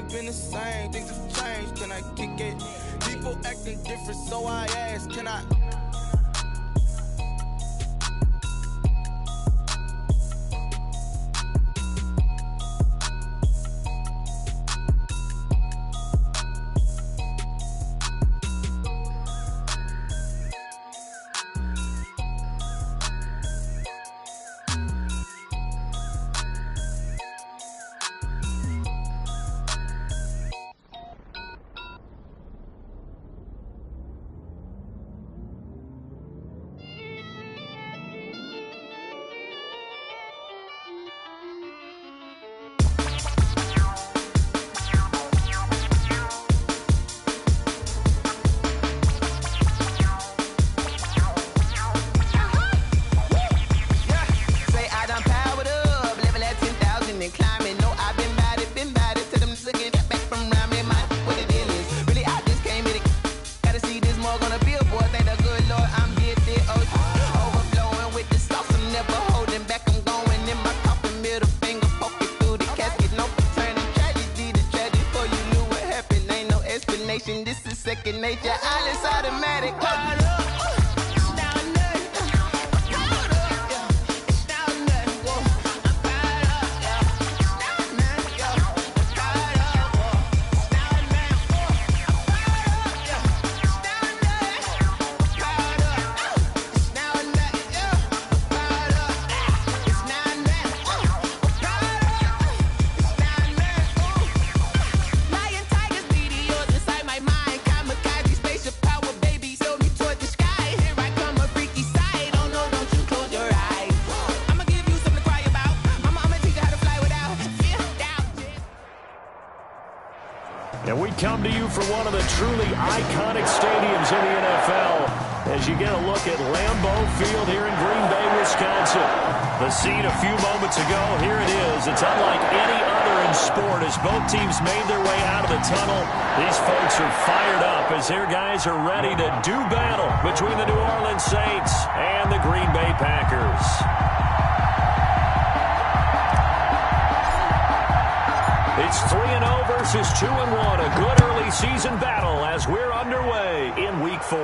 ain't been the same. Things have changed, can I kick it? People acting different, so I ask, can I? This is second nature, all is automatic. And we come to you for one of the truly iconic stadiums in the NFL as you get a look at Lambeau Field here in Green Bay, Wisconsin. The scene a few moments ago, here it is. It's unlike any other in sport as both teams made their way out of the tunnel. These folks are fired up as their guys are ready to do battle between the New Orleans Saints and the Green Bay Packers. It's 3-0 versus 2-1. A good early season battle as we're underway in Week 4.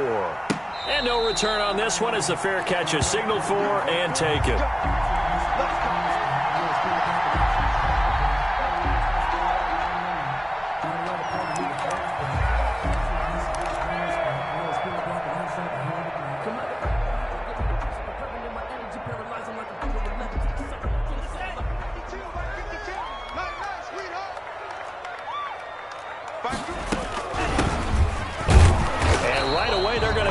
And no return on this one as the fair catch is signaled for and taken.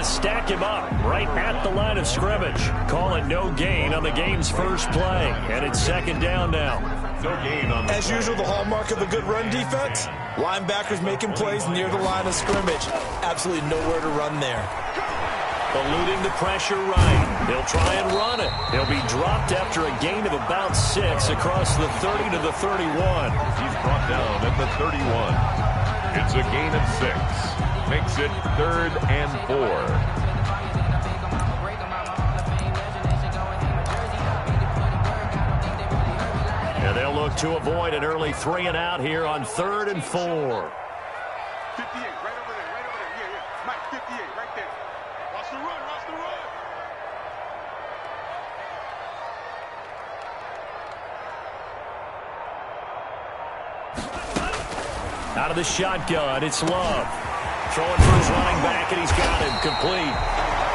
Stack him up right at the line of scrimmage. Call it no gain on the game's first play. And it's second down now. No gain on. As usual, the hallmark of a good run defense, linebackers making plays near the line of scrimmage. Absolutely nowhere to run there. Eluding the pressure right. They'll try and run it. He'll be dropped after a gain of about 6 across the 30 to the 31. He's brought down at the 31. It's a gain of 6. Makes it 3rd and 4. And they'll look to avoid an early 3 and out here on 3rd and 4. 58, right over there, Yeah. Mike, 58, right there. Watch the run, Out of the shotgun, it's Love. Throwing for his running back, and he's got him complete.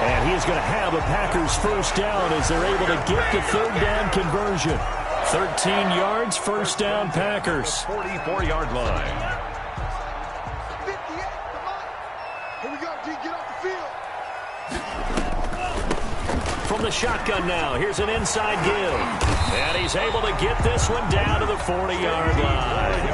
And he is going to have a Packers first down as they're able to get the 3rd down conversion. 13 yards, first down Packers. 44-yard line. 58, come on. Here we go, D, get off the field. From the shotgun now, here's an inside give. And he's able to get this one down to the 40-yard line.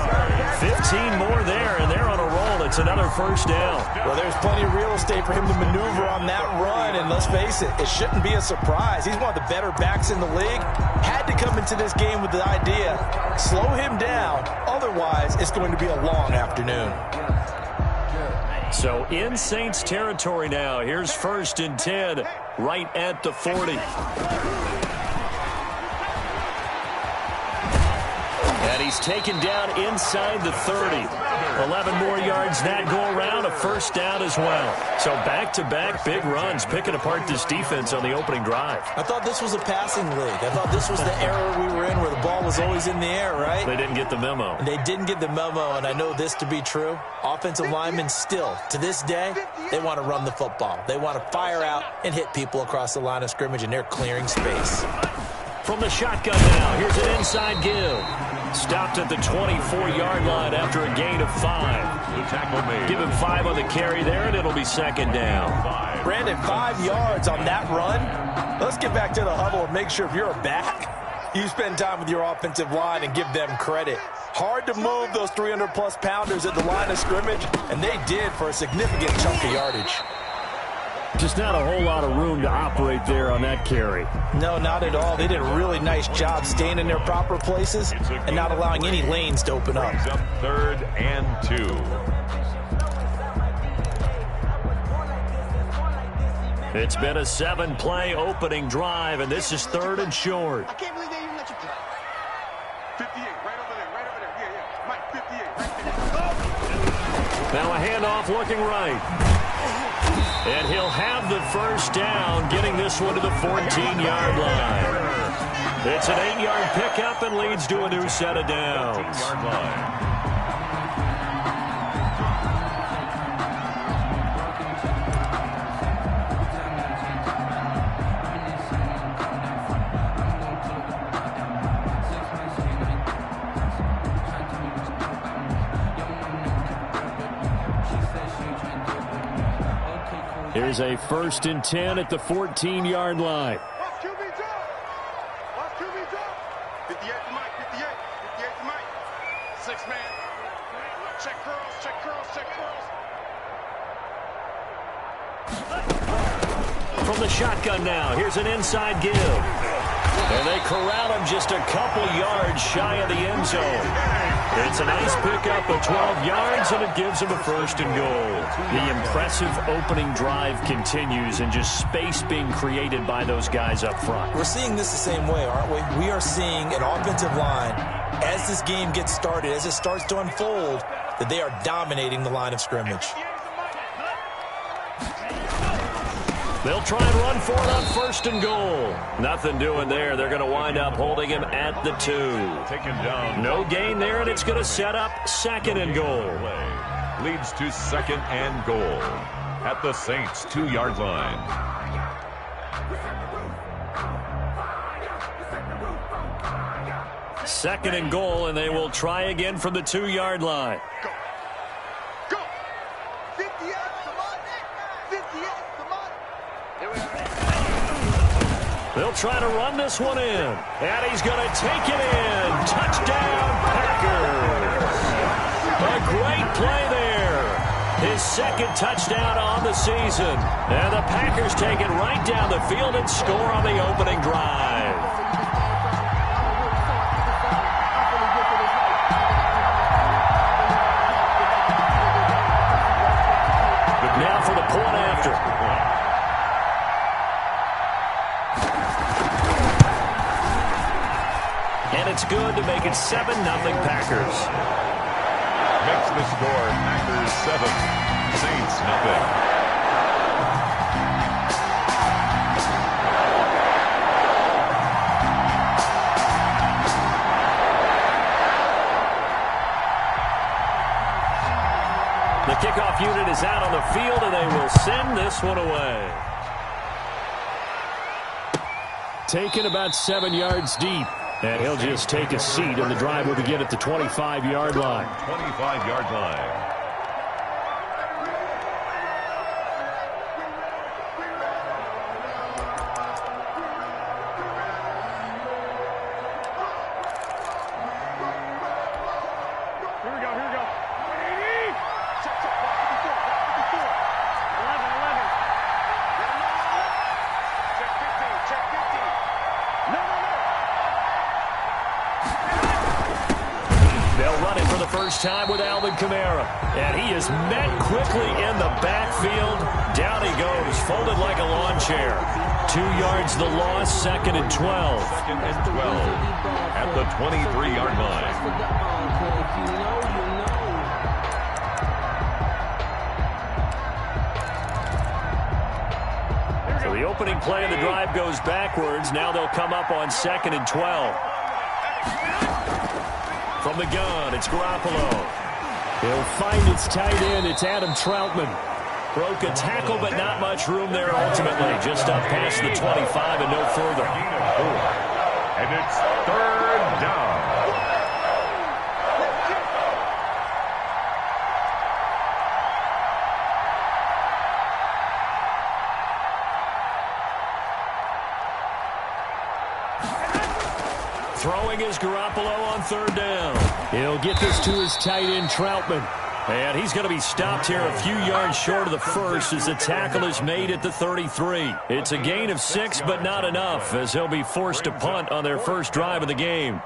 15 more there, and they're on a roll. It's another first down. Well, there's plenty of real estate for him to maneuver on that run, and let's face it, it shouldn't be a surprise. He's one of the better backs in the league. Had to come into this game with the idea, slow him down, otherwise it's going to be a long afternoon. So in Saints territory now, here's 1st and 10, right at the 40. And he's taken down inside the 30. 11 more yards that go around, a first down as well. So back-to-back big runs, picking apart this defense on the opening drive. I thought this was a passing league. I thought this was the era we were in where the ball was always in the air, right? They didn't get the memo. They didn't get the memo, and I know this to be true. Offensive linemen still, to this day, they want to run the football. They want to fire out and hit people across the line of scrimmage, and they're clearing space. From the shotgun now, here's an inside give. Stopped at the 24-yard line after a gain of 5. The tackle made. Give him 5 on the carry there, and it'll be second down. Brandon, 5 yards on that run. Let's get back to the huddle and make sure if you're a back, you spend time with your offensive line and give them credit. Hard to move those 300-plus pounders at the line of scrimmage, and they did for a significant chunk of yardage. Just not a whole lot of room to operate there on that carry. No, not at all. They did a really nice job staying in their proper places and not allowing any lanes to open up. Up 3rd and 2. It's been a 7-play opening drive, and this is 3rd and short. I can't believe they even let you play. 58, right over there, right over there. Yeah, yeah. Mike, 58, right there. Now a handoff looking right. And he'll have the first down, getting this one to the 14-yard line. It's an 8-yard pickup and leads to a new set of downs. 14-yard line. Here's a 1st and 10 at the 14-yard line. Watch QB drop. Watch QB drop. 58 to Mike, 58. 58 to Mike. 6-man. Check curls, check curls, check curls. From the shotgun now, here's an inside give. And they corral him just a couple yards shy of the end zone. It's a nice pickup of 12 yards, and it gives him a 1st and goal. The impressive opening drive continues, and just space being created by those guys up front. We're seeing this the same way, aren't we? We are seeing an offensive line, as this game gets started, as it starts to unfold, that they are dominating the line of scrimmage. They'll try and run for it on 1st and goal. Nothing doing there. They're going to wind up holding him at the 2. Taken down. No gain there, and it's going to set up 2nd and goal. Leads to 2nd and goal at the Saints' 2-yard line. Second and goal, and they will try again from the 2-yard line. Go. Go. 58, come on. 58, come on. Here we are. They'll try to run this one in. And he's going to take it in. Touchdown, Packers. A great play there. His 2nd touchdown on the season. And the Packers take it right down the field and score on the opening drive. Now for the point after. And it's good to make it 7-0 Packers. Makes the score Packers 7, Saints nothing. The kickoff unit is out on the field, and they will send this one away. Taken about 7 yards deep. And he'll just take a seat, and the drive will begin at the 25-yard line. 25-yard line. Here we go, here we go. Check, check, 54, 11. Check 15, check 15. No. They'll run it for the first time with Alvin Kamara. And he is met quickly in the backfield. Down he goes, folded like a lawn chair. 2 yards the loss, 2nd and 12. 2nd and 12 at the 23-yard line. So the opening play of the drive goes backwards. Now they'll come up on 2nd and 12. From the gun, it's Garoppolo. He'll find its tight end. It's Adam Troutman. Broke a tackle, but not much room there ultimately. Just up past the 25 and no further. And it's 3rd down. Throwing is Garoppolo on 3rd down. He'll get this to his tight end, Troutman. And he's going to be stopped here a few yards short of the first as the tackle is made at the 33. It's a gain of 6, but not enough, as he'll be forced to punt on their first drive of the game.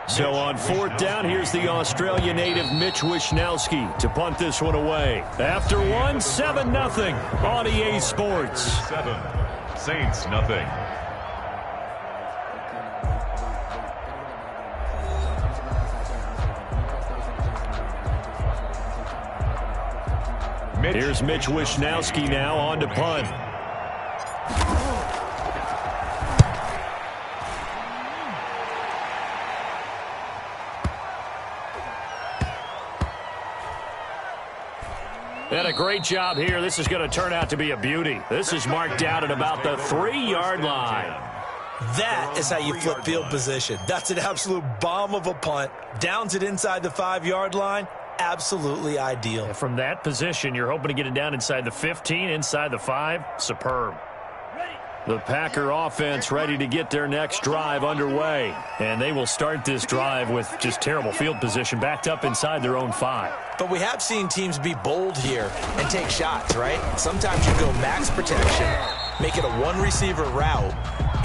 So on 4th down, here's the Australia native Mitch Wishnowski to punt this one away. After 7-0 on EA Sports. 7, Saints nothing. Here's Mitch Wishnowski now on to punt. And a great job here. This is going to turn out to be a beauty. This is marked out at about the 3-yard line. That is how you flip field position. That's an absolute bomb of a punt. Downs it inside the 5-yard line. Absolutely ideal. And from that position, you're hoping to get it down inside the 15, inside the 5. Superb. The Packer offense ready to get their next drive underway. And they will start this drive with just terrible field position, backed up inside their own 5. But we have seen teams be bold here and take shots, right? Sometimes you go max protection, make it a one-receiver route,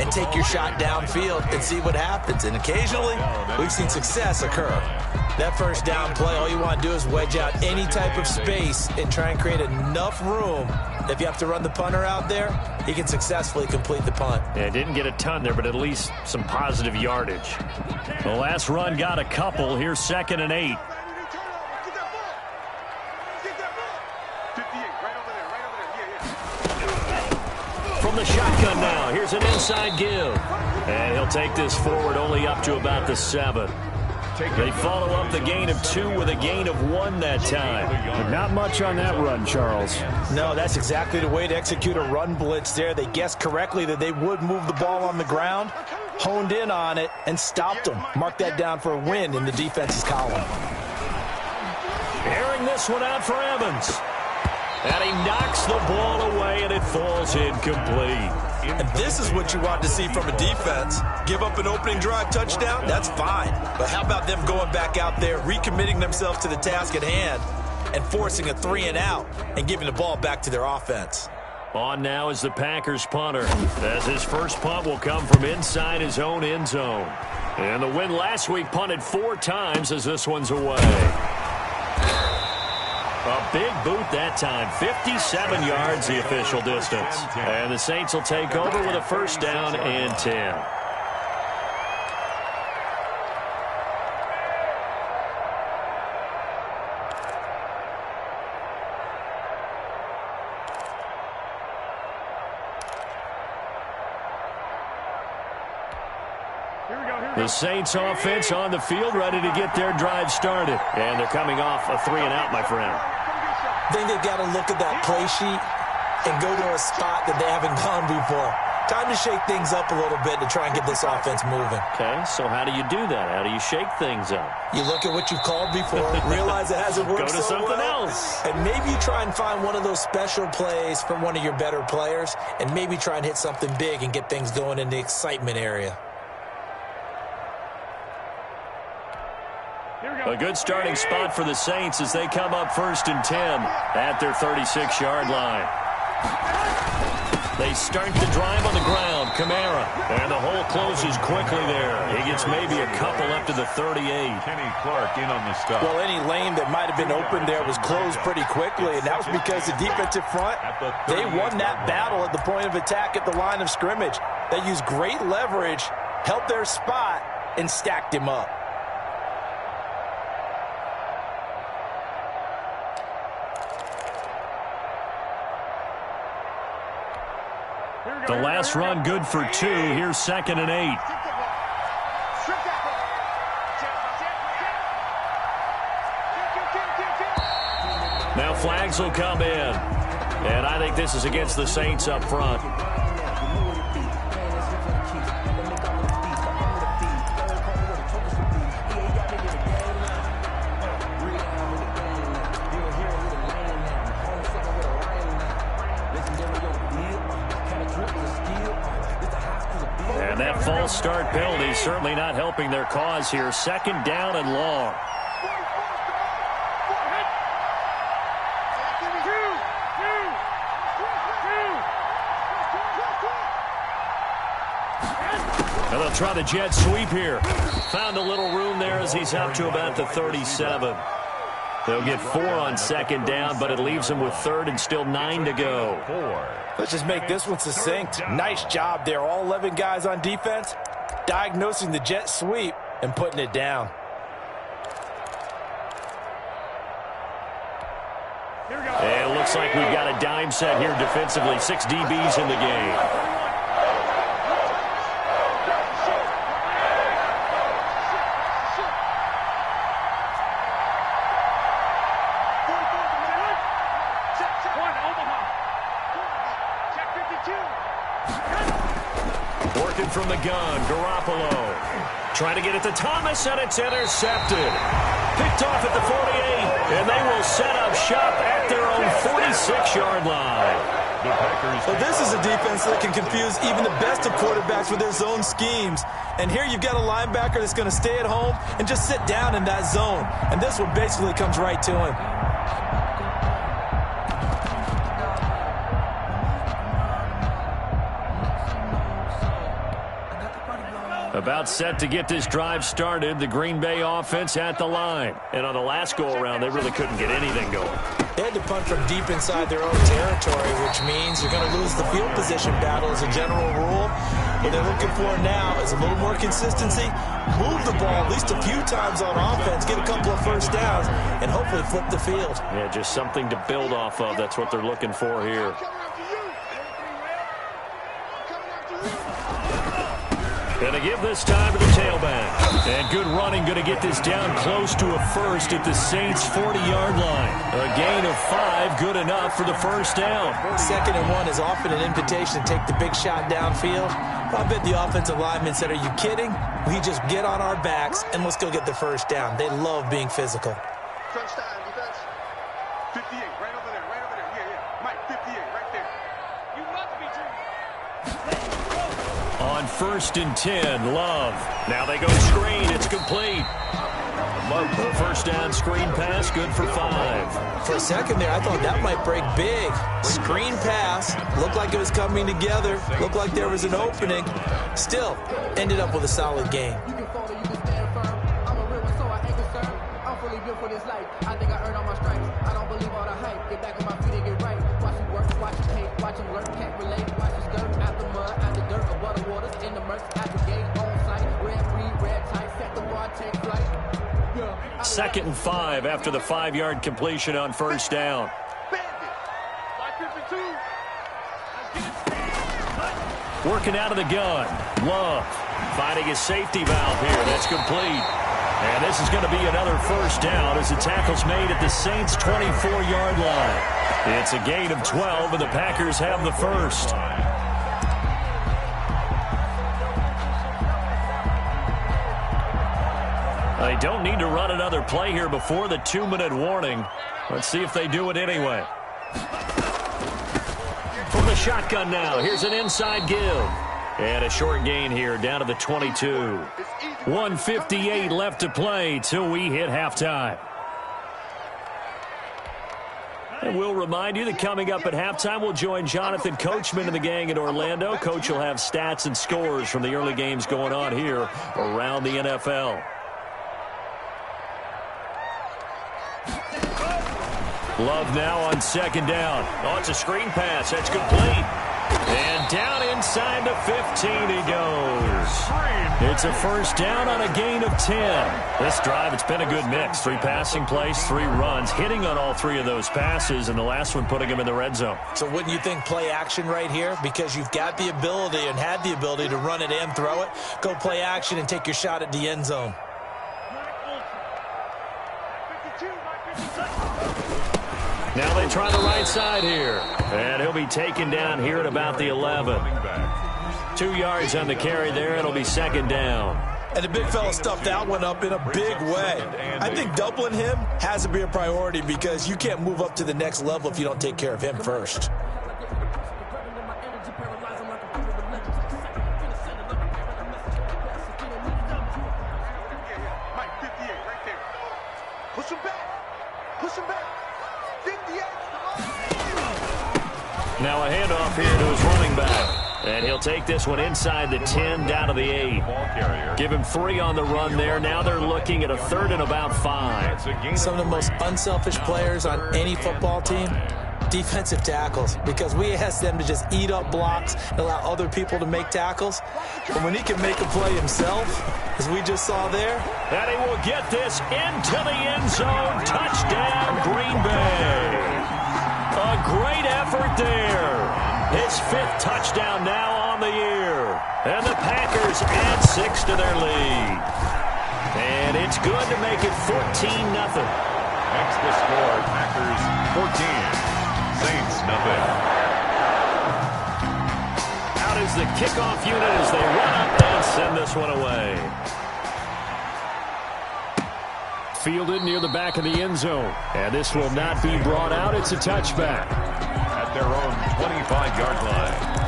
and take your shot downfield and see what happens. And occasionally, we've seen success occur. That first down play, all you want to do is wedge out any type of space and try and create enough room. If you have to run the punter out there, he can successfully complete the punt. Yeah, didn't get a ton there, but at least some positive yardage. The last run got a couple. Here's 2nd and 8. From the shotgun now, here's an inside give. And he'll take this forward only up to about the 7. They follow up the gain of 2 with a gain of 1 that time. But not much on that run, Charles. No, that's exactly the way to execute a run blitz there. They guessed correctly that they would move the ball on the ground, honed in on it, and stopped them. Mark that down for a win in the defense's column. Airing this one out for Evans. And he knocks the ball away, and it falls incomplete. And this is what you want to see from a defense. Give up an opening drive touchdown, that's fine. But how about them going back out there, recommitting themselves to the task at hand, and forcing a 3-and-out and giving the ball back to their offense. On now is the Packers punter, as his first punt will come from inside his own end zone. And the win last week punted 4 times as this one's away. A big boot that time, 57 yards the official distance. And the Saints will take over with a 1st down and 10. The Saints offense on the field, ready to get their drive started. And they're coming off a 3-and-out, my friend. I think they've got to look at that play sheet and go to a spot that they haven't gone before. Time to shake things up a little bit to try and get this offense moving. Okay, so how do you do that? How do you shake things up? You look at what you've called before, realize it hasn't worked so well. Go to something else. And maybe you try and find one of those special plays from one of your better players, and maybe try and hit something big and get things going in the excitement area. A good starting spot for the Saints as they come up 1st and 10 at their 36-yard line. They start the drive on the ground. Kamara. And the hole closes quickly there. He gets maybe a couple up to the 38. Kenny Clark in on the stop. Well, any lane that might have been open there was closed pretty quickly, and that was because the defensive front, they won that battle at the point of attack at the line of scrimmage. They used great leverage, held their spot, and stacked him up. The last run good for 2. Here's 2nd and 8. Now flags will come in. And I think this is against the Saints up front. And that false start penalty certainly not helping their cause here. 2nd down and long. And they'll try the jet sweep here. Found a little room there as he's up to about the 37. They'll get 4 on 2nd down, but it leaves them with 3rd and still 9 to go. Let's just make this one succinct. Nice job there. All 11 guys on defense, diagnosing the jet sweep and putting it down. And it looks like we've got a dime set here defensively. 6 DBs in the game. Working from the gun, Garoppolo. Trying to get it to Thomas, and it's intercepted. Picked off at the 48, and they will set up shop at their own 46-yard line. Well, this is a defense that can confuse even the best of quarterbacks with their zone schemes. And here you've got a linebacker that's going to stay at home and just sit down in that zone. And this one basically comes right to him. About set to get this drive started. The Green Bay offense at the line. And on the last go-around, they really couldn't get anything going. They had to punt from deep inside their own territory, which means you're going to lose the field position battle as a general rule. What they're looking for now is a little more consistency, move the ball at least a few times on offense, get a couple of first downs, and hopefully flip the field. Yeah, just something to build off of. That's what they're looking for here. Going to give this time to the tailback. And good running, going to get this down close to a first at the Saints' 40-yard line. A gain of 5, good enough for the first down. 2nd and 1 is often an invitation to take the big shot downfield. I bet the offensive lineman said, are you kidding? We just get on our backs and let's go get the first down. They love being physical. Crunch time, defense. 58, right over there, right over there. Yeah. Mike, 58, right there. You must be true. On 1st and 10, Love. Now they go screen. It's complete. Love, first down screen pass, good for 5. For a second there, I thought that might break big. Screen pass. Looked like it was coming together. Looked like there was an opening. Still, ended up with a solid game. You can fall or you can stand firm. I'm a real one, so I ain't concerned. I'm fully built for this life. I think I earned all my stripes. I don't believe all the hype. Get back on my feet and get right. Watch him work, watch him hate, watch him learn, can't relate. Watch him skirt out the mud, out the dirt, above the waters, in the murks, at the gate, on site. Red, free, red, tight, set the bar, take flight. 2nd and 5 after the 5-yard completion on first down. Working out of the gun. Love finding his safety valve here. That's complete. And this is going to be another first down as the tackle's made at the Saints' 24-yard line. It's a gain of 12, and the Packers have the first. They don't need to run another play here before the 2-minute warning. Let's see if they do it anyway. From the shotgun now, here's an inside give. And a short gain here down to the 22. 1:58 left to play till we hit halftime. And we'll remind you that coming up at halftime, we'll join Jonathan Coachman and the gang in Orlando. Coach will have stats and scores from the early games going on here around the NFL. Love now on second down. Oh, it's a screen pass. That's complete. And down inside the 15 he goes. It's a first down on a gain of 10. This drive, it's been a good mix. 3 passing plays, 3 runs, hitting on all 3 of those passes, and the last one putting him in the red zone. So wouldn't you think play action right here? Because you've got the ability and had the ability to run it and throw it. Go play action and take your shot at the end zone. Now they try the right side here. And he'll be taken down here at about the 11. 2 yards on the carry there. It'll be second down. And the big fella stuffed that one up in a big way. I think doubling him has to be a priority because you can't move up to the next level if you don't take care of him first. Push him back. Push him back. 58. Now a handoff here to his running back. And he'll take this one inside the 10 down to the 8. Give him 3 on the run there. Now they're looking at a 3rd and about 5. Some of the most unselfish players on any football team, defensive tackles, because we ask them to just eat up blocks and allow other people to make tackles. But when he can make a play himself, as we just saw there. And he will get this into the end zone. Touchdown, Green Bay. A great effort there. His 5th touchdown now on the year. And the Packers add 6 to their lead. And it's good to make it 14-0. Makes the score Packers 14, Saints nothing. Out is the kickoff unit as they run up and send this one away. Fielded near the back of the end zone. And this will not be brought out. It's a touchback. At their own 25-yard line.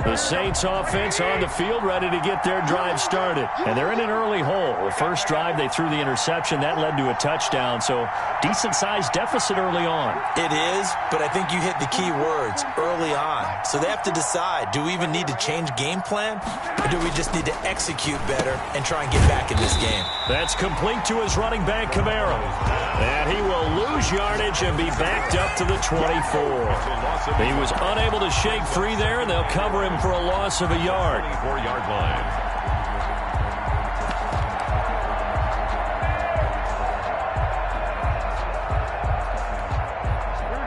The Saints offense on the field, ready to get their drive started. And they're in an early hole. The first drive, they threw the interception. That led to a touchdown, so decent-sized deficit early on. It is, but I think you hit the key words, early on. So they have to decide, do we even need to change game plan, or do we just need to execute better and try and get back in this game? That's complete to his running back, Kamara. And he will lose yardage and be backed up to the 24. He was unable to shake free there, and they'll cover him for a loss of a yard. 24-yard line.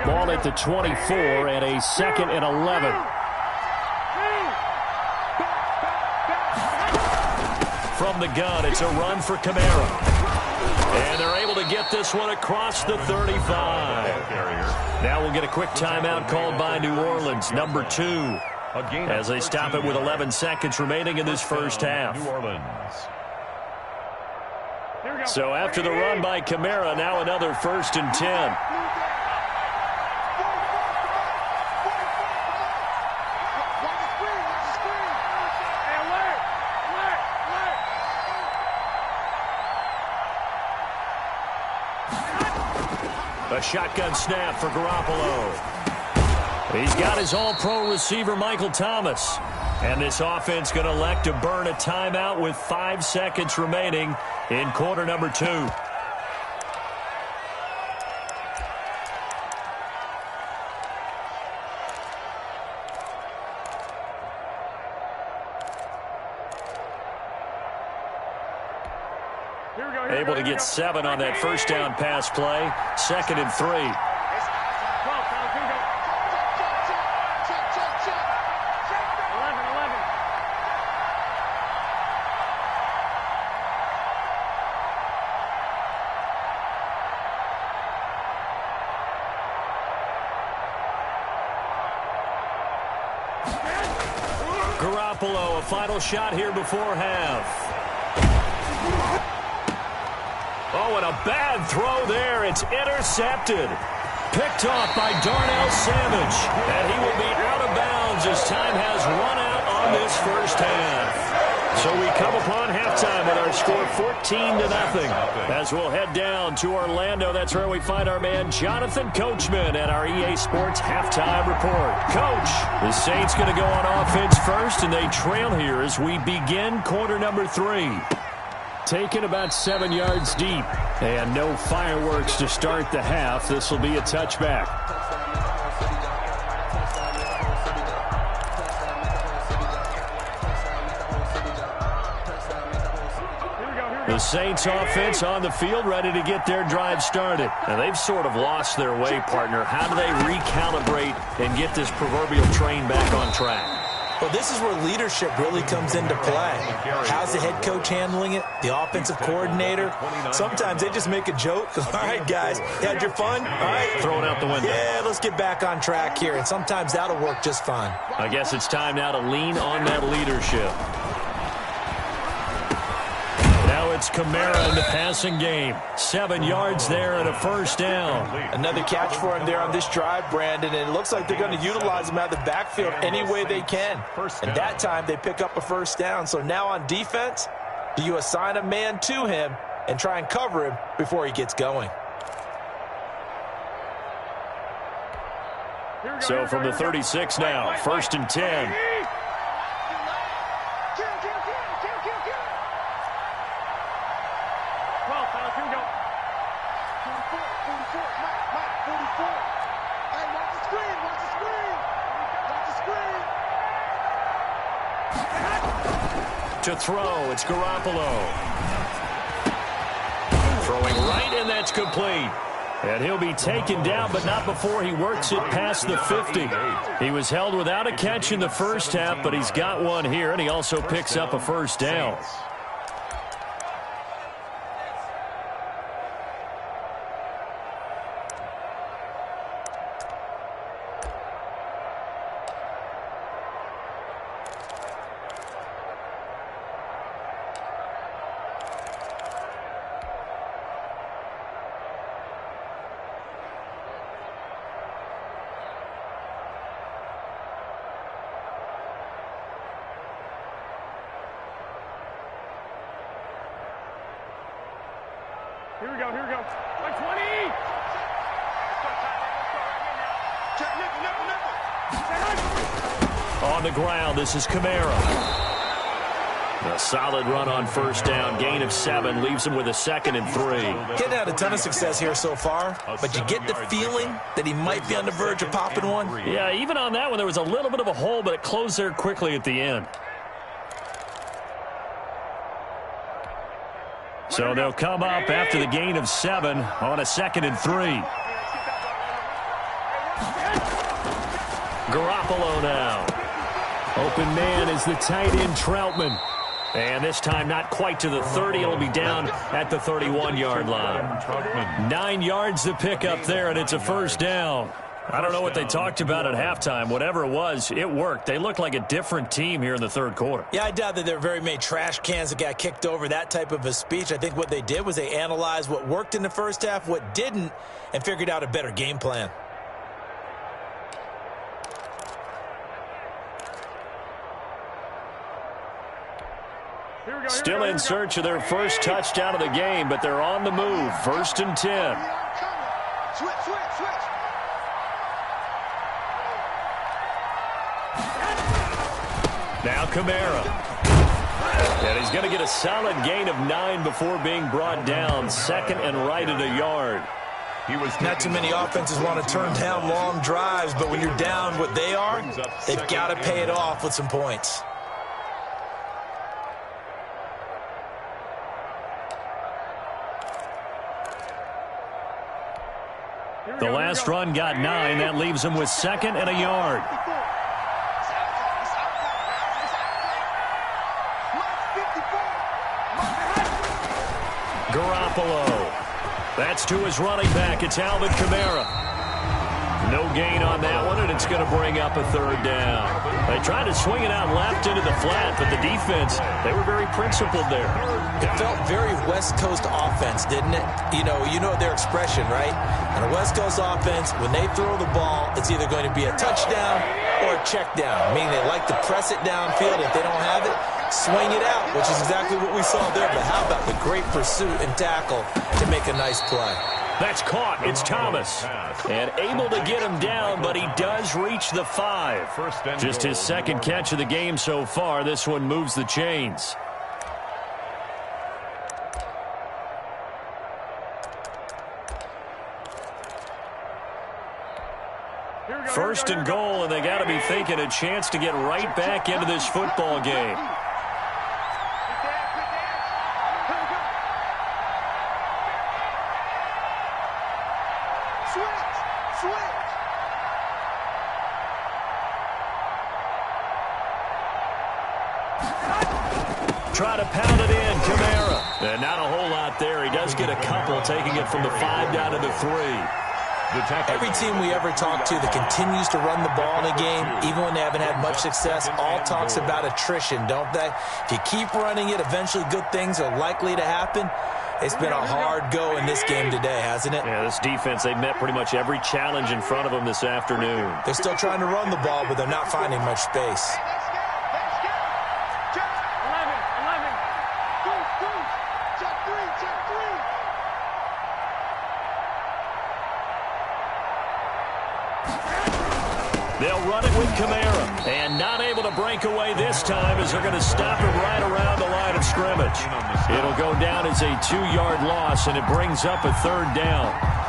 Ball at the 24 and a 2nd and 11. From the gun, it's a run for Kamara. And they're able to get this one across the 35. Now we'll get a quick timeout called by New Orleans, number 2, as they stop it with 11 seconds remaining in this first half. New Orleans. So after the run by Kamara, now another 1st and 10. A shotgun snap for Garoppolo. He's got his all-pro receiver, Michael Thomas. And this offense going to elect to burn a timeout with 5 seconds remaining in quarter number 2. Able to get 7 on that first down pass play. 2nd and 3. Garoppolo, a final shot here before half. Oh, and a bad throw there. It's intercepted. Picked off by Darnell Savage. And he will be out of bounds happens as time has run out on this first half. So we come upon halftime with our score 14-0. As we'll head down to Orlando, that's where we find our man Jonathan Coachman at our EA Sports halftime report. Coach, the Saints going to go on offense first, and they trail here as we begin quarter number 3. Taken about 7 yards deep, and no fireworks to start the half. This will be a touchback. The Saints offense on the field, ready to get their drive started. Now, they've sort of lost their way, partner. How do they recalibrate and get this proverbial train back on track? Well, this is where leadership really comes into play. How's the head coach handling it? The offensive coordinator? Sometimes they just make a joke. All right, guys, you had your fun? All right. Throw it out the window. Yeah, let's get back on track here, and sometimes that'll work just fine. I guess it's time now to lean on that leadership. Now it's Kamara in the passing game. 7 yards there and a first down. Another catch for him there on this drive, Brandon, and it looks like they're going to utilize him out of the backfield any way they can. And that time they pick up a first down. So now on defense, do you assign a man to him and try and cover him before he gets going? So from the 36 now, 1st and 10. To throw, it's Garoppolo. Throwing right, and that's complete. And he'll be taken down, but not before he works it past the 50. He was held without a catch in the first half, but he's got one here, and he also picks up a first down. Here we go. Like 20. On the ground, this is Kamara. A solid run on first down. Gain of 7 leaves him with a 2nd and 3. Getting had a ton of success here so far, but you get the feeling that he might be on the verge of popping one. Yeah, even on that one, there was a little bit of a hole, but it closed there quickly at the end. So they'll come up after the gain of 7 on a 2nd and 3. Garoppolo now. Open man is the tight end Troutman. And this time not quite to the 30. It'll be down at the 31-yard line. 9 yards to pick up there, and it's a first down. I don't know what they talked about at halftime. Whatever it was, it worked. They looked like a different team here in the third quarter. Yeah, I doubt that there were very many trash cans that got kicked over, that type of a speech. I think what they did was they analyzed what worked in the first half, what didn't, and figured out a better game plan. Still in search of their first touchdown of the game, but they're on the move. 1st and 10. Switch. Now Kamara. And he's going to get a solid gain of 9 before being brought down. 2nd and right at a yard. Not too many offenses want to turn down long drives, but when you're down what they are, they've got to pay it off with some points. The last run got 9. That leaves him with 2nd and a yard. Garoppolo. That's to his running back. It's Alvin Kamara. No gain on that one, and it's going to bring up a 3rd down. They tried to swing it out left into the flat, but the defense, they were very principled there. It felt very West Coast offense, didn't it? You know their expression, right? On a West Coast offense, when they throw the ball, it's either going to be a touchdown or a check down, meaning they like to press it downfield. If they don't have it, swing it out, which is exactly what we saw there. But how about the great pursuit and tackle to make a nice play? That's caught. It's Thomas. And able to get him down, but he does reach the 5. Just his second catch of the game so far. This one moves the chains. First and goal, and they got to be thinking a chance to get right back into this football game. Try to pound it in, Kamara. And not a whole lot there. He does get a couple, taking it from the 5 down to the 3. Every team we ever talk to that continues to run the ball in a game, even when they haven't had much success, all talks about attrition, don't they? If you keep running it, eventually good things are likely to happen. It's been a hard go in this game today, hasn't it? Yeah, this defense, they've met pretty much every challenge in front of them this afternoon. They're still trying to run the ball, but they're not finding much space. They'll run it with Kamara, and not able to break away this time as they're going to stop him right around the line of scrimmage. It'll go down as a 2-yard loss, and it brings up a 3rd down.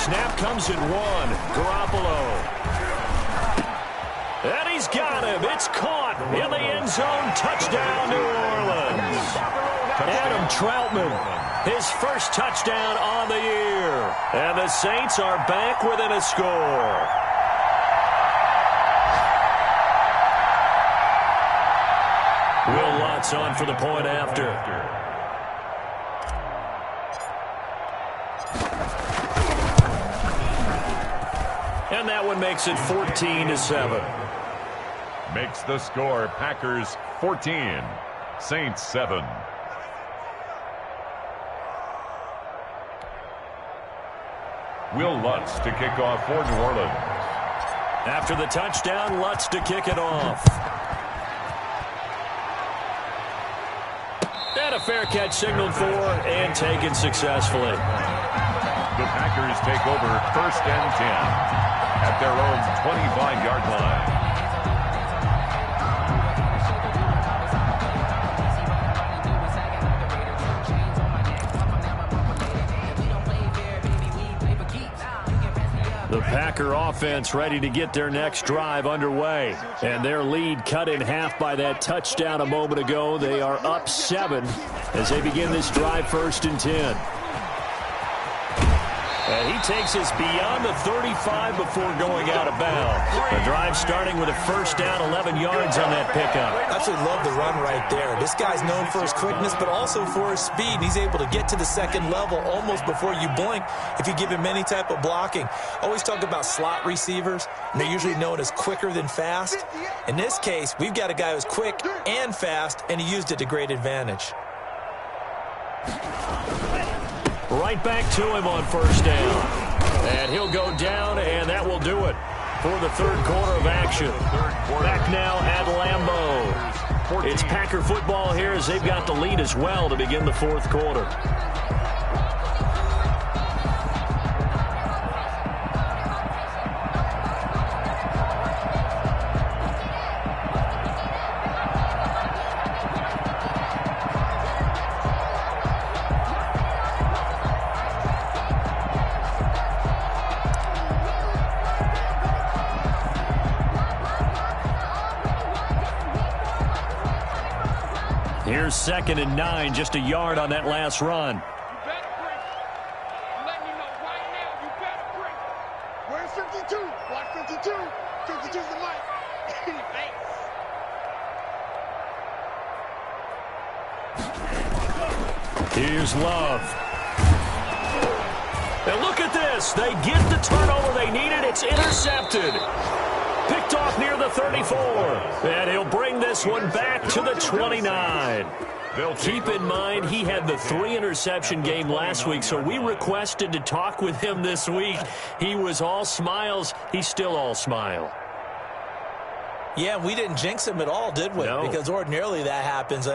Snap comes at 1. Garoppolo. And he's got him. It's caught in the end zone. Touchdown, New Orleans. Adam Troutman, his first touchdown on the year. And the Saints are back within a score. Will Lutz on for the point after. And that one makes it 14-7. Makes the score Packers 14, Saints 7. Will Lutz to kick off for New Orleans. After the touchdown, Lutz to kick it off. And a fair catch signaled for and taken successfully. The Packers take over 1st and 10 at their own 25-yard line. The Packer offense ready to get their next drive underway. And their lead cut in half by that touchdown a moment ago. They are up 7 as they begin this drive 1st and 10. And he takes us beyond the 35 before going out of bounds. The drive starting with a 1st down, 11 yards on that pickup. I absolutely love the run right there. This guy's known for his quickness, but also for his speed. He's able to get to the 2nd level almost before you blink if you give him any type of blocking. Always talk about slot receivers, and they're usually known as quicker than fast. In this case, we've got a guy who's quick and fast, and he used it to great advantage. Right back to him on 1st down. And he'll go down, and that will do it for the 3rd quarter of action. Back now at Lambeau. It's Packer football here as they've got the lead as well to begin the 4th quarter. Here's 2nd and 9, just a yard on that last run. You better break. I'm letting you know right now, you better break. Where's your Here's Love. And look at this. They get the turnover they needed. It's intercepted. Picked off near the 34. And he'll bring this one back to the 29. Keep in mind, he had the 3-interception game last week, so we requested to talk with him this week. He was all smiles. He's still all smile. Yeah, we didn't jinx him at all, did we? No. Because ordinarily that happens.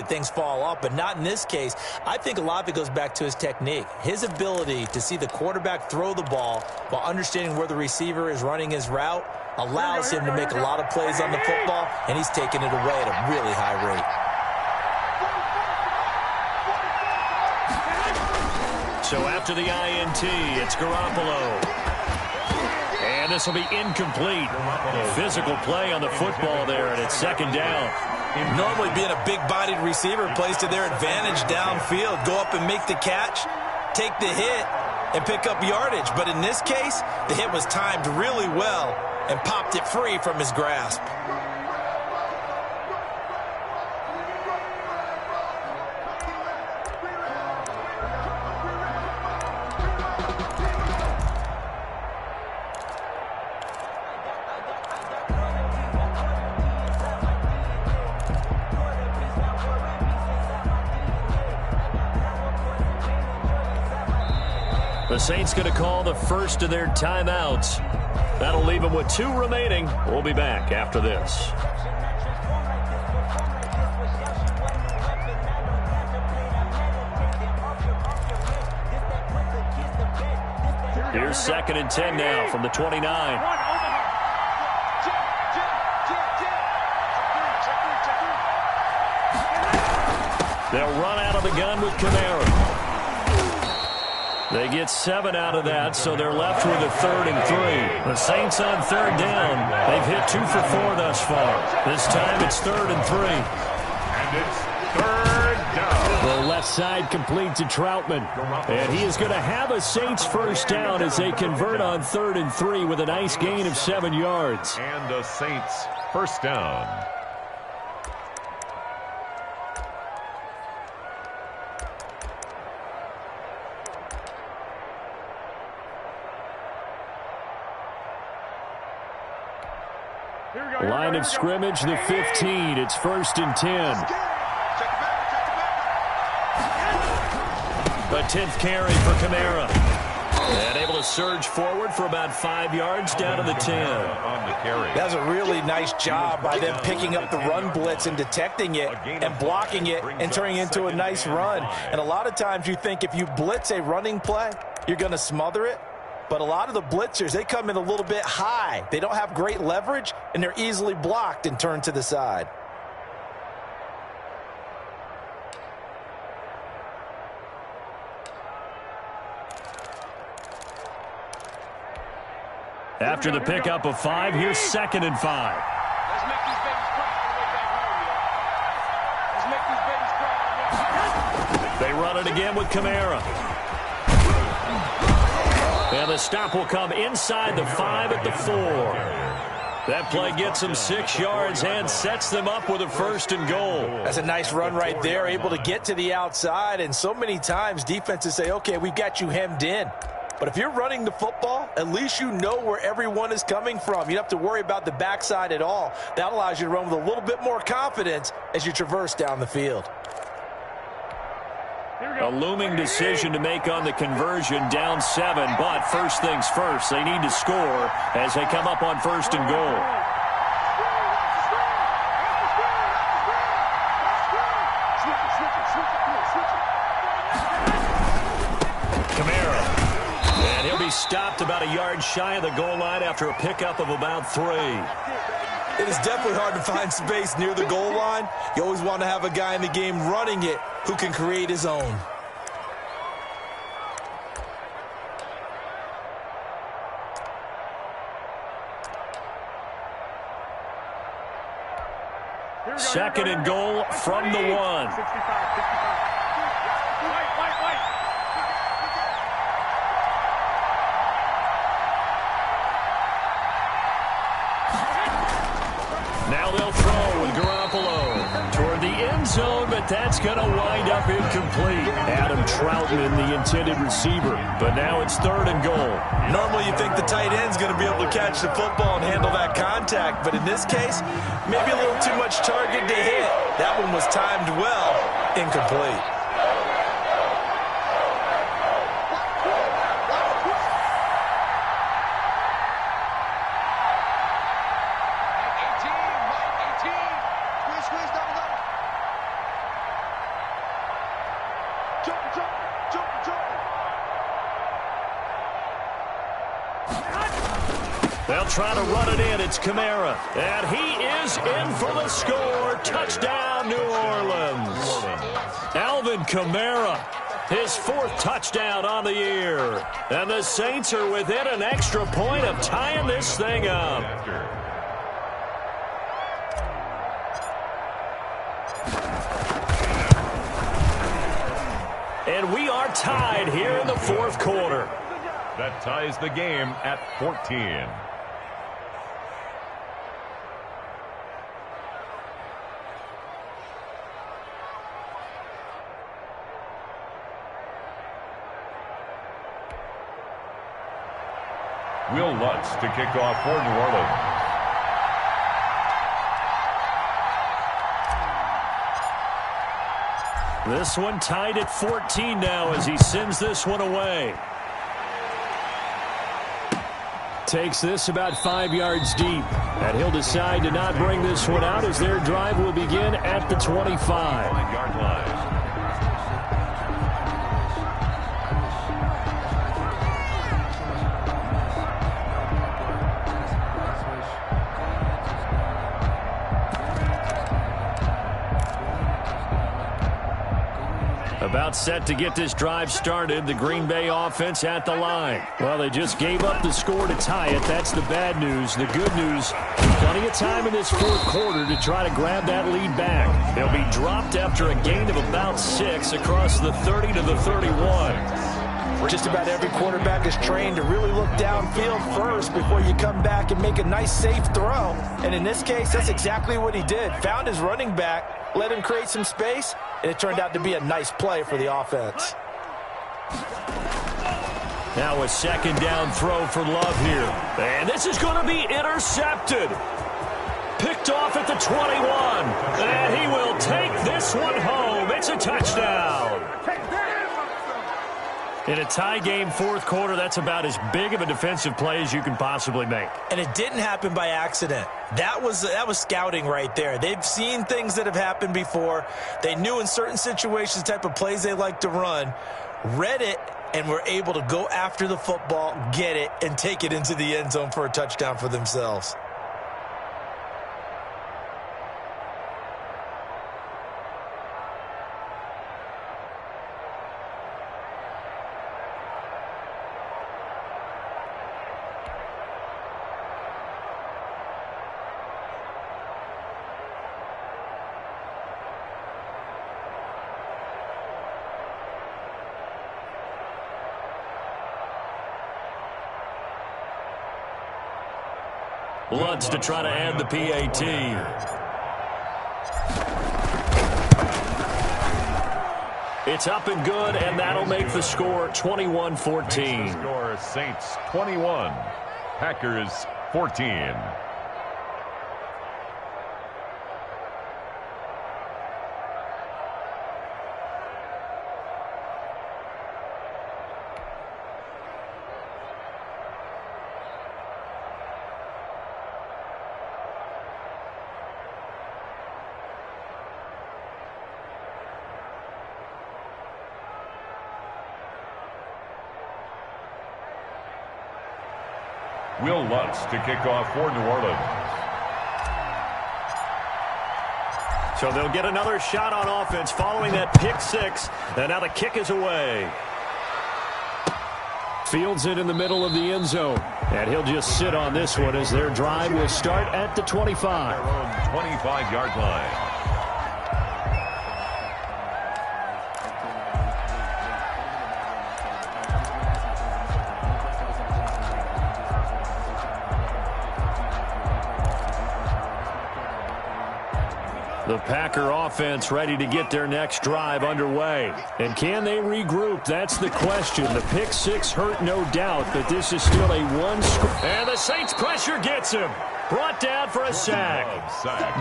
Things fall off, but not in this case. I think a lot of it goes back to his technique. His ability to see the quarterback throw the ball while understanding where the receiver is running his route allows him to make a lot of plays on the football, and he's taking it away at a really high rate. So after the INT, it's Garoppolo. And this will be incomplete. Physical play on the football there, and it's second down. Normally being a big-bodied receiver plays to their advantage downfield. Go up and make the catch, take the hit, and pick up yardage. But in this case, the hit was timed really well and popped it free from his grasp. The Saints going to call the first of their timeouts. That'll leave them with 2 remaining. We'll be back after this. Here's 2nd and 10 now from the 29. They'll run out of the gun with Kamara. They get 7 out of that, so they're left with a 3rd and 3. The Saints on 3rd down. They've hit 2 for 4 thus far. This time it's 3rd and 3. And it's 3rd down. The left side complete to Troutman. And he is going to have a Saints first down as they convert on 3rd and 3 with a nice gain of 7 yards. And the Saints first down. Line of scrimmage, the 15. It's 1st and 10. A 10th carry for Kamara. And able to surge forward for about 5 yards down to the 10. That's a really nice job by them picking up the run blitz and detecting it and blocking it and turning it into a nice run. And a lot of times you think if you blitz a running play, you're going to smother it. But a lot of the blitzers, they come in a little bit high. They don't have great leverage, and they're easily blocked and turned to the side. After the pickup of 5, here's 2nd and 5. They run it again with Kamara. And the stop will come inside the 5 at the 4. That play gets them 6 yards and sets them up with a 1st and goal. That's a nice run right there, able to get to the outside. And so many times defenses say, okay, we've got you hemmed in. But if you're running the football, at least you know where everyone is coming from. You don't have to worry about the backside at all. That allows you to run with a little bit more confidence as you traverse down the field. A looming decision to make on the conversion, down 7, but first things first, they need to score as they come up on 1st and goal. Kamara, and he'll be stopped about a yard shy of the goal line after a pickup of about 3. It is definitely hard to find space near the goal line. You always want to have a guy in the game running it who can create his own. Second and goal from the 1. Now they'll throw with Garoppolo toward the end zone, but but that's going to wind up incomplete. Adam Troutman, the intended receiver, but now it's 3rd and goal. Normally you think the tight end's going to be able to catch the football and handle that contact, but in this case, maybe a little too much target to hit. That one was timed well, incomplete. They'll try to run it in. It's Kamara. And he is in for the score. Touchdown, New Orleans. Alvin Kamara, his 4th touchdown on the year. And the Saints are within an extra point of tying this thing up. And we are tied here in the 4th quarter. That ties the game at 14. Will Lutz to kick off for New Orleans. This one tied at 14 now as he sends this one away. Takes this about 5 yards deep. And he'll decide to not bring this one out as their drive will begin at the 25-yard line. About set to get this drive started. The Green Bay offense at the line. Well, they just gave up the score to tie it. That's the bad news. The good news, plenty of time in this 4th quarter to try to grab that lead back. They'll be dropped after a gain of about 6 across the 30 to the 31. Just about every quarterback is trained to really look downfield first before you come back and make a nice, safe throw. And in this case, that's exactly what he did. Found his running back, let him create some space, and it turned out to be a nice play for the offense. Now a 2nd down throw for Love here. And this is going to be intercepted. Picked off at the 21. And he will take this one home. It's a touchdown. In a tie game 4th quarter, that's about as big of a defensive play as you can possibly make. And it didn't happen by accident. That was scouting right there. They've seen things that have happened before. They knew in certain situations the type of plays they like to run, read it, and were able to go after the football, get it, and take it into the end zone for a touchdown for themselves. Lutz to try to add the PAT. It's up and good, and that'll make the score 21-14. Score Saints 21, Packers 14. Will Lutz to kick off for New Orleans. So they'll get another shot on offense following that pick 6. And now the kick is away. Fields it in the middle of the end zone. And he'll just sit on this one as their drive will start at the 25. Their own 25-yard line. The Packer offense ready to get their next drive underway. And can they regroup? That's the question. The pick six hurt, no doubt, but this is still a one-score. And the Saints pressure gets him. Brought down for a sack.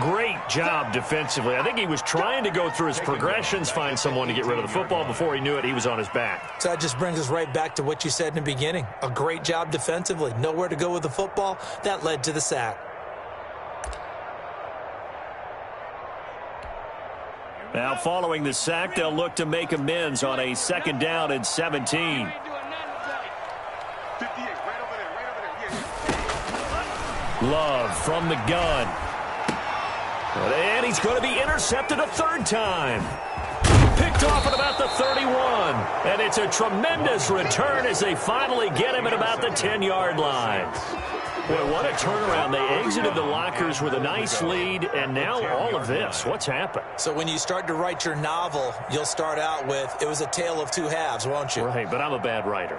Great job defensively. I think he was trying to go through his progressions, find someone to get rid of the football. Before he knew it, he was on his back. So that just brings us right back to what you said in the beginning. A great job defensively. Nowhere to go with the football. That led to the sack. Now, following the sack, they'll look to make amends on a 2nd down and 17. Love from the gun. And he's going to be intercepted a 3rd time. Picked off at about the 31. And it's a tremendous return as they finally get him at about the 10-yard line. Boy, what a turnaround. They exited the lockers with a nice lead, and now all of this. What's happened? So when you start to write your novel, you'll start out with, it was a tale of two halves, won't you? Right, but I'm a bad writer.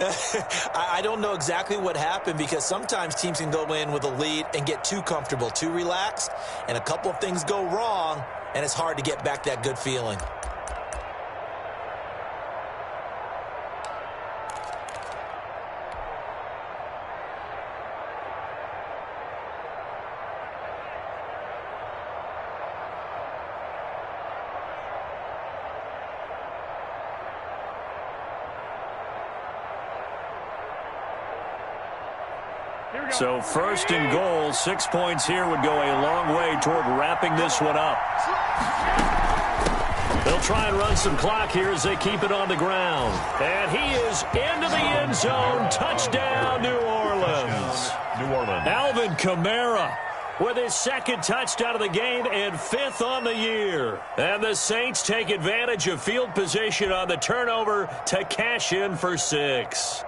I don't know exactly what happened, because sometimes teams can go in with a lead and get too comfortable, too relaxed, and a couple of things go wrong, and it's hard to get back that good feeling. So 1st and goal, 6 points here would go a long way toward wrapping this one up. They'll try and run some clock here as they keep it on the ground. And he is into the end zone. Touchdown, New Orleans. Alvin Kamara with his 2nd touchdown of the game and 5th on the year. And the Saints take advantage of field position on the turnover to cash in for 6.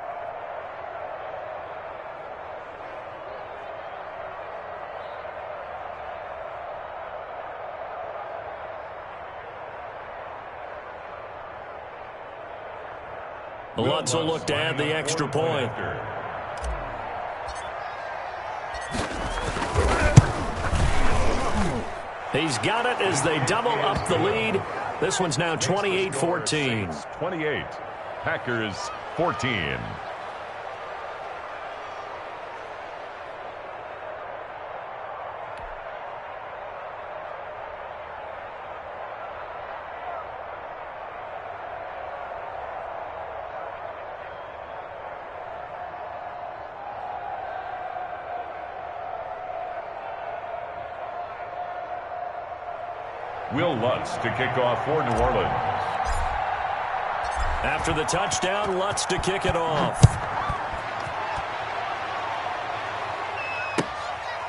Lutz will look to add the extra point. He's got it as they double up the lead. This one's now 28-14. 28. Packers 14. Will Lutz to kick off for New Orleans. After the touchdown, Lutz to kick it off.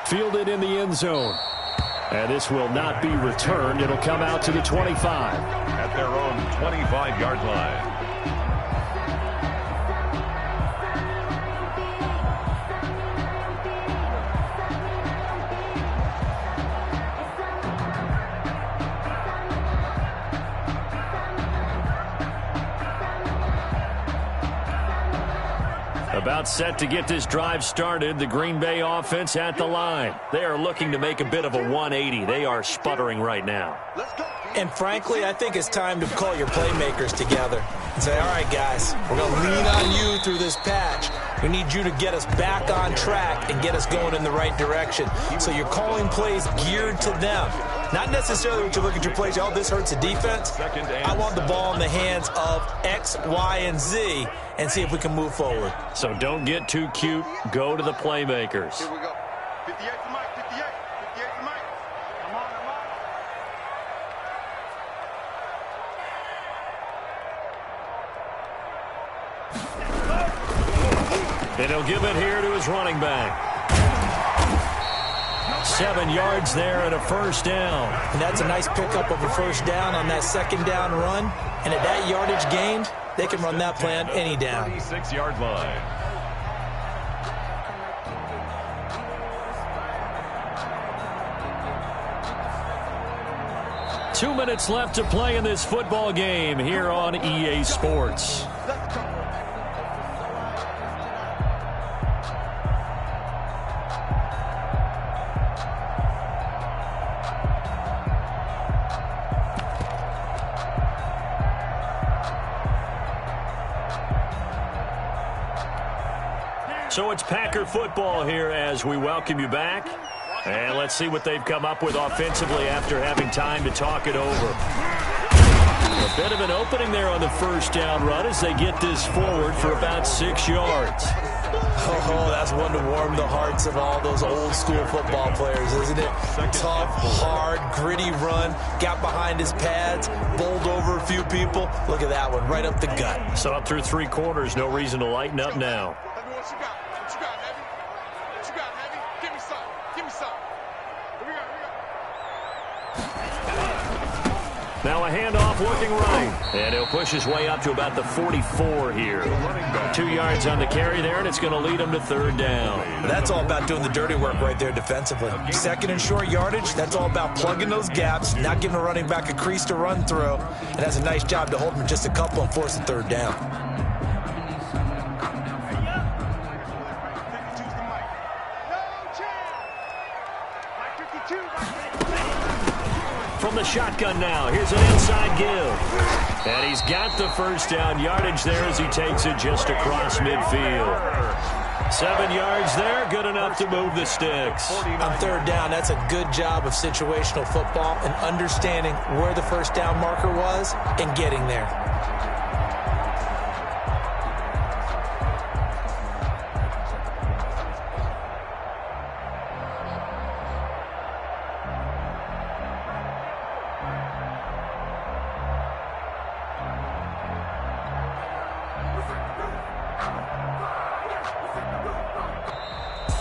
Fielded in the end zone. And this will not be returned. It'll come out to the 25. At their own 25-yard line. About set to get this drive started. The Green Bay offense at the line. They are looking to make a bit of a 180. They are sputtering right now. And frankly, I think it's time to call your playmakers together and say, all right, guys, we're going to lean on you through this patch. We need you to get us back on track and get us going in the right direction. So you're calling plays geared to them. Not necessarily what you look at your plays, oh, this hurts the defense. I want the ball in the hands of X, Y, and Z and see if we can move forward. So don't get too cute. Go to the playmakers. Here we go. 58 to Mike, 58. 58 to Mike. Come on, come on. And he'll give it here to his running back. 7 yards there and a 1st down. And that's a nice pickup of a 1st down on that 2nd down run. And at that yardage gained, they can run that plan any down. 26-yard line. Two minutes left to play in this football game here on EA Sports. So it's Packer football here as we welcome you back. And let's see what they've come up with offensively after having time to talk it over. A bit of an opening there on the first down run as they get this forward for about 6 yards. Oh, that's one to warm the hearts of all those old school football players, isn't it? Tough, hard, gritty run, got behind his pads, bowled over a few people. Look at that one, right up the gut. So up through 3 quarters, no reason to lighten up now. What you got? What you got, Heavy? What you got, Heavy? Give me some. Give me some. Here we go. Now a handoff looking right. And he'll push his way up to about the 44 here. 2 yards on the carry there, and it's going to lead him to 3rd down. That's all about doing the dirty work right there defensively. 2nd and short yardage, that's all about plugging those gaps, not giving a running back a crease to run through. And has a nice job to hold him just a couple and force the 3rd down. From the shotgun now, here's an inside give. And he's got the 1st down yardage there as he takes it just across midfield. 7 yards there, good enough to move the sticks. On 3rd down, that's a good job of situational football and understanding where the 1st down marker was and getting there.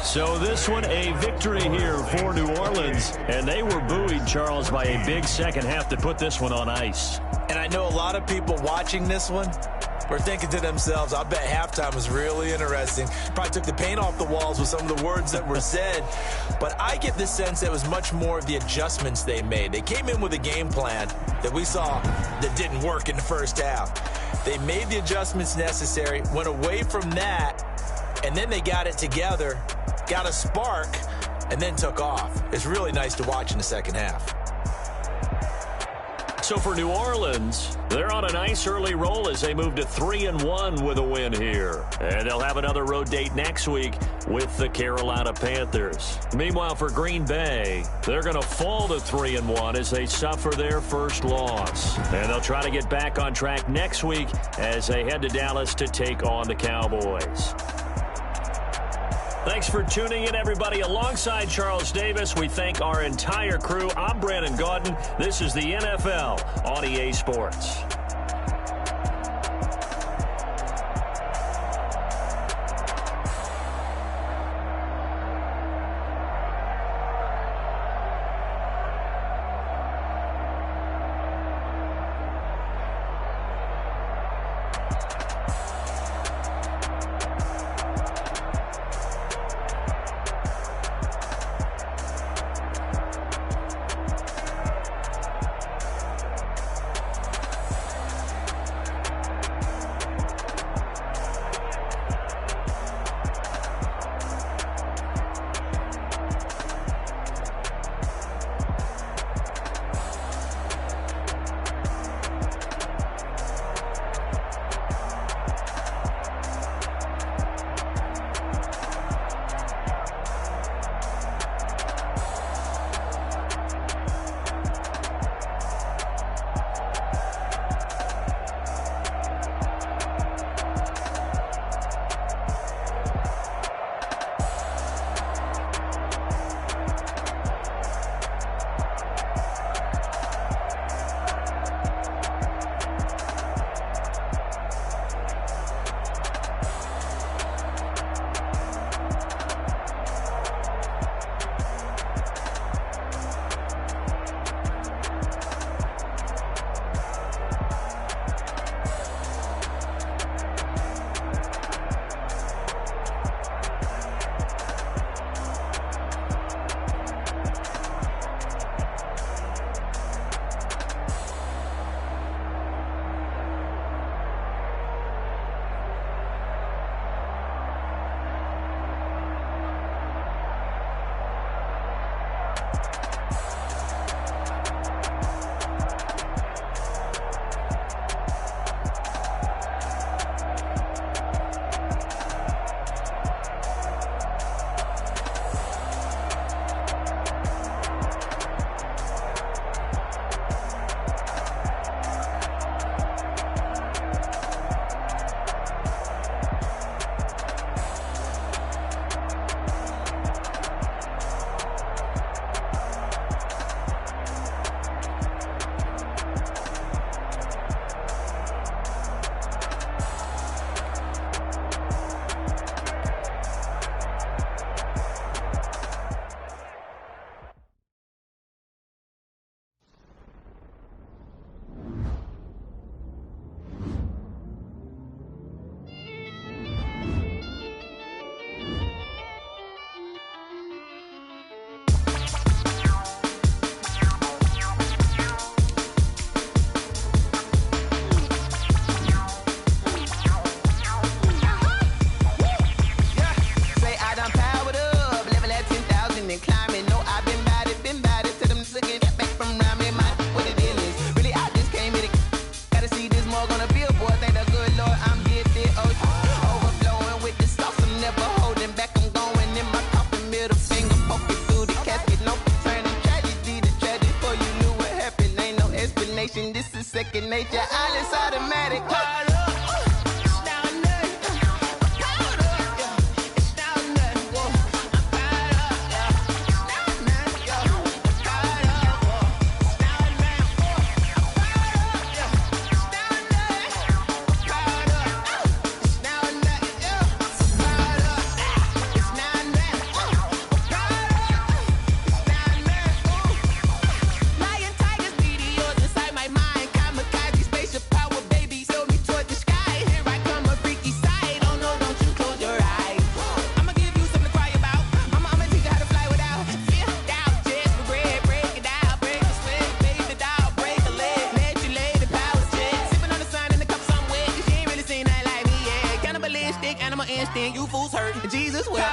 So this one, a victory here for New Orleans. And they were buoyed, Charles, by a big second half to put this one on ice. And I know a lot of people watching this one were thinking to themselves, I bet halftime was really interesting. Probably took the paint off the walls with some of the words that were said. But I get the sense that it was much more of the adjustments they made. They came in with a game plan that we saw that didn't work in the 1st half. They made the adjustments necessary, went away from that, and then they got it together, got a spark, and then took off. It's really nice to watch in the 2nd half. So for New Orleans, they're on a nice early roll as they move to 3-1 with a win here. And they'll have another road date next week with the Carolina Panthers. Meanwhile, for Green Bay, they're going to fall to 3-1 as they suffer their 1st loss. And they'll try to get back on track next week as they head to Dallas to take on the Cowboys. Thanks for tuning in, everybody. Alongside Charles Davis, we thank our entire crew. I'm Brandon Gaudin. This is the NFL on EA Sports. nation. This is second nature. All is automatic. You fools hurt. Jesus will.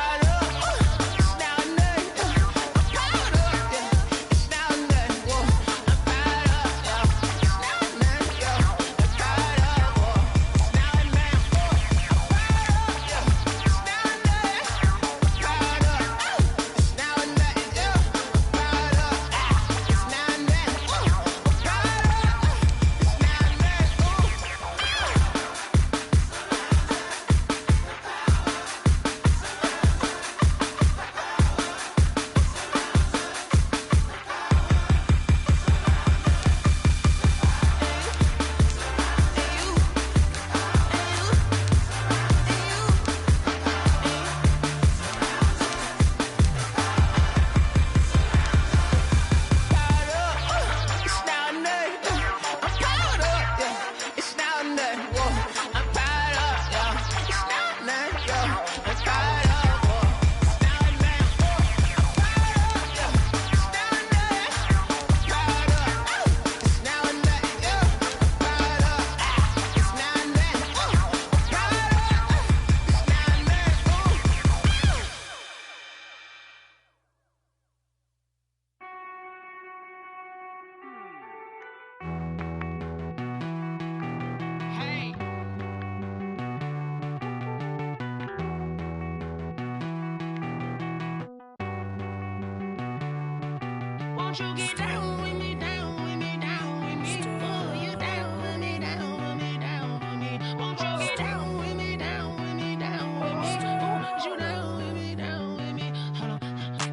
Won't you get down with me, down with me, down with me? Oh, you down with me, down with me, down with me. Won't you get down with me, down with me, down with me? Oh, you down with me, down with me? Hold on.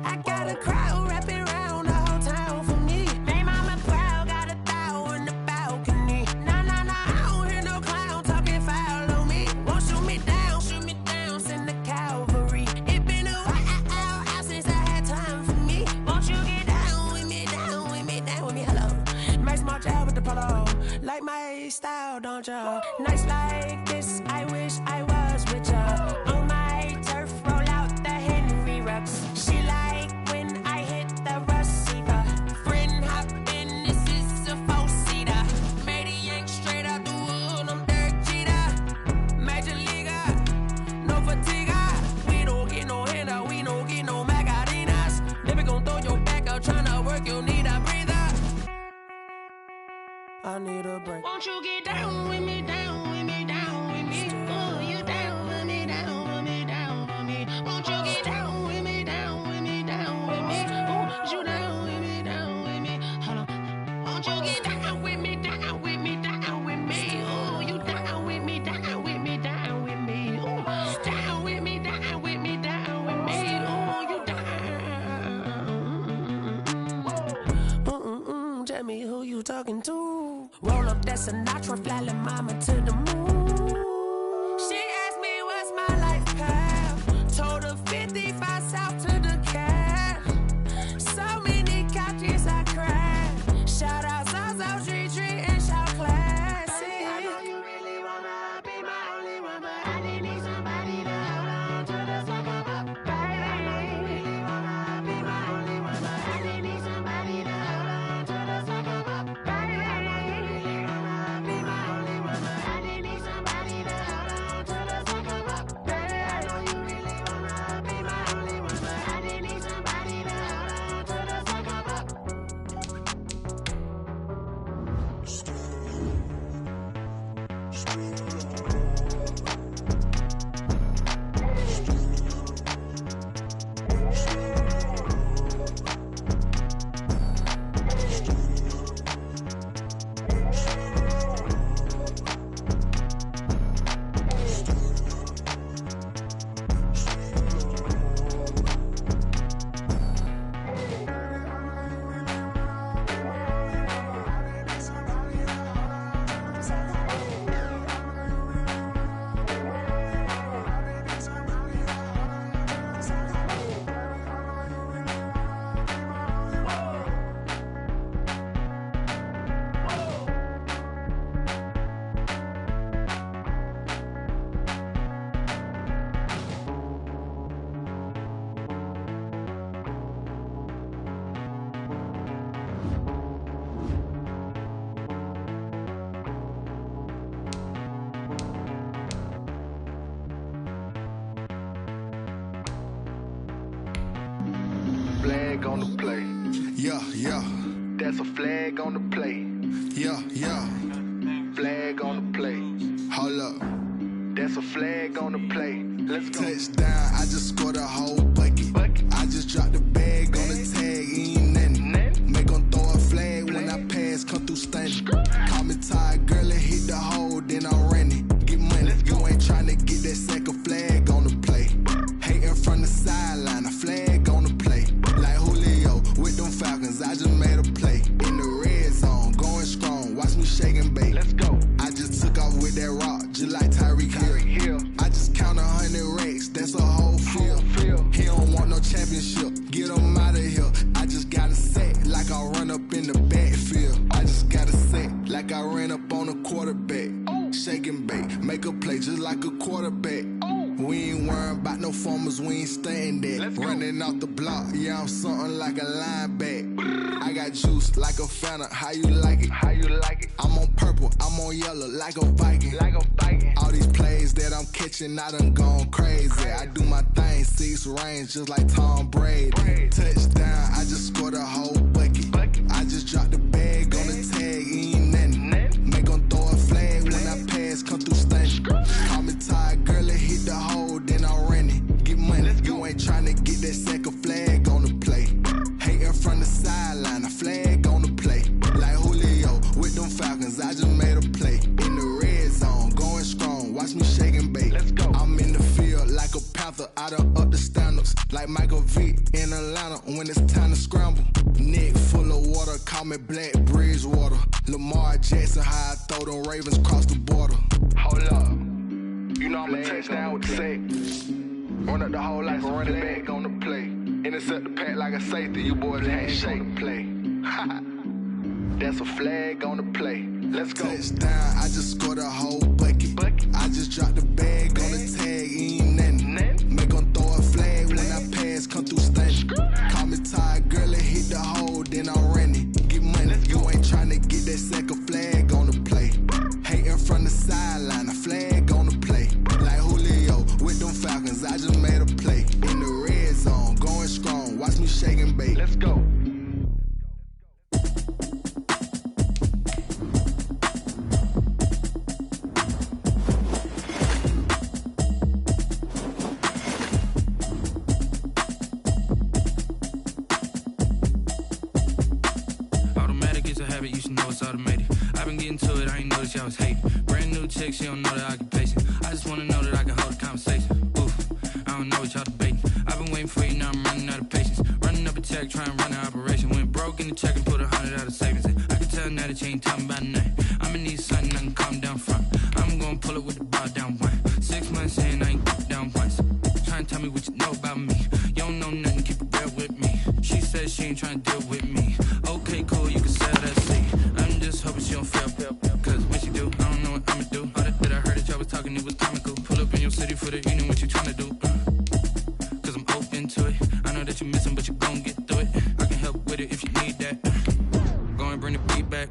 I got a crowd wrapping around the whole town for me. They mama crowd got a thou in the balcony. Nah, nah, nah, I don't hear no clown talking foul on me. Won't shoot me down, send the cavalry. It been a while since I had time for me. Won't you get down with me, down with me, down with me? Hello. Nice small job with the polo. Like my style, don't ya? Nice like this, I wish I was with ya. On my turf, roll out the Henry Rux. She like when I hit the receiver. Friend hop in, this is a four-seater. Made a yank straight out the wood, I'm Derek Jeter. Major leaguer, no fatigue. We don't get no handout, we don't get no Macarinas. Never gon' throw your back out, tryna work, you need a breather. I need a break. Won't you get down with me, down with me, down with me? Oh, you down with me, down with me, down with me. Won't you get down with me, down with me, down with me? Oh, you down with me, down with me? Hold on. Won't you get down with me, down with me, down with me? Oh, you down with me, down with me, down with me? Oh, down with me, down with me, down with me? Oh, you down. Tell me who you talking to. Roll up that Sinatra, fly la mama to the moon. She asked me what's my life path. Told her 55 south to the cat. So many couches I cried. Shout out Zaza, Tree, and shout classic. I know you really wanna be my only one, but I didn't need somebody to hold on to the sucker up, baby. I know you really wanna be my only one, but I didn't need somebody to hold on to the sucker up, baby. I know you really wanna be my only one, but I didn't need somebody to on the play. Yeah, yeah. That's a flag on the play. Yeah, yeah. Flag on the play. Hold up. That's a flag on the play. Let's go. Touchdown, I just scored a whole bucket. I just dropped the bag on the tag, ain't nothing. Make them throw a flag when I pass, come through stunning. Call me tired, girl, and hit the hole, then I'm running. Get money, you ain't trying to get that second flag on the play. Hating from the sideline, a flag on the play. Like Julio with them Falcons, I just made a play. In the red zone, going strong, watch me shake and bake. Let's go. I just took off with that rock, just like Tyreek Hill. I just count 100 racks, that's a whole field. He don't want no championship, get him out of here. I just got a set, like I run up in the backfield. I just got a set, like I ran up on a quarterback. Shake and bake, make a play just like a quarterback. We ain't worrying about no formers, we ain't staying there. Running off the block, yeah, I'm something like a linebacker. I got juice like a Fanta, how you like it? How you like it? I'm on purple, I'm on yellow, like a Viking. Like a Viking. All these plays that I'm catching, I done gone crazy. I do my thing, 6 range, just like Tom Brady. Touchdown, I just scored a whole bucket. I just dropped the bag on the tag, ain't nothing. Make them throw a flag when I pass, come through stunning. Call me tired, girl, and hit the hole, then I'm running. Get money, you ain't trying to get that second flag on the play. Hating from the sideline, a flag on the play. Like Julio with them Falcons, I just made a play. In the red zone, going strong, watch me shake and bake. Let's go. I'm in the field like a Panther, I done up the standards. Like Michael Vick in Atlanta when it's time to scramble. Neck full of water, call me Black Bridgewater. Lamar Jackson, how I throw them Ravens cross the border. Hold up. You know I'm a touchdown with the sack. Run up the whole like a running back on the play. Intercept the pack like a safety, you boys can't shake the play. That's a flag on the play. Let's go. Touchdown, I just scored a whole bucket. I just dropped the bag on the tag, ain't nothing. Make them throw a flag when I pass, come through stunning. Call me tired, girl, and hit the hole, then I'm running. Get money, you ain't trying to get that second flag on the play. Hating from the sideline, a flag on the play. Like Julio with them Falcons, I just made a play. In the red zone, going strong, watch me shake and bake. Let's go. I was hating. Brand new chick, she don't know the occupation. I just wanna know that I can hold a conversation. Oof, I don't know what y'all debating. I've been waiting for you, now I'm running out of patience. Running up a check, trying to run an operation. Went broke in the check and put 100 out of savings in. I can tell now that you ain't talking about nothing. I'ma need something I can calm down from. I'm gonna pull it with the bar down one. 6 months in, I ain't down once. Trying to tell me what you know about me. You don't know nothing, keep it real with me. She says she ain't trying to deal with me. Okay, cool, you can sell that seat. I'm just hoping she don't feel. Cause when she do, I don't know what I'ma do. All that I heard that y'all was talking, it was comical. Pull up in your city for the evening, what you tryna do? Cause I'm open to it. I know that you're missing, but you gon' get through it. I can help with it if you need that. Go and bring the beat back.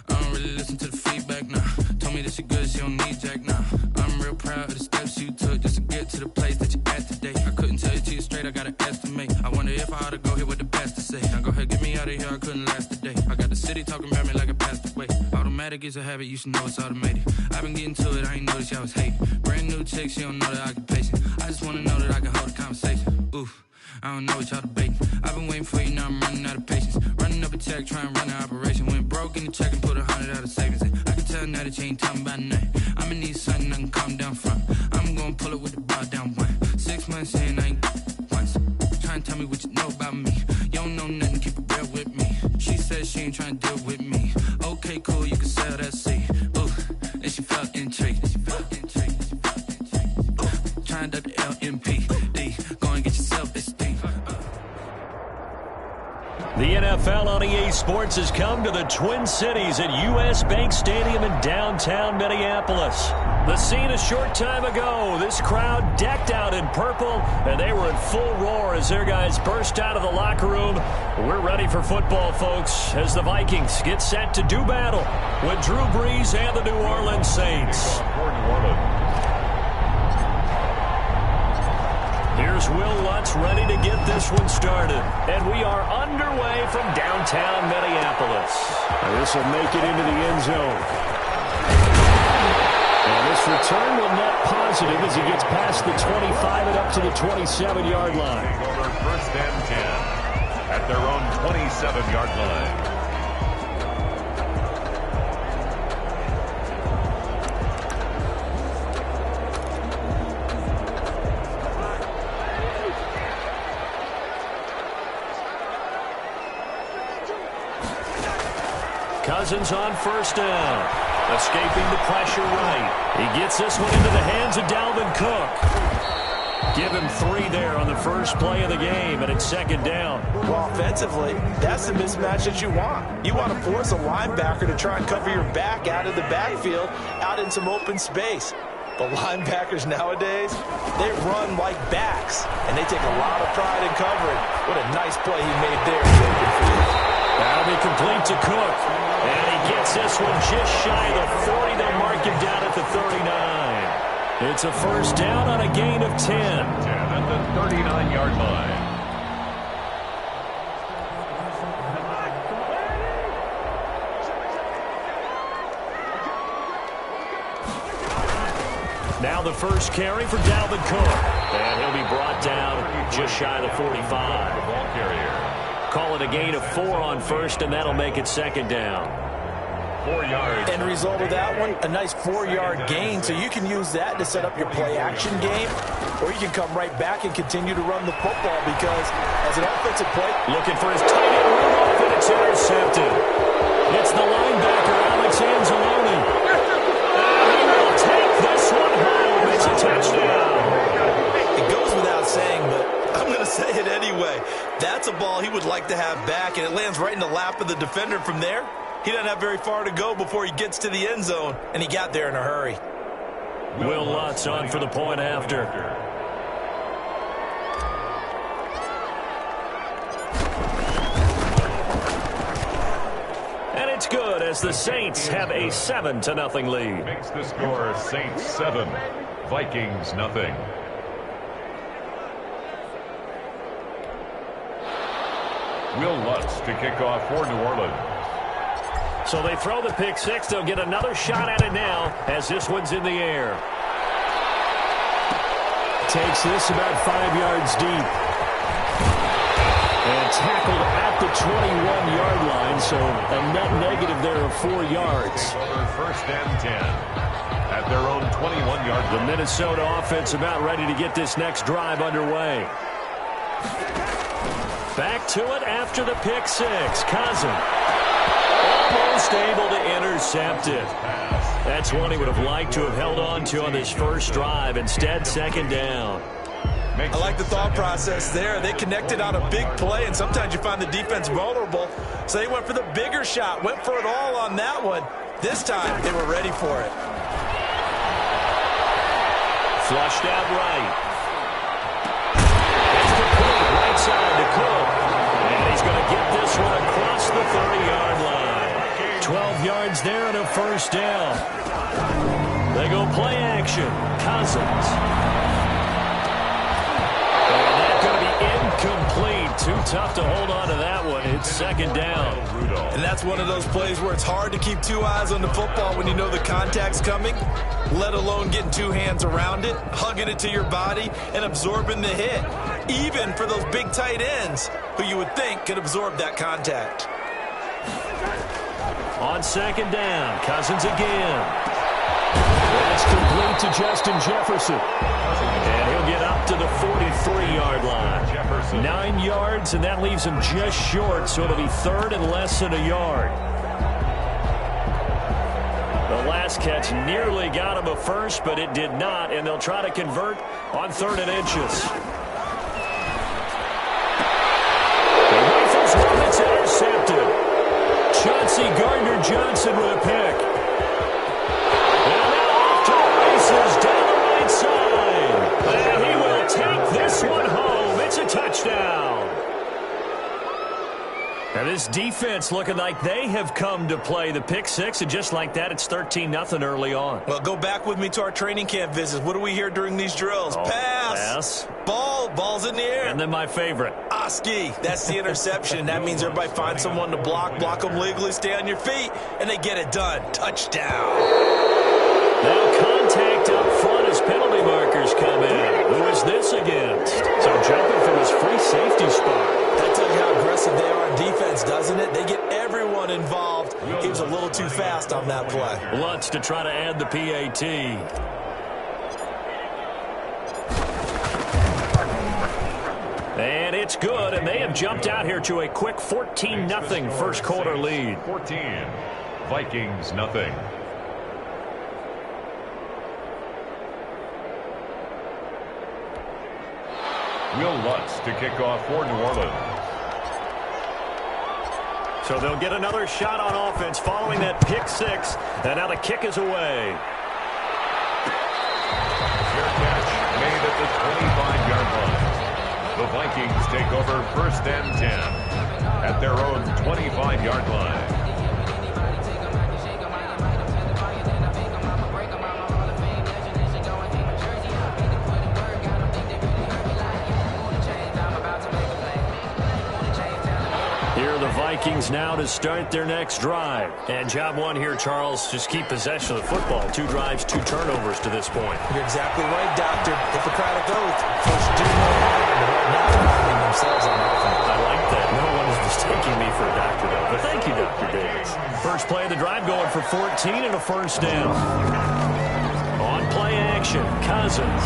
I don't really listen to the feedback, nah. Told me that she good, she don't need Jack, nah. I'm real proud of the steps you took just to get to the place that you're at today. I couldn't tell you to you straight, I gotta estimate. I wonder if I ought to go here with the best to say. Now go ahead, get me out of here, I couldn't last today. I got the city talking about me like I passed away. Automatic is a habit, you should know it's automated. I've been getting to it, I ain't noticed y'all was hating. Brand new chick, she don't know the occupation. I just wanna know that I can hold a conversation. Oof, I don't know what y'all debating. I've been waiting for you, now I'm running out of patience. Running up a check, trying to run an operation. Went broke in the check and put 100 out of savings in. I can tell now that you ain't talking about nothing. I'ma need something I can calm down from. I'm gonna pull it with the bar down one. 6 months in, I ain't once. Trying to tell me what you know about me. You don't know nothing, keep it real with me. She says she ain't trying to deal with me. Okay, cool, you can sell that seat. Ooh, and she felt intrigued. Trying to the LMPD. Go and get yourself this thing. The NFL on EA Sports has come to the Twin Cities at U.S. Bank Stadium in downtown Minneapolis. The scene a short time ago, this crowd decked out in purple, and they were in full roar as their guys burst out of the locker room. We're ready for football, folks, as the Vikings get set to do battle with Drew Brees and the New Orleans Saints. Here's Here's Will Lutz ready to get this one started. And we are underway from downtown Minneapolis. And this will make it into the end zone. And this return will net positive as he gets past the 25 and up to the 27-yard line. Over first and 10 at their own 27-yard line. Cousins on first down. Escaping the pressure right. He gets this one into the hands of Dalvin Cook. Give him 3 there on the first play of the game, and it's second down. Well, offensively, that's the mismatch that you want. You want to force a linebacker to try and cover your back out of the backfield, out in some open space. But linebackers nowadays, they run like backs, and they take a lot of pride in covering. What a nice play he made there. That'll be complete to Cook. And he gets this one just shy of the 40. They'll mark him down at the 39. It's a first down on a gain of 10. 10 at the 39-yard line. Now the first carry for Dalvin Cook. And he'll be brought down just shy of the 45. Ball carrier. Call it a gain of 4 on first, and that'll make it second down. 4 yards. End result of that one, a nice 4-yard gain, so you can use that to set up your play-action game, or you can come right back and continue to run the football because as an offensive play... Looking for his tight end Rudolph, and it's intercepted. It's the linebacker, Alex Anzalone. And he will take this one home. It's a touchdown. It goes without saying, but I'm going to say it anyway. That's a ball he would like to have back, and it lands right in the lap of the defender from there. He doesn't have very far to go before he gets to the end zone, and he got there in a hurry. Will Lutz on for the point after. And it's good as the Saints have a 7-0 lead. Makes the score Saints 7, Vikings nothing. Will Lutz to kick off for New Orleans. So they throw the pick six. They'll get another shot at it now as this one's in the air. Takes this about 5 yards deep. And tackled at the 21-yard line, so a net negative there of 4 yards. Over first and 10 at their own 21-yard line. The Minnesota offense about ready to get this next drive underway. Back to it after the pick six. Cousin almost able to intercept it. That's one he would have liked to have held on to on this first drive. Instead, second down. I like the thought process there. They connected on a big play, and sometimes you find the defense vulnerable. So they went for the bigger shot, went for it all on that one. This time, they were ready for it. Flushed out right. It's complete right side to Cook. And he's going to get this one across the 30-yard line. 12 yards there and a first down. They go play action. Cousins. And that's going to be incomplete. Too tough to hold on to that one. It's second down. And that's one of those plays where it's hard to keep 2 eyes on the football when you know the contact's coming, let alone getting 2 hands around it, hugging it to your body, and absorbing the hit. Even for those big tight ends who you would think could absorb that contact. On second down, Cousins again. That's complete to Justin Jefferson. And he'll get up to the 43-yard line. 9 yards, and that leaves him just short, so it'll be third and less than a yard. The last catch nearly got him a first, but it did not, and they'll try to convert on 3rd and inches. The rifles one, it's intercepted. Chauncey Gardner-Johnson with a pick. And now off to the races down the right side. And he will take this one home. It's a touchdown. Now this defense looking like they have come to play the pick six, and just like that, it's 13-0 early on. Well, go back with me to our training camp visits. What do we hear during these drills? Pass. pass. Ball's in the air. And then my favorite. Oski, that's the interception. That means everybody finds someone to block them legally, stay on your feet, and they get it done. Touchdown. Now contact up front as penalty markers come in. Who is this against? So jumping from his free safety spot. That tells you how aggressive they are on defense, doesn't it? They get everyone involved. He was a little too fast on that play. Lutz to try to add the PAT. And it's good, and they have jumped out here to a quick 14-0 first quarter lead. 14, Vikings nothing. Will Lutz to kick off for New Orleans. So they'll get another shot on offense following that pick six, and now the kick is away. Fair catch made at the 25-yard line. The Vikings take over 1st and 10 at their own 25-yard line. Here are the Vikings now to start their next drive. And job one here, Charles, just keep possession of the football. 2 drives, 2 turnovers to this point. You're exactly right, Doctor. Hippocratic oath. First do no harm, but right now they're finding themselves on offense. I like that. No one is mistaking me for a doctor, though. But thank you, Dr. Davis. First play of the drive going for 14 and a first down. On play action, Cousins.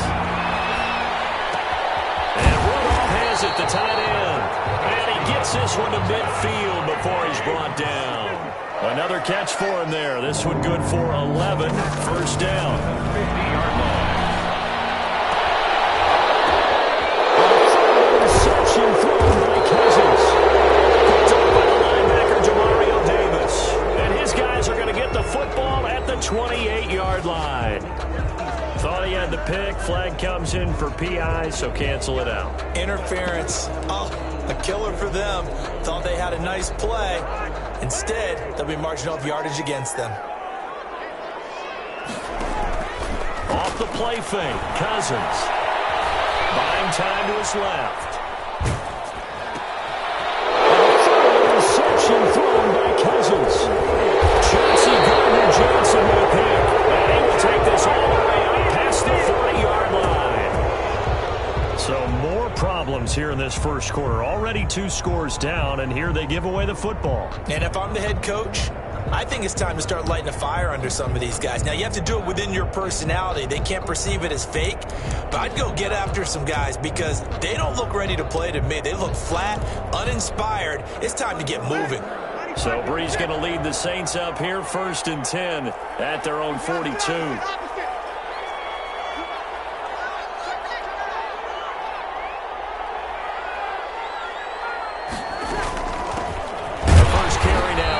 And Rudolph has it, the tight end. And he gets this one to midfield before he's brought down. Another catch for him there. This one good for 11. First down. 50-yard line. Interception thrown by Cousins. Picked up by the linebacker, Demario Davis. And his guys are going to get the football at the 28-yard line. Thought he had the pick. Flag comes in for PI, so cancel it out. Interference. Oh, a killer for them. Thought they had a nice play. Instead, they'll be marching off yardage against them. Off the play fake, Cousins. Buying time to his left. Interception thrown by Cousins. Chauncey Gardner-Johnson with a pick. And he will take this all the way up past the 40-yard line. So more problems here in this first quarter. Already 2 scores down, and here they give away the football. And if I'm the head coach, I think it's time to start lighting a fire under some of these guys. Now, you have to do it within your personality. They can't perceive it as fake. But I'd go get after some guys because they don't look ready to play to me. They look flat, uninspired. It's time to get moving. So Bree's going to lead the Saints up here, 1st and 10 at their own 42.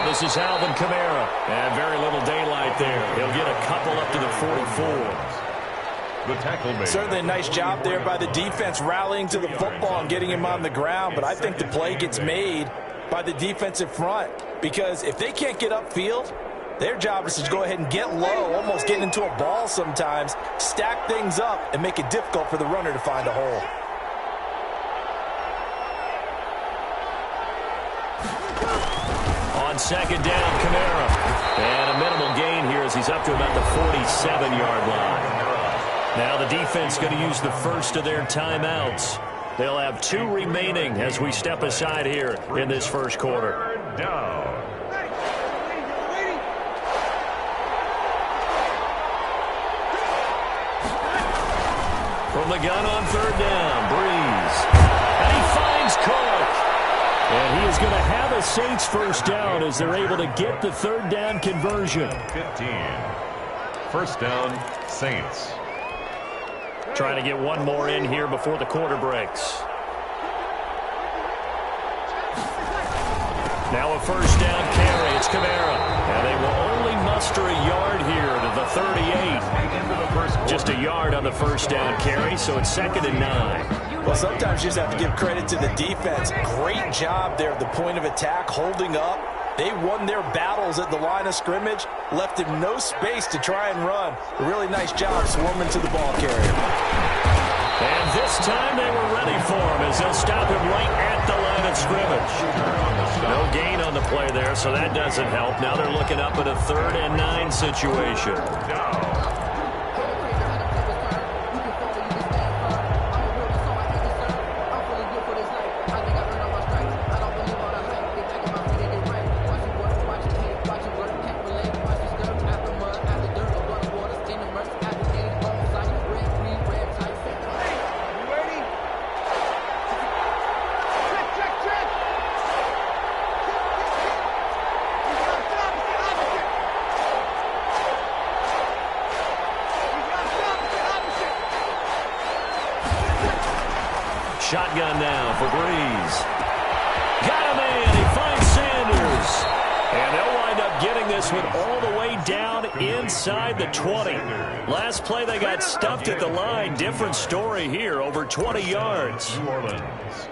This is Alvin Kamara. And very little daylight there. He'll get a couple up to the 44. The tackle made. Certainly a nice job there by the defense rallying to the football and getting him on the ground. But I think the play gets made by the defensive front. Because if they can't get upfield, their job is to go ahead and get low, almost get into a ball sometimes, stack things up, and make it difficult for the runner to find a hole. On second down, Kamara. And a minimal gain here as he's up to about the 47-yard line. Now the defense going to use the first of their timeouts. They'll have 2 remaining as we step aside here in this first quarter. Down. From the gun on 3rd down, Breeze. And he finds Cook. And he is going to have a Saints first down as they're able to get the 3rd down conversion. 15. First down, Saints. Trying to get one more in here before the quarter breaks. Now a first down carry. It's Kamara. And they will only muster a yard here to the 38. Just a yard on the first down carry, so it's 2nd and 9. Well, sometimes you just have to give credit to the defense. Great job there at the point of attack, holding up. They won their battles at the line of scrimmage, left him no space to try and run. A really nice job swarming to the ball carrier. And this time they were ready for him as they'll stop him right at the line of scrimmage. No gain on the play there, so that doesn't help. Now they're looking up at a 3rd and 9 situation. Shotgun now for Breeze. Got him in. He finds Sanders. And they'll wind up getting this one all the way down inside the 20. Last play they got stuffed at the line. Different story here. Over 20 yards. New Orleans.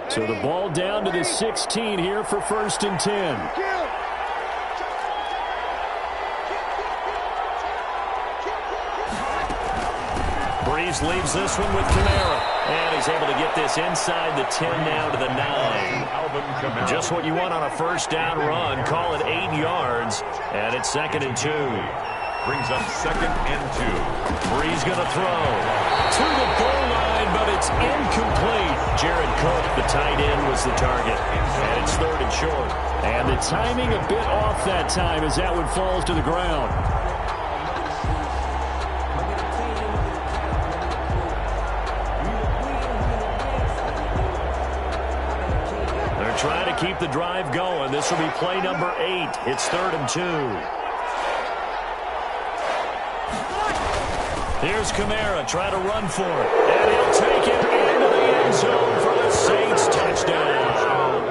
So the ball down to the 16 here for 1st and 10. Breeze leaves this one with Kamara. And he's able to get this inside the 10 now to the 9. Just what you want on a 1st down run. Call it 8 yards. And it's 2nd and 2. Brings up 2nd and 2. Breeze going to throw to the goal line, but it's incomplete. Jared Cook, the tight end, was the target. And it's 3rd and short. And the timing a bit off that time as that one falls to the ground. They're trying to keep the drive going. This will be play number 8. It's 3rd and 2. Here's Kamara trying to run for it. And he'll take it into the end zone for the Saints touchdown.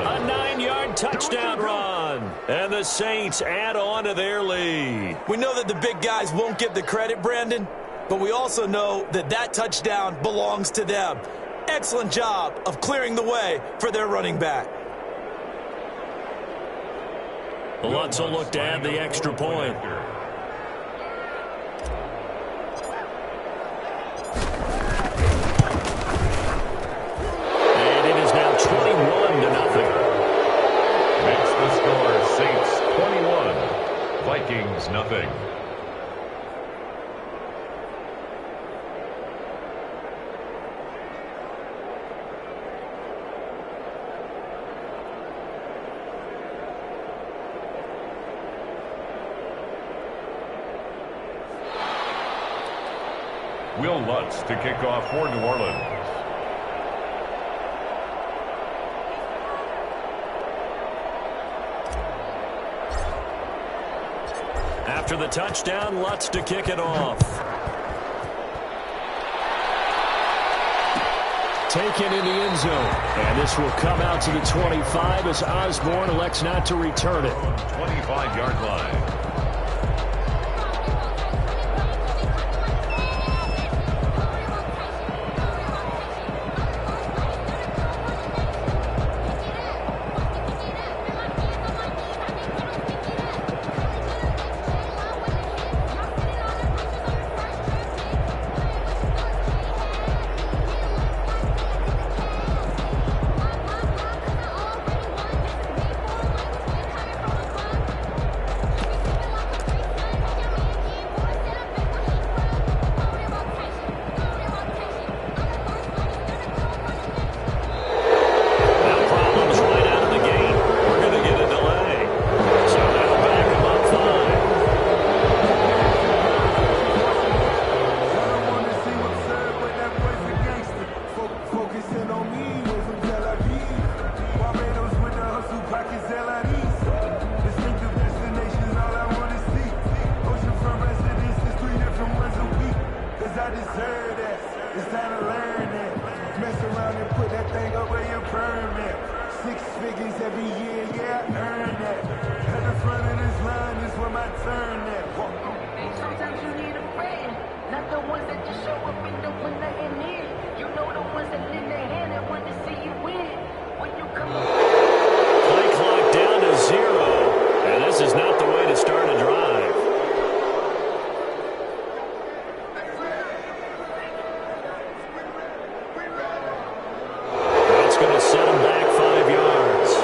A 9-yard touchdown run. And the Saints add on to their lead. We know that the big guys won't get the credit, Brandon, but we also know that that touchdown belongs to them. Excellent job of clearing the way for their running back. Lutz will look to add the extra point. Vikings nothing. Will Lutz to kick off for New Orleans. After the touchdown, Lutz to kick it off. Taken in the end zone. And this will come out to the 25 as Osborne elects not to return it. 25-yard line. 6 figures every year, yeah, I earned that. At the front of this line is where my turn at. Sometimes you need a friend, not the ones that just show up and don't put nothing in. You know the ones that lend their hand and want to see you win. When you come Play clock down to 0, and this is not the way to start a drive. That's going to set him back 5 yards.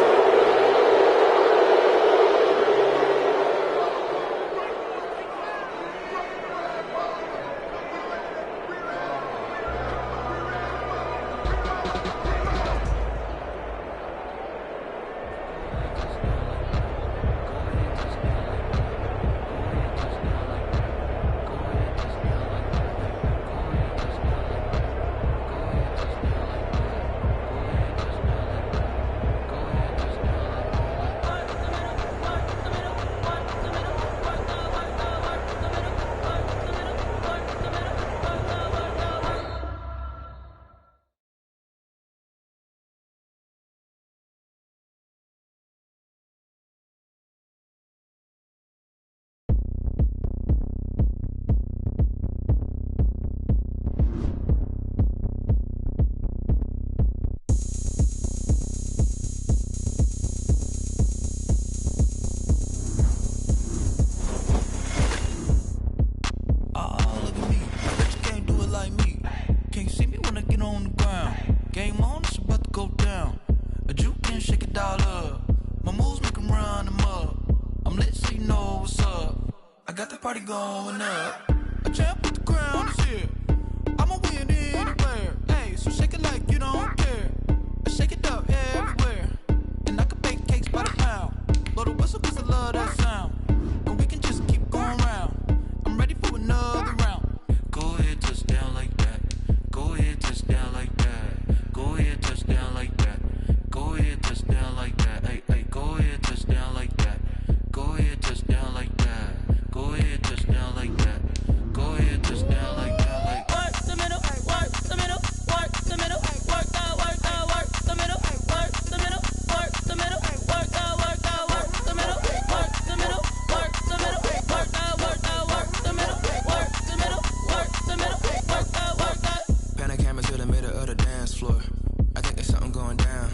Going up, a champ with the crown is here. I'ma win anywhere. Hey, so shake it like you don't care. I shake it up everywhere, and I can bake cakes by the pound. Blow the whistle 'cause I love that sound, and we can just keep going round. I'm ready for another round. Go ahead, touch down like that. Go ahead, touch down like that. Go ahead, touch down like that. Go ahead, touch down like that. Hey, hey, go ahead, touch down like that. Go ahead, touch down like that. Go ahead, touch down like that. Go ahead, touch down like that. Like work the middle, work the middle, work the middle, work that, work that, work the middle, work the middle, work the middle, work that, work that, work the middle, work the middle, work the middle, work that, work that, work the middle, work the middle, work the middle, work that, work that. Panic camera to the middle of the dance floor. I think there's something going down.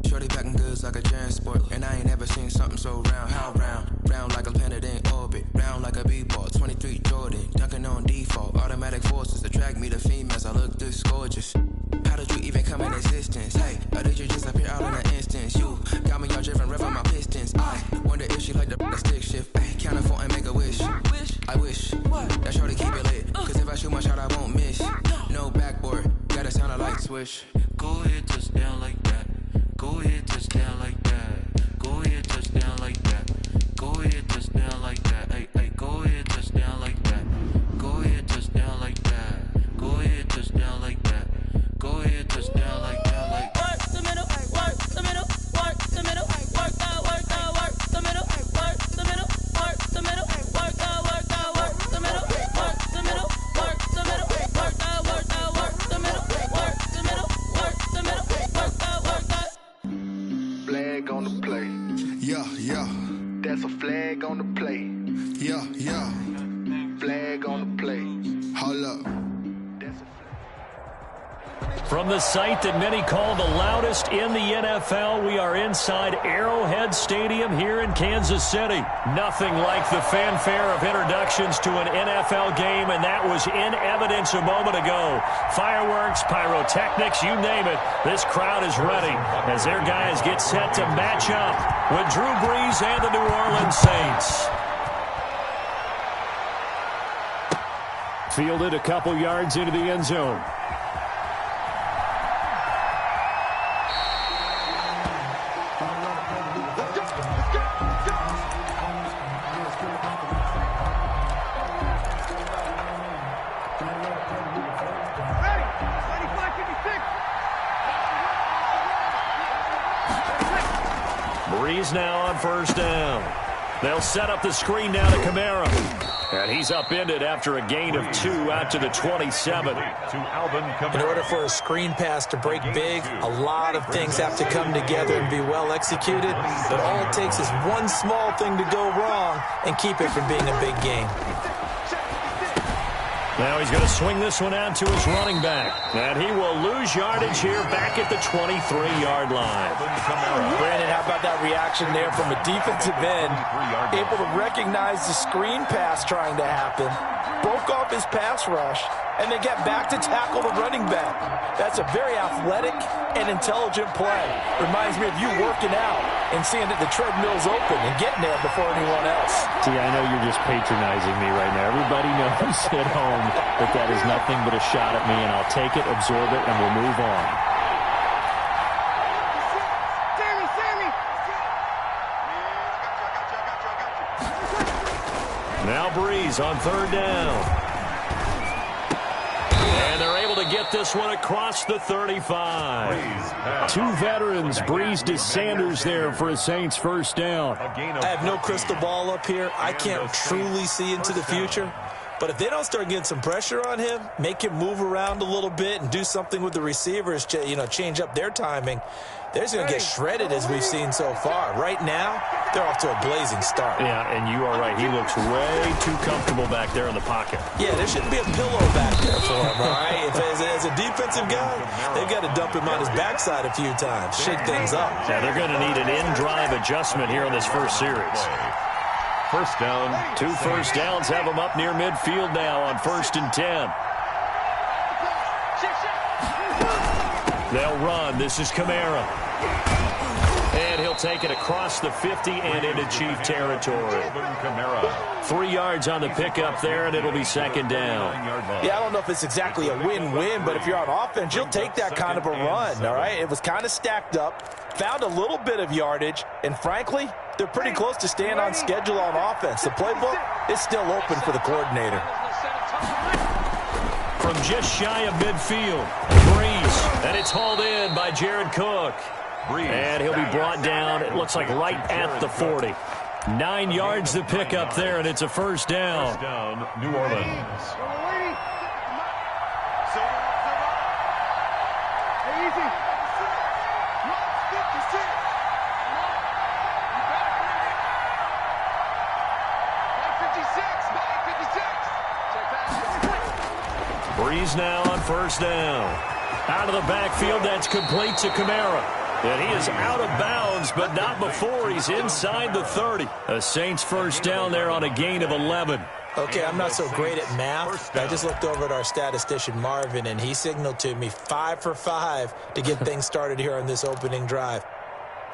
Shorty packing goods like a transport, and I ain't never seen something so round. How round? Round like a planet in orbit, round like a b-ball. 23 Jordan, dunking on default. Automatic forces attract me to females. I look this gorgeous. How did you even come in existence? Hey, or did you just appear out in an instance? You got me all driven, revving my pistons. I wonder if she like the stick shift. Hey, count a 4 and make a wish. I wish that shorty keep it lit, 'cause if I shoot my shot, I won't miss. No backboard, gotta sound a light switch. Go ahead, touch down like that. Go ahead, touch down like that. Go ahead, touch down like that. Go ahead, touch down like that. Hey, hey, go ahead, touch down like that. Go ahead, touch down like that. Go ahead, touch down like that. Go ahead, touch down like that. Like work the middle, work the middle, work the middle, work that, work that, work the middle, work the middle, work the middle, work that, work that, work the middle, work the middle, work the middle, work that, work that, work the middle, work the middle, work the middle, work that, work that. Flag on the play. Yeah, yeah. That's a flag on the play. Yeah, yeah. Flag on the play. Hold up. From the site that many call the loudest in the NFL, we are inside Arrowhead Stadium here in Kansas City. Nothing like the fanfare of introductions to an NFL game, and that was in evidence a moment ago. Fireworks, pyrotechnics, you name it. This crowd is ready as their guys get set to match up with Drew Brees and the New Orleans Saints. Fielded a couple yards into the end zone. Brees now on first down. They'll set up the screen now to Kamara. And he's upended after a gain of 2 out to the 27. In order for a screen pass to break big, a lot of things have to come together and be well executed. But all it takes is one small thing to go wrong and keep it from being a big game. Now he's going to swing this one out to his running back. And he will lose yardage here back at the 23-yard line. Brandon, how about that reaction there from a defensive end? Able to recognize the screen pass trying to happen, broke off his pass rush, and then get back to tackle the running back. That's a very athletic and intelligent play. Reminds me of you working out and seeing that the treadmill's open and getting there before anyone else. See, I know you're just patronizing me right now. Everybody knows at home that that is nothing but a shot at me, and I'll take it, absorb it, and we'll move on. Now Breeze on 3rd down. And they're able to get this one across the 35. 2 veterans, Breeze to Sanders there for a Saints first down. I have no crystal ball up here. I can't truly see into the future. But if they don't start getting some pressure on him, make him move around a little bit and do something with the receivers, change up their timing, they're just going to get shredded as we've seen so far. Right now, they're off to a blazing start. Yeah, and you are right. He looks way too comfortable back there in the pocket. Yeah, there shouldn't be a pillow back there for him, all right? If as a defensive guy, they've got to dump him on his backside a few times, shake things up. Yeah, they're going to need an in-drive adjustment here in this first series. First down. 2 first downs have them up near midfield now on 1st and 10. They'll run. This is Kamara. And he'll take it across the 50 and into Chief territory. 3 yards on the pickup there, and it'll be 2nd down. Yeah, I don't know if it's exactly a win-win, but if you're on offense, you'll take that kind of a run, all right? It was kind of stacked up, found a little bit of yardage, and frankly, they're pretty close to staying on schedule on offense. The playbook is still open for the coordinator. From just shy of midfield, Breeze, and it's hauled in by Jared Cook. And he'll be brought down, it looks like right at the 40. 9 yards to pick up there, and it's a first down. New Orleans. Breeze now on 1st down. Out of the backfield, that's complete to Kamara. And he is out of bounds, but not before he's inside the 30. A Saints first down there on a gain of 11. Okay, I'm not so great at math. I just looked over at our statistician, Marvin, and he signaled to me 5 for 5 to get things started here on this opening drive.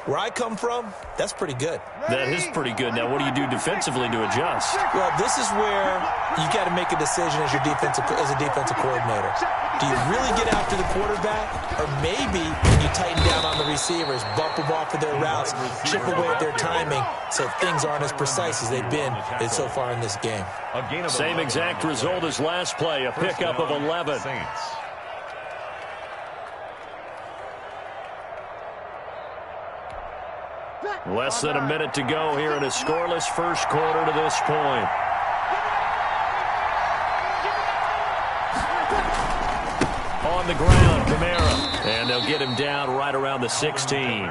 Where I come from, that's pretty good. That is pretty good. Now, what do you do defensively to adjust? Well, this is where you got to make a decision as a defensive coordinator. Do you really get after the quarterback, or maybe you tighten down on the receivers, bump them off of their routes, chip away at their timing, so things aren't as precise as they've been so far in this game? Same exact result as last play, a pickup of 11. Less than a minute to go here in a scoreless first quarter to this point. On the ground, Kamara. And they'll get him down right around the 16.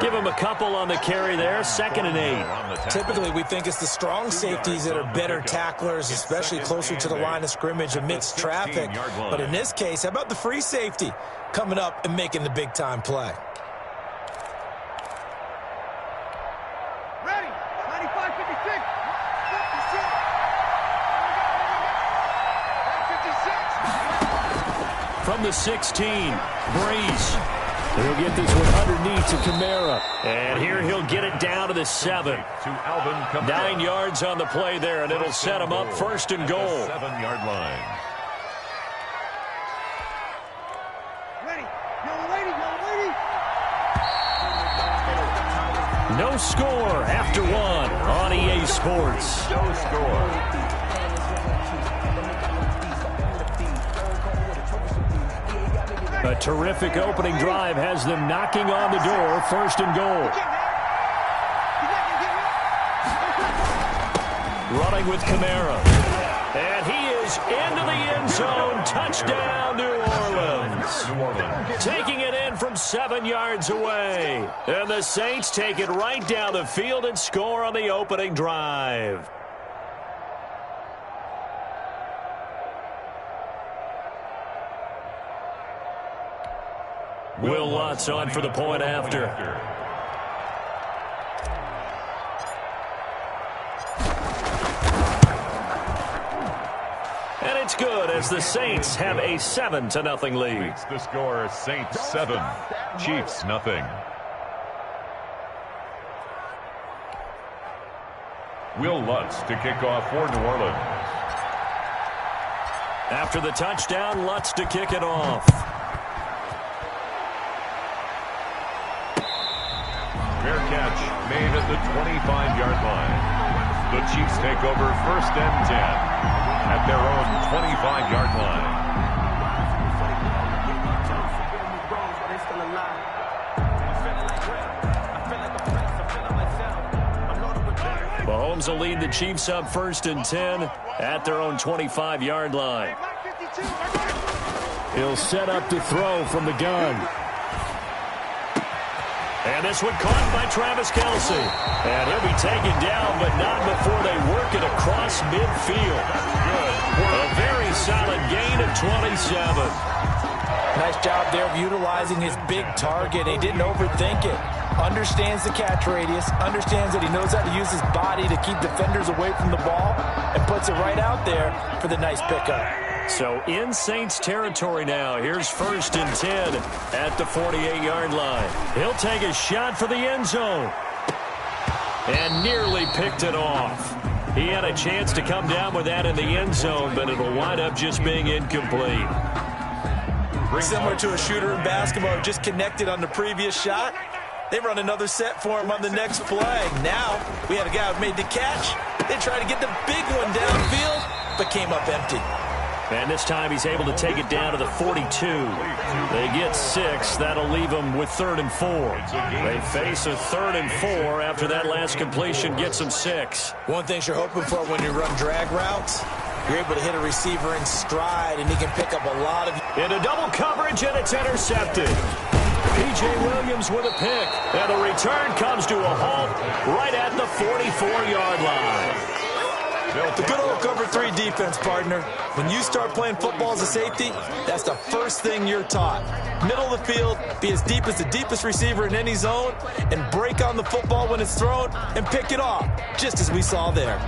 Give him a couple on the carry there, 2nd and 8. Typically, we think it's the strong safeties that are better tacklers, especially closer to the line of scrimmage amidst traffic. But in this case, how about the free safety coming up and making the big-time play? From the 16, Breeze. He'll get this one underneath to Kamara. And here he'll get it down to the 7. 9 yards on the play there, and it'll set him up 1st and goal. 7-yard line. No score after 1 on EA Sports. No score. A terrific opening drive has them knocking on the door, 1st and goal. running with Kamara. And he is into the end zone. Touchdown, New Orleans. Taking it in from 7 yards away. And the Saints take it right down the field and score on the opening drive. Will Lutz on for the point after. And it's good as the Saints have a 7-0 lead. The score, Saints 7, Chiefs nothing. Will Lutz to kick off for New Orleans. After the touchdown, Lutz to kick it off. Fair catch made at the 25-yard line. The Chiefs take over 1st and 10 at their own 25-yard line. Mahomes will lead the Chiefs up 1st and 10 at their own 25-yard line. He'll set up to throw from the gun. And this one caught by Travis Kelce. And he'll be taken down, but not before they work it across midfield. A very solid gain of 27. Nice job there of utilizing his big target. He didn't overthink it. Understands the catch radius. Understands that he knows how to use his body to keep defenders away from the ball. And puts it right out there for the nice pickup. So in Saints territory now. Here's 1st and 10 at the 48-yard line. He'll take a shot for the end zone. And nearly picked it off. He had a chance to come down with that in the end zone, but it'll wind up just being incomplete. Similar to a shooter in basketball who just connected on the previous shot. They run another set for him on the next play. Now we had a guy who made the catch. They tried to get the big one downfield, but came up empty. And this time he's able to take it down to the 42. They get 6. That'll leave them with 3rd and 4. They face a 3rd and 4 after that last completion gets them 6. One thing you're hoping for when you run drag routes, you're able to hit a receiver in stride, and he can pick up a lot of... Into double coverage, and it's intercepted. P.J. Williams with a pick. And the return comes to a halt right at the 44-yard line. The good old cover 3 defense, partner. When you start playing football as a safety, that's the first thing you're taught. Middle of the field, be as deep as the deepest receiver in any zone, and break on the football when it's thrown and pick it off, just as we saw there.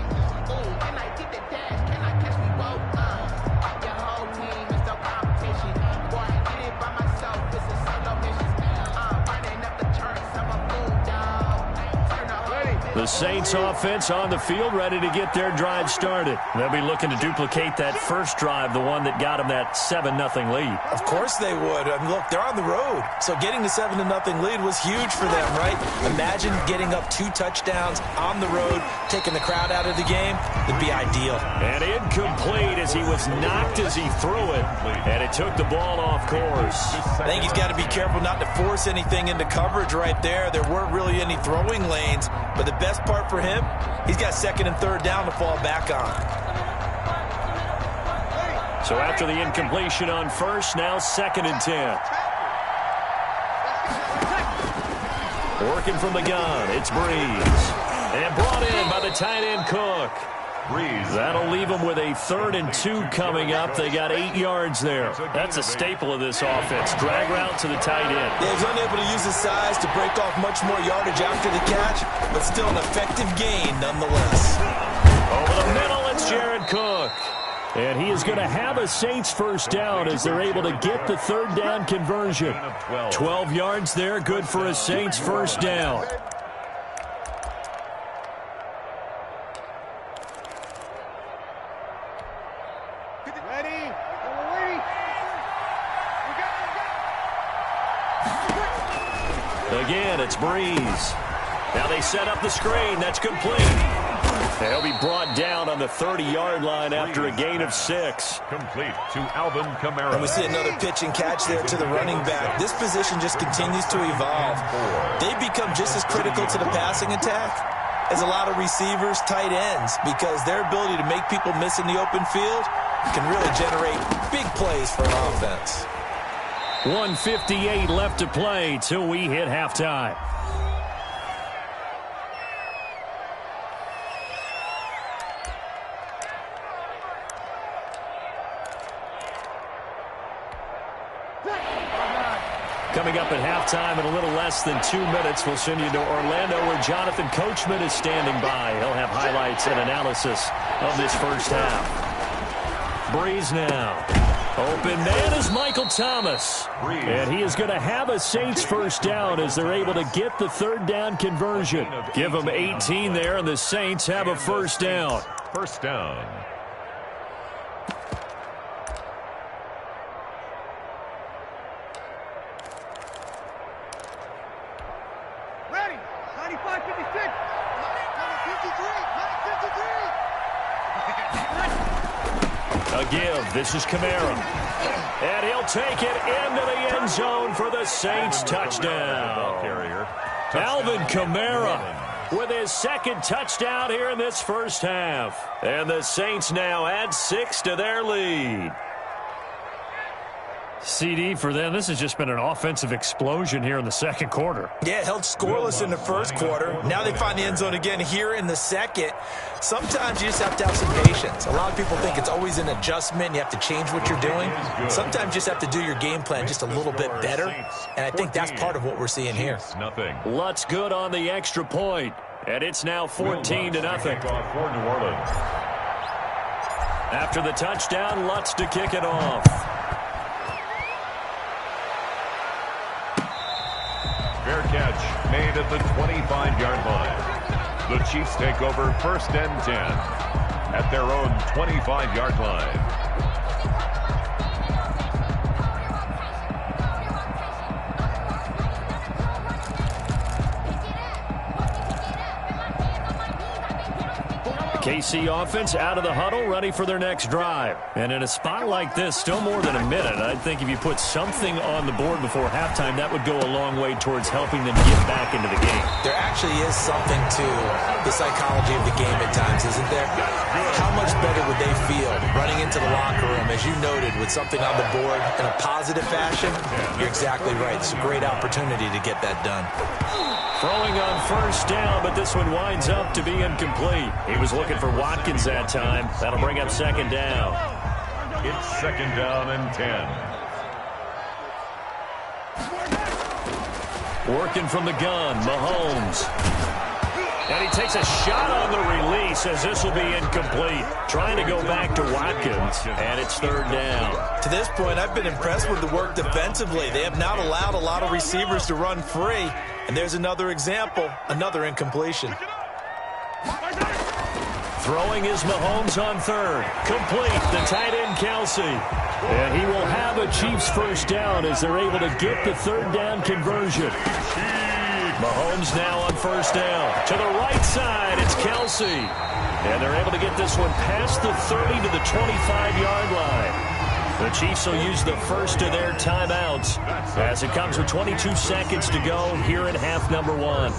The Saints offense on the field, ready to get their drive started. They'll be looking to duplicate that first drive, the one that got them that 7-0 lead. Of course they would. I mean, look, they're on the road. So getting the 7-0 lead was huge for them, right? Imagine getting up 2 touchdowns on the road, taking the crowd out of the game. It'd be ideal. And incomplete as he was knocked as he threw it. And it took the ball off course. I think he's got to be careful not to force anything into coverage right there. There weren't really any throwing lanes. But the best part for him, he's got 2nd and 3rd down to fall back on. So after the incompletion on 1st, now 2nd and 10. Working from the gun, it's Breeze. And brought in by the tight end Cook. Breeze. That'll leave them with a 3rd and 2 coming up. They got 8 yards there. That's a staple of this offense. Drag route to the tight end. Yeah, he's unable to use his size to break off much more yardage after the catch, but still an effective gain nonetheless. Over the middle, it's Jared Cook. And he is going to have a Saints first down as they're able to get the 3rd down conversion. 12 yards there, good for a Saints first down. Again, it's Breeze. Now they set up the screen. That's complete. They'll be brought down on the 30-yard line after a gain of 6. Complete to Alvin Kamara. And we see another pitch and catch there to the running back. This position just continues to evolve. They become just as critical to the passing attack is a lot of receivers, tight ends, because their ability to make people miss in the open field can really generate big plays for an offense. 1:58 left to play till we hit halftime. Coming up at halftime in a little less than 2 minutes, we'll send you to Orlando where Jonathan Coachman is standing by. He'll have highlights and analysis of this first half. Breeze now. Open man is Michael Thomas. And he is going to have a Saints first down as they're able to get the third down conversion. Give them 18 there, and the Saints have a first down. First down. Ready. 95, 56. 53. A give. This is Kamara. And he'll take it into the end zone for the Saints touchdown. Alvin Kamara with his second touchdown here in this first half. And the Saints now add 6 to their lead. CD for them, this has just been an offensive explosion here in the second quarter. Yeah, held scoreless in the first quarter. Now they find the end zone again here in the second. Sometimes you just have to have some patience. A lot of people think it's always an adjustment. You have to change what you're doing. Sometimes you just have to do your game plan just a little bit better. And I think that's part of what we're seeing here. Lutz good on the extra point. And it's now 14 to nothing. After the touchdown, Lutz to kick it off. Fair catch made at the 25-yard line. The Chiefs take over first and 10 at their own 25-yard line. KC offense out of the huddle, ready for their next drive. And in a spot like this, still more than a minute, I think if you put something on the board before halftime, that would go a long way towards helping them get back into the game. There actually is something to the psychology of the game at times, isn't there? How much better would they feel running into the locker room, as you noted, with something on the board in a positive fashion? You're exactly right. It's a great opportunity to get that done. Throwing on first down, but this one winds up to be incomplete. He was looking for Watkins that time. That'll bring up second down. It's second down and 10. Working from the gun, Mahomes. And he takes a shot on the release as this will be incomplete. Trying to go back to Watkins, and it's third down. To this point, I've been impressed with the work defensively. They have not allowed a lot of receivers to run free. And there's another example, another incompletion. Throwing is Mahomes on third. Complete, the tight end Kelsey. And he will have a Chiefs first down as they're able to get the third down conversion. Mahomes now on first down. To the right side, it's Kelsey. And they're able to get this one past the 30 to the 25-yard line. The Chiefs will use the first of their timeouts as it comes with 22 seconds to go here in half number one.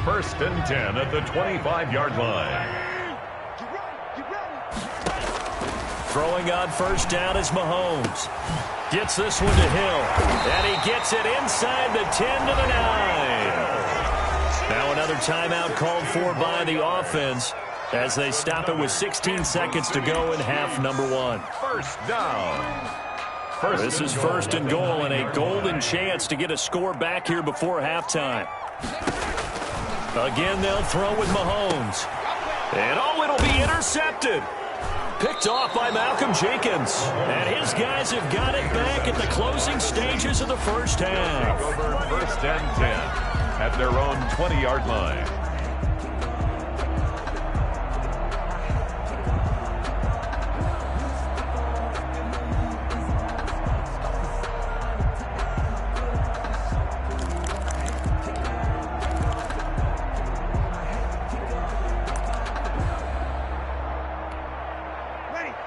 First and 10 at the 25-yard line. Throwing on first down is Mahomes. Gets this one to Hill. And he gets it inside the 10 to the 9. Now another timeout called for by the offense as they stop it with 16 seconds to go in half number one. First down. This is first and goal and a golden chance to get a score back here before halftime. Again, they'll throw with Mahomes. And it'll be intercepted. Picked off by Malcolm Jenkins. And his guys have got it back at the closing stages of the first half. Over first and 10 at their own 20-yard line.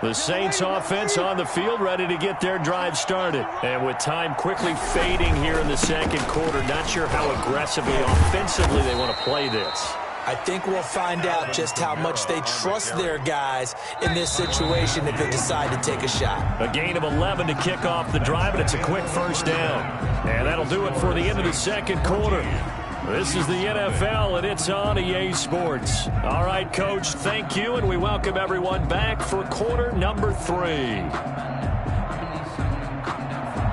The Saints offense on the field ready to get their drive started. And with time quickly fading here in the second quarter, not sure how aggressively offensively they want to play this. I think we'll find out just how much they trust their guys in this situation if they decide to take a shot. A gain of 11 to kick off the drive, and it's a quick first down. And that'll do it for the end of the second quarter. This is the NFL, and it's on EA Sports. All right, Coach, thank you, and we welcome everyone back for quarter number 3.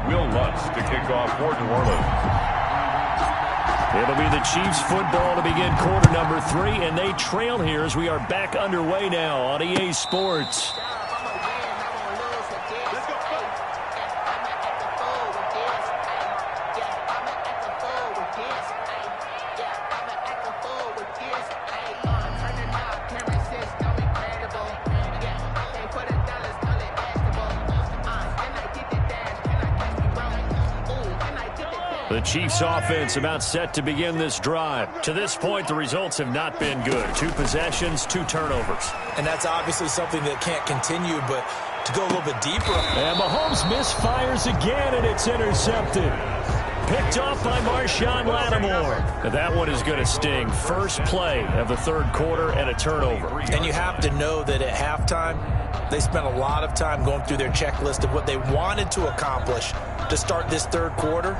Will Lutz to kick off for New Orleans. It'll be the Chiefs football to begin quarter number 3, and they trail here as we are back underway now on EA Sports. The Chiefs offense about set to begin this drive. To this point, the results have not been good. 2 possessions, 2 turnovers. And that's obviously something that can't continue, but to go a little bit deeper. And Mahomes misfires again, and it's intercepted. Picked off by Marshawn Lattimore. That one is going to sting. First play of the third quarter and a turnover. And you have to know that at halftime, they spent a lot of time going through their checklist of what they wanted to accomplish to start this third quarter.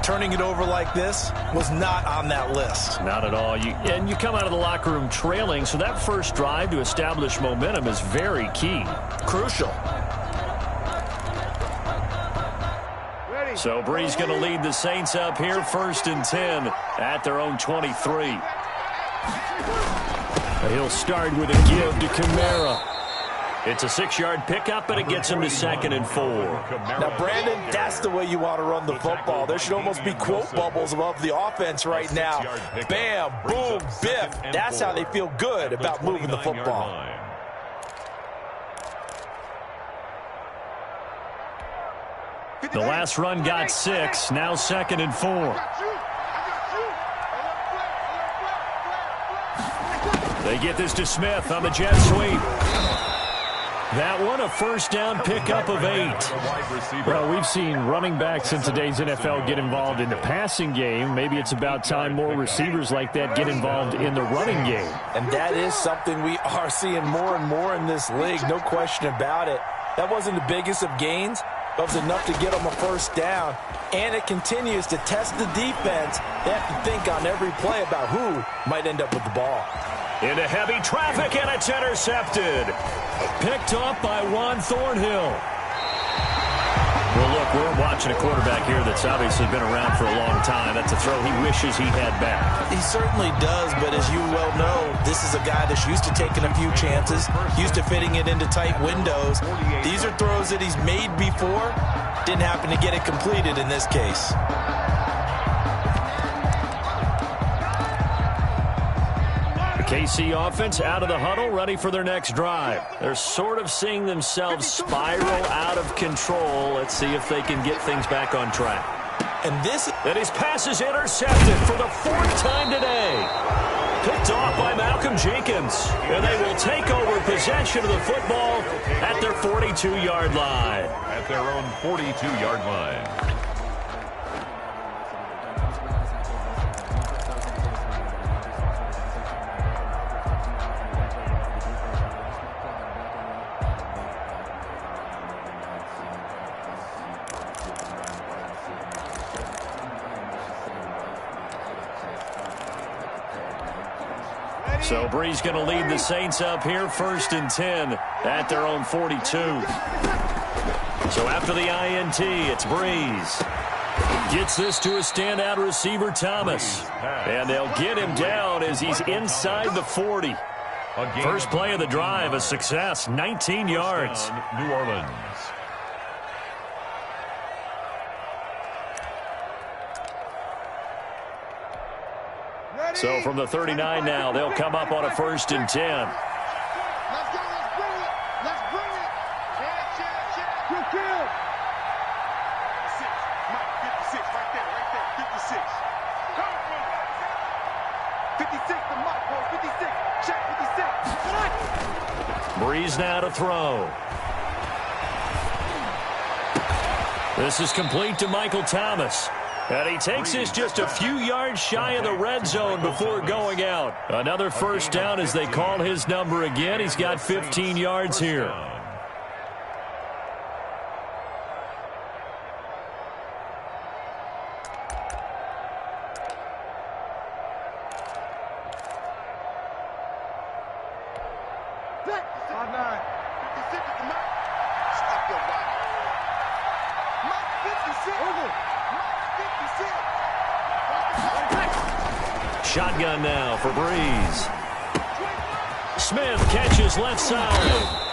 Turning it over like this was not on that list. Not at all. And you come out of the locker room trailing, so that first drive to establish momentum is very key. Crucial. So Brees going to lead the Saints up here, 1st and 10 at their own 23. He'll start with a give to Kamara. It's a 6-yard pickup, and it gets him to 2nd and 4. Now, Brandon, that's the way you want to run the football. There should almost be quote bubbles above the offense right now. Bam, boom, biff. That's how they feel good about moving the football. The last run got 6, now 2nd and 4. They get this to Smith on the jet sweep. That one, a first down pickup of 8. Well, we've seen running backs in today's NFL get involved in the passing game. Maybe it's about time more receivers like that get involved in the running game. And that is something we are seeing more and more in this league, no question about it. That wasn't the biggest of gains, but it was enough to get them a first down. And it continues to test the defense. They have to think on every play about who might end up with the ball. Into heavy traffic, and it's intercepted. Picked off by Juan Thornhill. Well, look, we're watching a quarterback here that's obviously been around for a long time. That's a throw he wishes he had back. He certainly does, but as you well know, this is a guy that's used to taking a few chances, used to fitting it into tight windows. These are throws that he's made before. Didn't happen to get it completed in this case. KC offense out of the huddle, ready for their next drive. They're sort of seeing themselves spiral out of control. Let's see if they can get things back on track. And his pass is intercepted for the 4th time today. Picked off by Malcolm Jenkins. And they will take over possession of the football at their 42-yard line. At their own 42-yard line. So Brees going to lead the Saints up here, 1st and 10 at their own 42. So after the INT, it's Brees. Gets this to a standout receiver, Thomas. And they'll get him down as he's inside the 40. First play of the drive, a success, 19 yards. New Orleans. So from the 39 now, they'll come up on a 1st and 10. Let's go, let's bring it. Let's bring it. Check. Good kill. 56, Mike, 56, right there, 56. 56 to Mike, bro, 56. Check, 56. Brees now to throw. This is complete to Michael Thomas. And he takes this just a few yards shy of the red zone before going out. Another first down as they call his number again. He's got 15 yards here. Shotgun now for Breeze. Smith catches left side.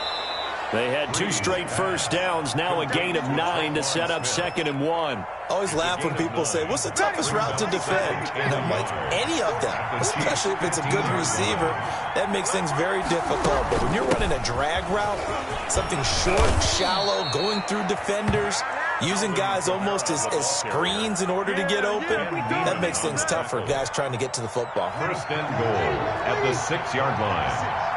They had 2 straight first downs, now a gain of 9 to set up 2nd and 1. Always laugh when people say, what's the toughest route to defend? And I'm like, any of them, especially if it's a good receiver. That makes things very difficult. But when you're running a drag route, something short, shallow, going through defenders, using guys almost as screens in order to get open, that makes things tough for guys trying to get to the football. First and goal at the 6-yard line.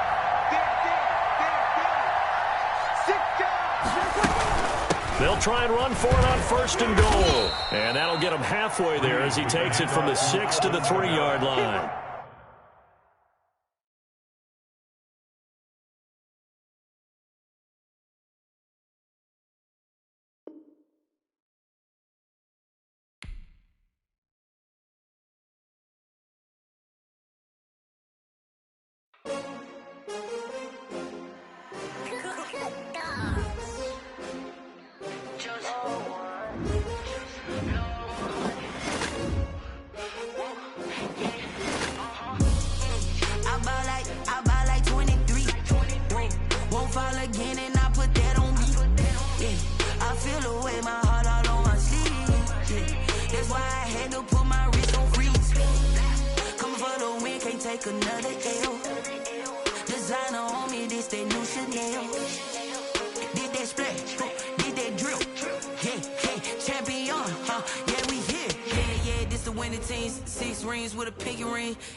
They'll try and run for it on 1st and goal. And that'll get him halfway there as he takes it from the 6 to the 3-yard line.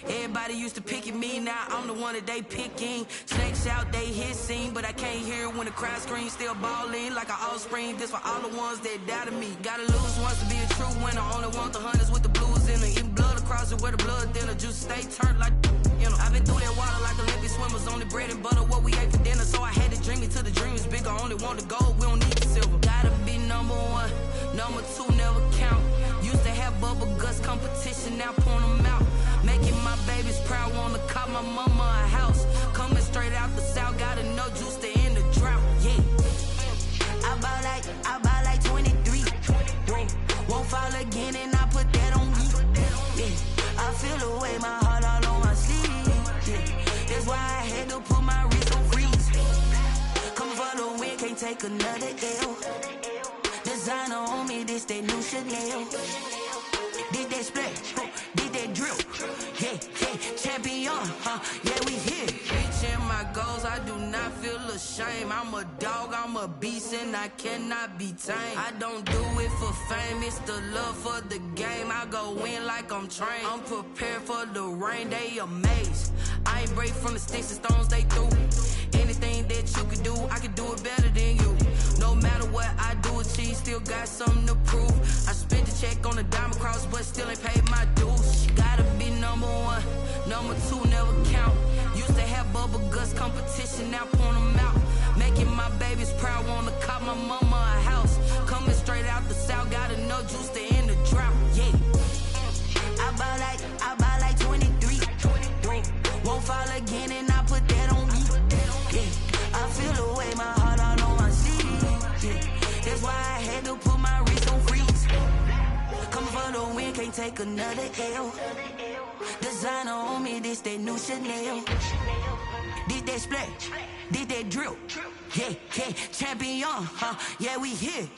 Everybody used to pick at me, now I'm the one that they picking. Snakes out, they hit scene, but I can't hear when the crowd screams. Still balling like an offspring. This for all the ones that doubted me. Gotta lose once to be a true winner. Only want the hunters with the blues in it. Eating blood across it where the blood thinner. Juice stay turned like, you know. I've been through that water like Olympic swimmers. Only bread and butter, what we ate for dinner. So I had to dream it till the dream is bigger. Only want the gold, we don't need the silver. Gotta be number 1, number 2 never count. Used to have bubble guts competition, now point them out. Making my babies proud, wanna cop my mama a house. Coming straight out the south, gotta know juice to end the drought, yeah. I buy like 23. Won't fall again and I put that on me, yeah. I feel the way, my heart all on my sleeve, yeah. That's why I had to put my wrist on freeze. Coming for the win, can't take another L. Designer on me, this that new Chanel. Did that splash, did that drill, yeah, champion, yeah, we here. Reaching my goals, I do not feel ashamed. I'm a dog, I'm a beast, and I cannot be tamed. I don't do it for fame, it's the love for the game. I go in like I'm trained. I'm prepared for the rain, they amazed. I ain't break from the sticks and stones they threw. Anything that you could do, I could do it better than you. No matter what I do, achieve, still got something to prove. I spent the check on the diamond cross, but still ain't paid my dues. Gotta be number 1, number 2 never count. Used to have bubble guts competition, now point them out. Making my babies proud, wanna cop my mama a house. Coming straight out the south, gotta know juice to end the drought, yeah. I buy like 23. Won't fall again and I put that on me, yeah. I feel the way, my heart all on my sleeve, yeah. That's why I had to put my wrist on freeze. Coming for the win, can't take another L. Designer on me, this that new Chanel. Did that splash, did that drill, yeah, champion, yeah, we here.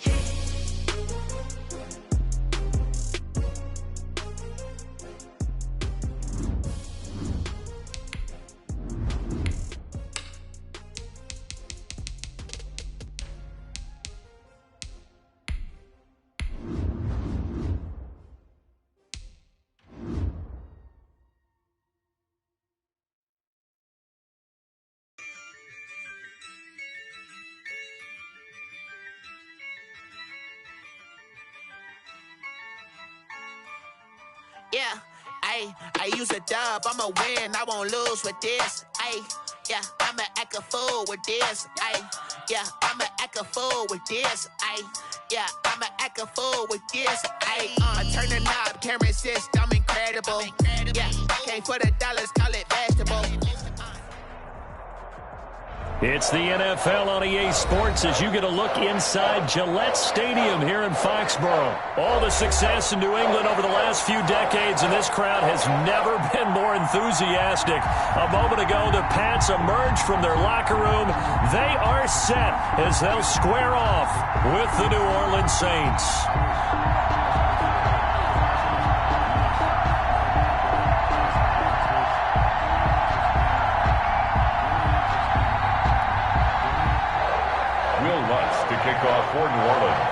Yeah, I use a dub, I'ma win, I won't lose with this. Yeah, I'ma act a fool with this. Yeah, I'ma act a fool with this. Yeah, I'ma act a fool with this. I turn the knob, can't resist, I'm incredible. Yeah, came for the dollars, call it vegetable. It's the NFL on EA Sports as you get a look inside Gillette Stadium here in Foxborough. All the success in New England over the last few decades, and this crowd has never been more enthusiastic. A moment ago, the Pats emerged from their locker room. They are set as they'll square off with the New Orleans Saints. To kick off for New Orleans.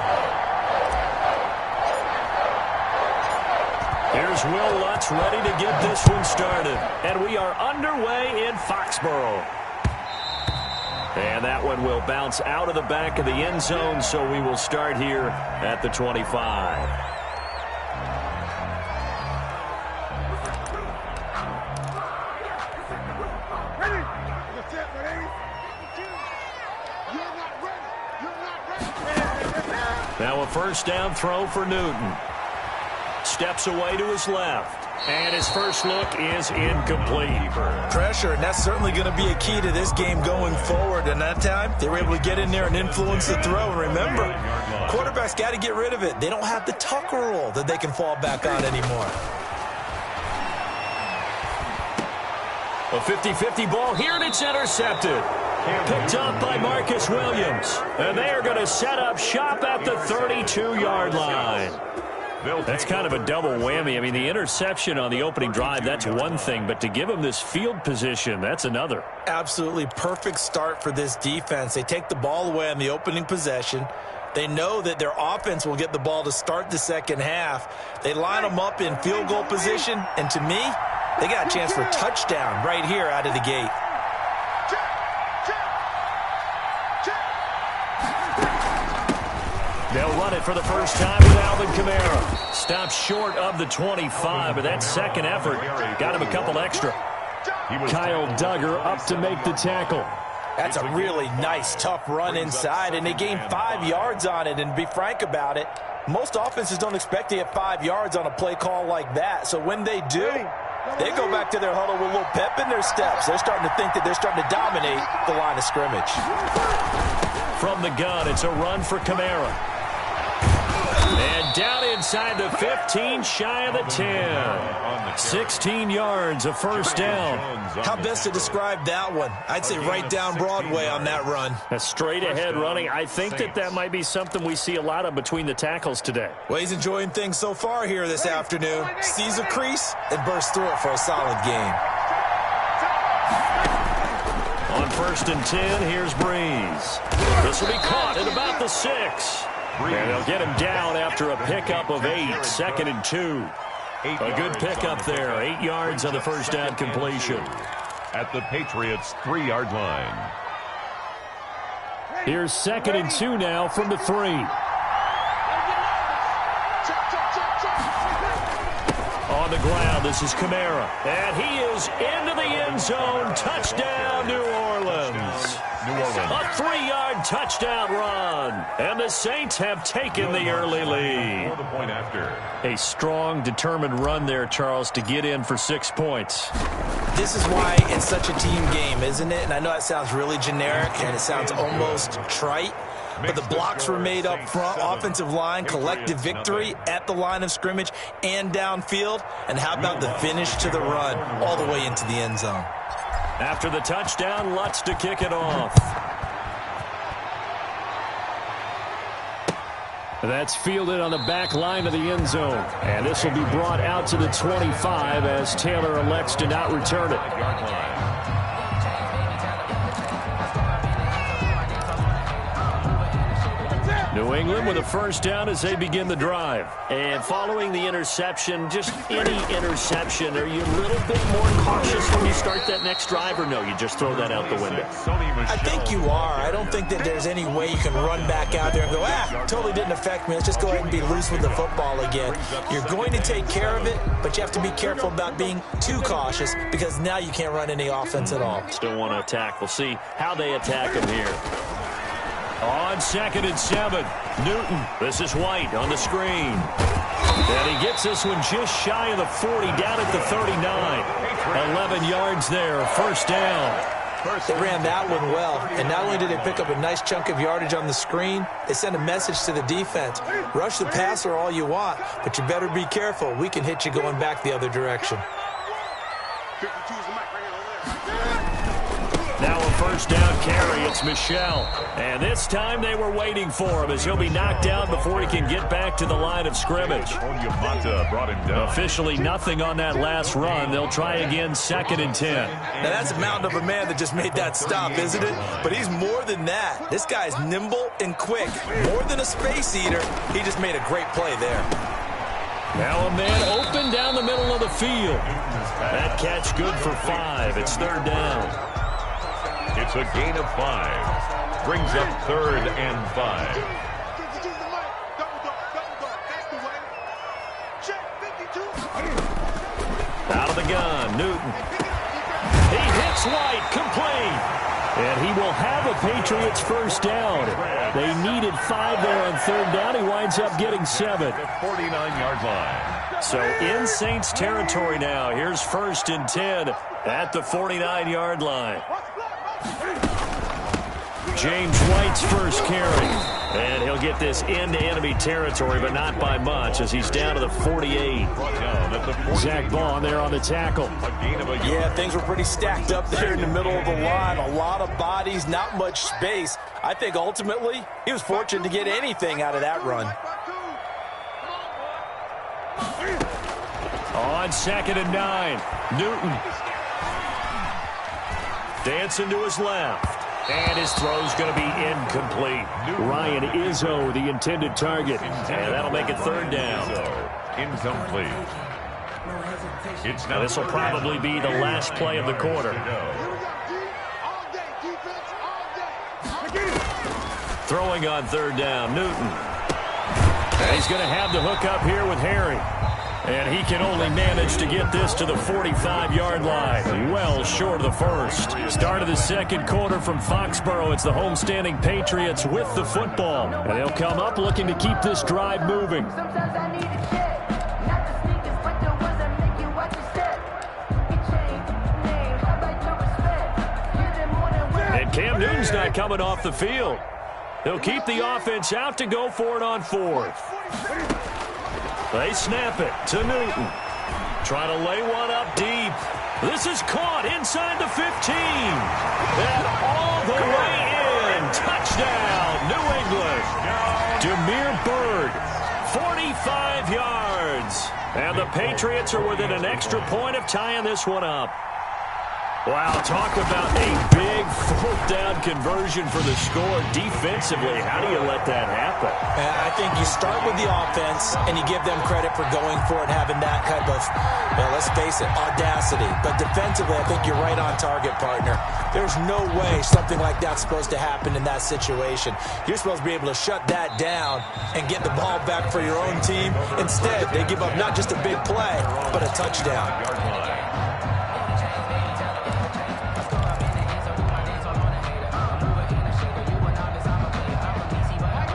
Here's Will Lutz ready to get this one started. And we are underway in Foxborough. And that one will bounce out of the back of the end zone, so we will start here at the 25. Now a first down throw for Newton. Steps away to his left. And his first look is incomplete. Pressure, and that's certainly going to be a key to this game going forward. And that time, they were able to get in there and influence the throw. And remember, quarterbacks got to get rid of it. They don't have the Tucker rule that they can fall back on anymore. A 50-50 ball here, and it's intercepted. Picked up by Marcus Williams. And they are going to set up shop at the 32-yard line. That's kind of a double whammy. I mean, the interception on the opening drive, that's one thing. But to give them this field position, that's another. Absolutely perfect start for this defense. They take the ball away on the opening possession. They know that their offense will get the ball to start the second half. They line them up in field goal position. And to me, they got a chance for a touchdown right here out of the gate. They'll run it for the first time with Alvin Kamara. Stops short of the 25, but that second effort got him a couple extra. Kyle Duggar up to make the tackle. That's a really nice, tough run inside, and they gained 5 yards on it. And to be frank about it, most offenses don't expect to get 5 yards on a play call like that. So when they do, they go back to their huddle with a little pep in their steps. They're starting to think that they're starting to dominate the line of scrimmage. From the gun, it's a run for Kamara. And down inside the 15, shy of the 10. 16 yards, a first down. How best to describe that one? I'd say right down Broadway on that run. A straight ahead running. I think that might be something we see a lot of between the tackles today. Well, he's enjoying things so far here this afternoon. Sees a crease and bursts through it for a solid gain. On 1st and 10, here's Breeze. This will be caught at about the 6. And they'll get him down after a pickup of 8, 2nd and 2. A good pickup there, 8 yards on the first down completion. At the Patriots' 3-yard line. Here's 2nd and 2 now from the 3. On the ground, this is Kamara. And he is into the end zone. Touchdown, New Orleans. A 3-yard touchdown run. And the Saints have taken the early lead. A strong, determined run there, Charles, to get in for 6 points. This is why it's such a team game, isn't it? And I know it sounds really generic and it sounds almost trite. But the blocks were made up front, offensive line, collective victory at the line of scrimmage and downfield. And how about the finish to the run all the way into the end zone? After the touchdown, Lutz to kick it off. That's fielded on the back line of the end zone. And this will be brought out to the 25 as Taylor elects to not return it. New England with a first down as they begin the drive. And following the interception, just any interception, are you a little bit more cautious when you start that next drive, or no, you just throw that out the window? I think you are. I don't think that there's any way you can run back out there and go, totally didn't affect me. Let's just go ahead and be loose with the football again. You're going to take care of it, but you have to be careful about being too cautious because now you can't run any offense at all. Still want to attack. We'll see how they attack him here. On 2nd and 7, Newton. This is White on the screen. And he gets this one just shy of the 40, down at the 39. 11 yards there, first down. They ran that one well, and not only did they pick up a nice chunk of yardage on the screen, they sent a message to the defense. Rush the passer all you want, but you better be careful. We can hit you going back the other direction. Now a first down carry. It's Michel. And this time they were waiting for him as he'll be knocked down before he can get back to the line of scrimmage. Brought him down. Officially nothing on that last run. They'll try again 2nd and 10. Now that's a mountain of a man that just made that stop, isn't it? But he's more than that. This guy's nimble and quick. More than a space eater. He just made a great play there. Now a man open down the middle of the field. That catch good for 5. It's 3rd down. It's a gain of 5. Brings up 3rd and 5. Out of the gun, Newton. He hits White, complete. And he will have a Patriots first down. They needed 5 there on 3rd down. He winds up getting 7. 49-yard line. So in Saints territory now. Here's 1st and 10 at the 49-yard line. James White's first carry. And he'll get this into enemy territory, but not by much as he's down to the 48. Zach Bond there on the tackle. Yeah, things were pretty stacked up there in the middle of the line. A lot of bodies, not much space. I think ultimately he was fortunate to get anything out of that run. On 2nd and 9, Newton. Dancing to his left. And his throw's going to be incomplete. Ryan Izzo, the intended target. And that'll make it 3rd down. Incomplete. Now this will probably be the last play of the quarter. Throwing on 3rd down, Newton. And he's going to have the hook up here with Harry. And he can only manage to get this to the 45-yard line. Well short of the first. Start of the 2nd quarter from Foxborough. It's the homestanding Patriots with the football. And they'll come up looking to keep this drive moving. And Cam Newton's not coming off the field. He'll keep the offense out to go for it on 4th. They snap it to Newton. Trying to lay one up deep. This is caught inside the 15. And all the way in. Touchdown, New England. Demir Bird, 45 yards. And the Patriots are within an extra point of tying this one up. Wow, talk about a big 4th down conversion for the score. Defensively, how do you let that happen? I think you start with the offense, and you give them credit for going for it, having that kind of, well, let's face it, audacity. But defensively, I think you're right on target, partner. There's no way something like that's supposed to happen in that situation. You're supposed to be able to shut that down and get the ball back for your own team. Instead, they give up not just a big play, but a touchdown.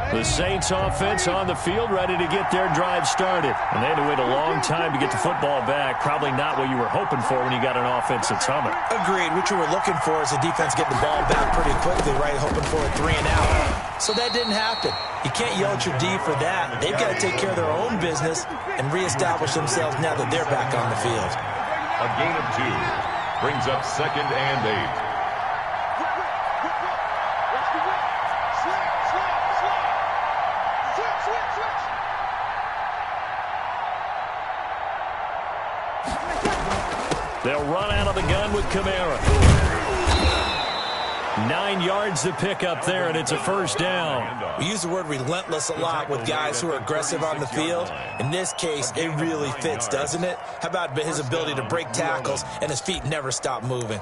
The Saints offense on the field, ready to get their drive started. And they had to wait a long time to get the football back. Probably not what you were hoping for when you got an offense that's humming. Agreed. What you were looking for is the defense getting the ball back pretty quickly, right? Hoping for a 3 and out. So that didn't happen. You can't yell at your D for that. They've got to take care of their own business and reestablish themselves now that they're back on the field. A gain of 2. Brings up 2nd and 8. They'll run out of the gun with Kamara. 9 yards to pick up there, and it's a first down. We use the word relentless a lot with guys who are aggressive on the field. In this case, it really fits, doesn't it? How about his ability to break tackles and his feet never stop moving?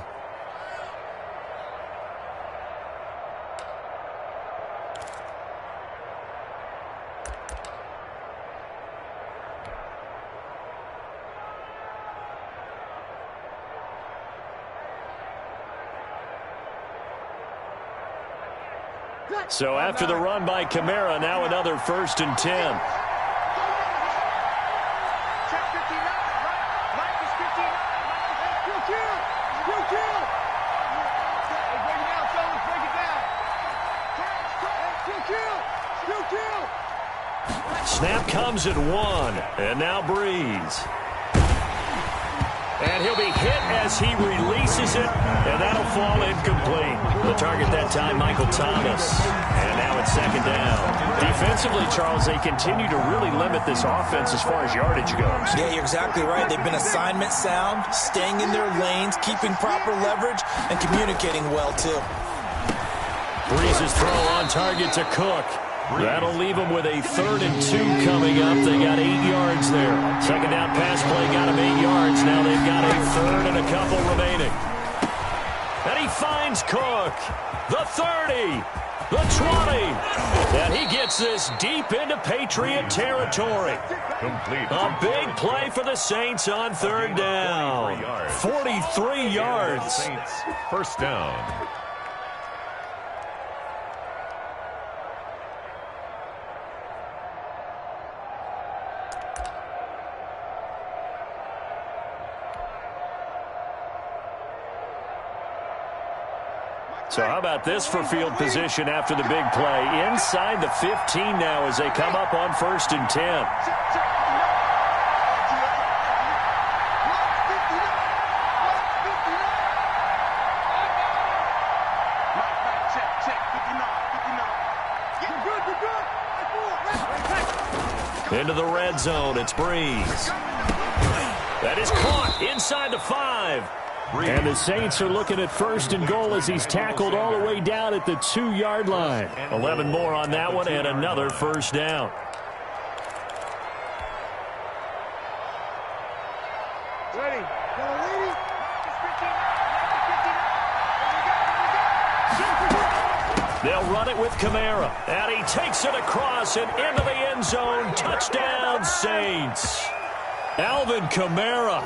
So after the run by Kamara, now another 1st and 10. Snap comes at 1, and now Breeze. And he'll be hit as he releases it, and that'll fall incomplete. The target that time, Michael Thomas. And now it's 2nd down. Defensively, Charles, they continue to really limit this offense as far as yardage goes. Yeah, you're exactly right. They've been assignment sound, staying in their lanes, keeping proper leverage, and communicating well, too. Breeze's throw on target to Cook. That'll leave them with a 3rd and 2 coming up. They got 8 yards there. 2nd down pass play got them 8 yards. Now they've got a 3rd and a couple remaining. And he finds Cook. The 30. The 20. And he gets this deep into Patriot territory. Complete. A big play for the Saints on 3rd down. 43 yards. Saints, 1st down. So how about this for field position after the big play? Inside the 15 now as they come up on 1st and 10. Into the red zone, it's Breeze. That is caught inside the 5. And the Saints are looking at 1st and goal as he's tackled all the way down at the 2-yard line. 11 more on that one and another 1st down. Ready. They'll run it with Kamara. And he takes it across and into the end zone. Touchdown, Saints. Alvin Kamara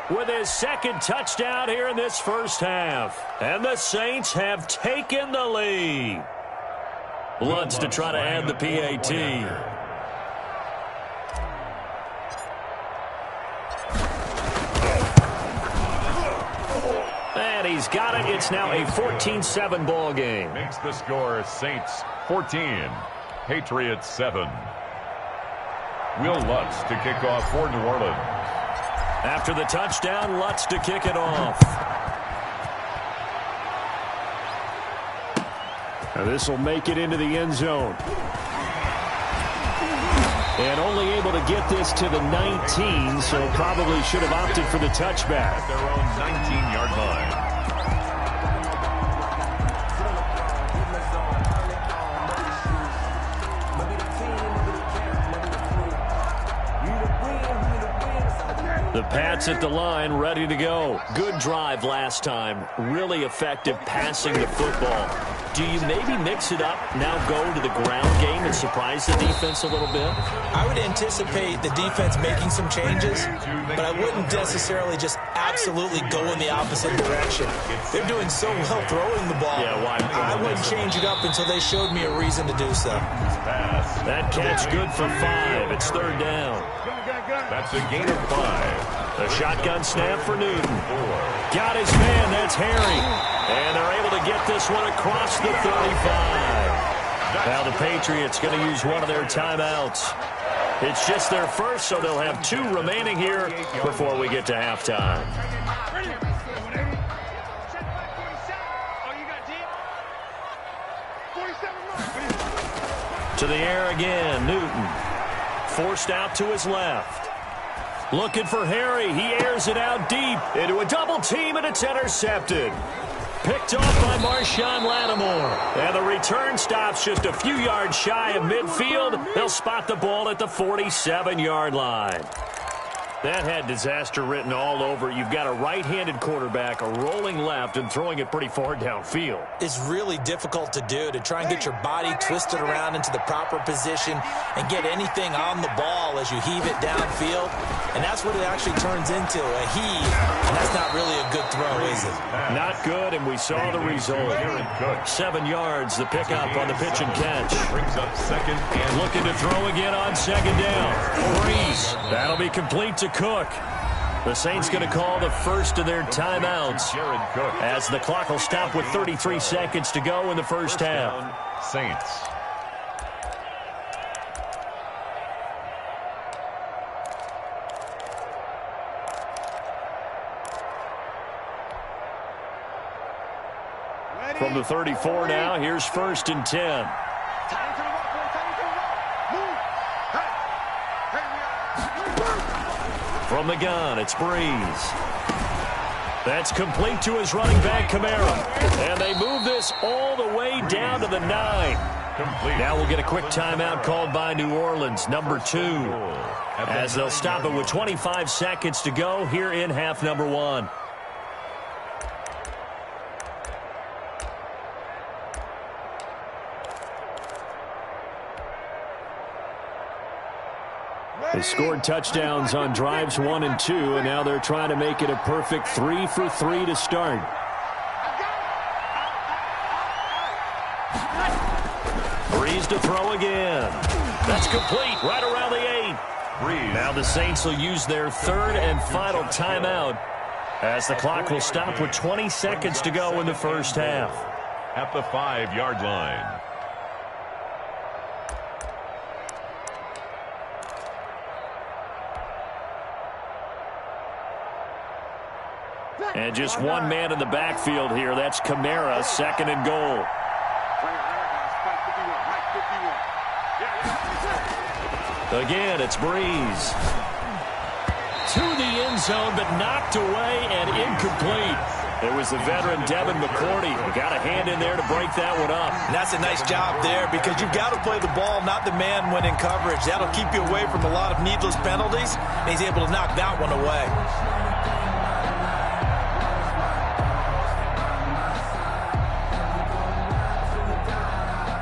with his 2nd touchdown here in this 1st half. And the Saints have taken the lead. Lutz to try to add the PAT. And he's got it. It's now a 14-7 ball game. Makes the score Saints 14, Patriots 7. Will Lutz to kick off for New Orleans. After the touchdown, Lutz to kick it off. Now this will make it into the end zone. And only able to get this to the 19, so probably should have opted for the touchback. At their own 19-yard line. The Pats at the line, ready to go. Good drive last time. Really effective passing the football. Do you maybe mix it up, now go to the ground game and surprise the defense a little bit? I would anticipate the defense making some changes, but I wouldn't necessarily just absolutely go in the opposite direction. They're doing so well throwing the ball. Yeah, why? I wouldn't change it up until they showed me a reason to do so. That catch good for 5. It's 3rd down. That's a gain of 5. The shotgun snap for Newton. Got his man. That's Harry. And they're able to get this one across the 35. Now the Patriots going to use one of their timeouts. It's just their first, so they'll have 2 remaining here before we get to halftime. To the air again, Newton. Forced out to his left. Looking for Harry. He airs it out deep into a double team, and it's intercepted. Picked off by Marshawn Lattimore. And the return stops just a few yards shy of midfield. They'll spot the ball at the 47-yard line. That had disaster written all over. You've got a right-handed quarterback, a rolling left, and throwing it pretty far downfield. It's really difficult to do, to try and get your body twisted around into the proper position and get anything on the ball as you heave it downfield. And that's what it actually turns into, a heave. And that's not really a good throw, is it? Not good, and we saw the result. 7 yards, the pickup on the pitch and catch. Brings up second and looking to throw again on second down. Breeze. That'll be complete to Cook. The Saints going to call the first of their timeouts as the clock will stop with 33 seconds to go in the first half. Saints. From the 34 now, here's 1st and 10. From the gun, it's Breeze. That's complete to his running back, Kamara. And they move this all the way down to the 9. Complete. Now we'll get a quick timeout called by New Orleans, number 2. As they'll stop it with 25 seconds to go here in half number 1. They scored touchdowns on drives 1 and 2, and now they're trying to make it a perfect 3 for 3 to start. Breeze to throw again. That's complete right around the 8. Breeze. Now the Saints will use their 3rd and final timeout as the clock will stop with 20 seconds to go in the first half. At the 5-yard line. And just one man in the backfield here. That's Kamara, 2nd and goal. Again, it's Breeze. To the end zone, but knocked away and incomplete. It was the veteran Devin McCourty who got a hand in there to break that one up. And that's a nice job there, because you've got to play the ball, not the man when in coverage. That'll keep you away from a lot of needless penalties, and he's able to knock that one away.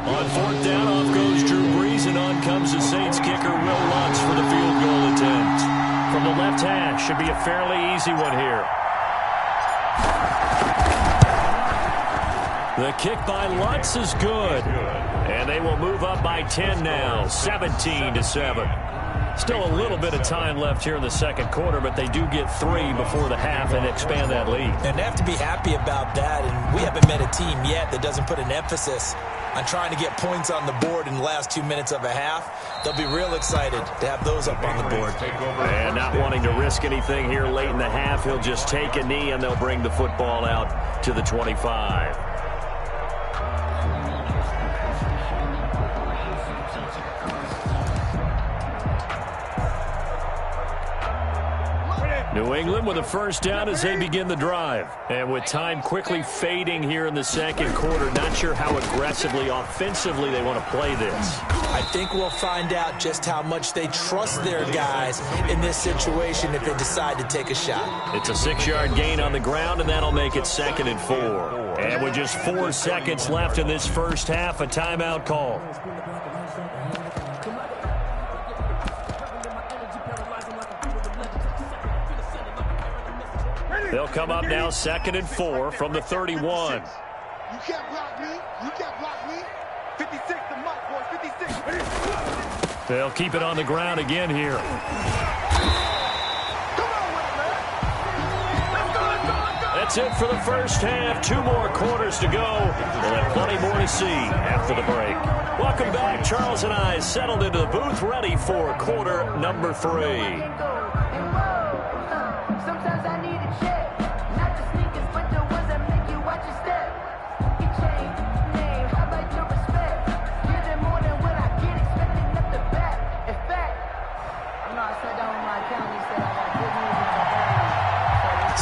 On 4th down, off goes Drew Brees, and on comes the Saints kicker, Will Lutz, for the field goal attempt. From the left hash, should be a fairly easy one here. The kick by Lutz is good. And they will move up by 10 now, 17-7. Still a little bit of time left here in the second quarter, but they do get 3 before the half and expand that lead. And they have to be happy about that, and we haven't met a team yet that doesn't put an emphasis on trying to get points on the board in the last 2 minutes of a half. They'll be real excited to have those up on the board. And not wanting to risk anything here late in the half, he'll just take a knee and they'll bring the football out to the 25. New England with a first down as they begin the drive. And with time quickly fading here in the second quarter, not sure how aggressively, offensively they want to play this. I think we'll find out just how much they trust their guys in this situation if they decide to take a shot. It's a 6-yard gain on the ground, and that'll make it 2nd and 4. And with just 4 seconds left in this first half, a timeout call. They'll come up now 2nd and 4 from the 31. You can't block me. You can't block me. 56 to Mike, boys. 56. They'll keep it on the ground again here. That's it for the first half. 2 more quarters to go. We'll have plenty more to see after the break. Welcome back. Charles and I settled into the booth, ready for quarter number 3.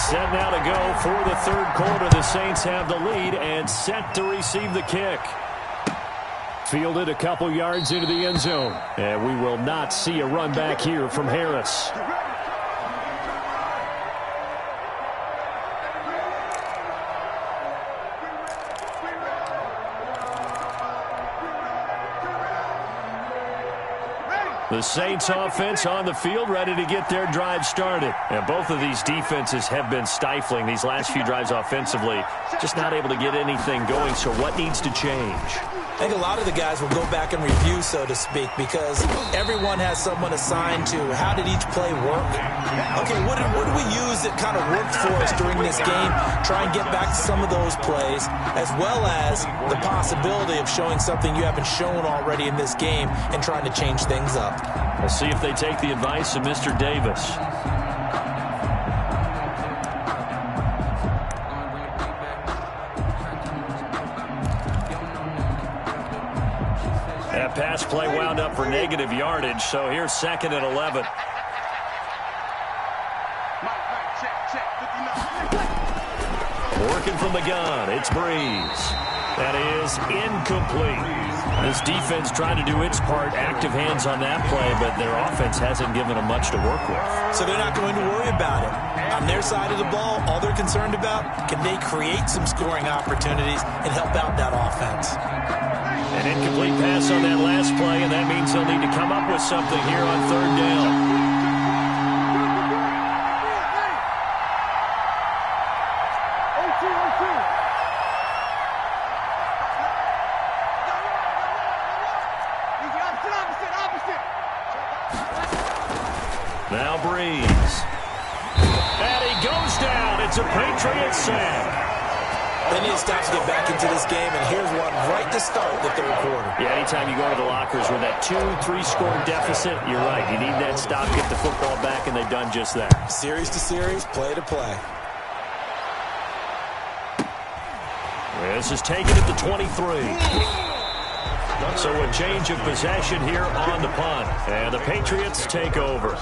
Set now to go for the third quarter. The Saints have the lead and set to receive the kick. Fielded a couple yards into the end zone. And we will not see a run back here from Harris. The Saints offense on the field, ready to get their drive started. And both of these defenses have been stifling these last few drives offensively. Just not able to get anything going, so what needs to change? I think a lot of the guys will go back and review, so to speak, because everyone has someone assigned to how did each play work. Okay, what did we use that kind of worked for us during this game? Try and get back to some of those plays, as well as the possibility of showing something you haven't shown already in this game and trying to change things up. We'll see if they take the advice of Mr. Davis. That pass play wound up for negative yardage, so here's 2nd and 11. Working from the gun, it's Breeze. That is incomplete. This defense trying to do its part, active hands on that play, but their offense hasn't given them much to work with. So they're not going to worry about it. On their side of the ball, all they're concerned about, can they create some scoring opportunities and help out that offense? An incomplete pass on that last play, and that means they'll need to come up with something here on 3rd down. Now Breeze. And he goes down. It's a Patriot sack. They need to stop to get back into this game, and here's one right to start the 3rd quarter. Yeah, anytime you go to the lockers with that 2-3 score deficit, you're right. You need that stop, get the football back, and they've done just that. Series to series, play to play. This is taken at the 23. So a change of possession here on the punt. And the Patriots take over.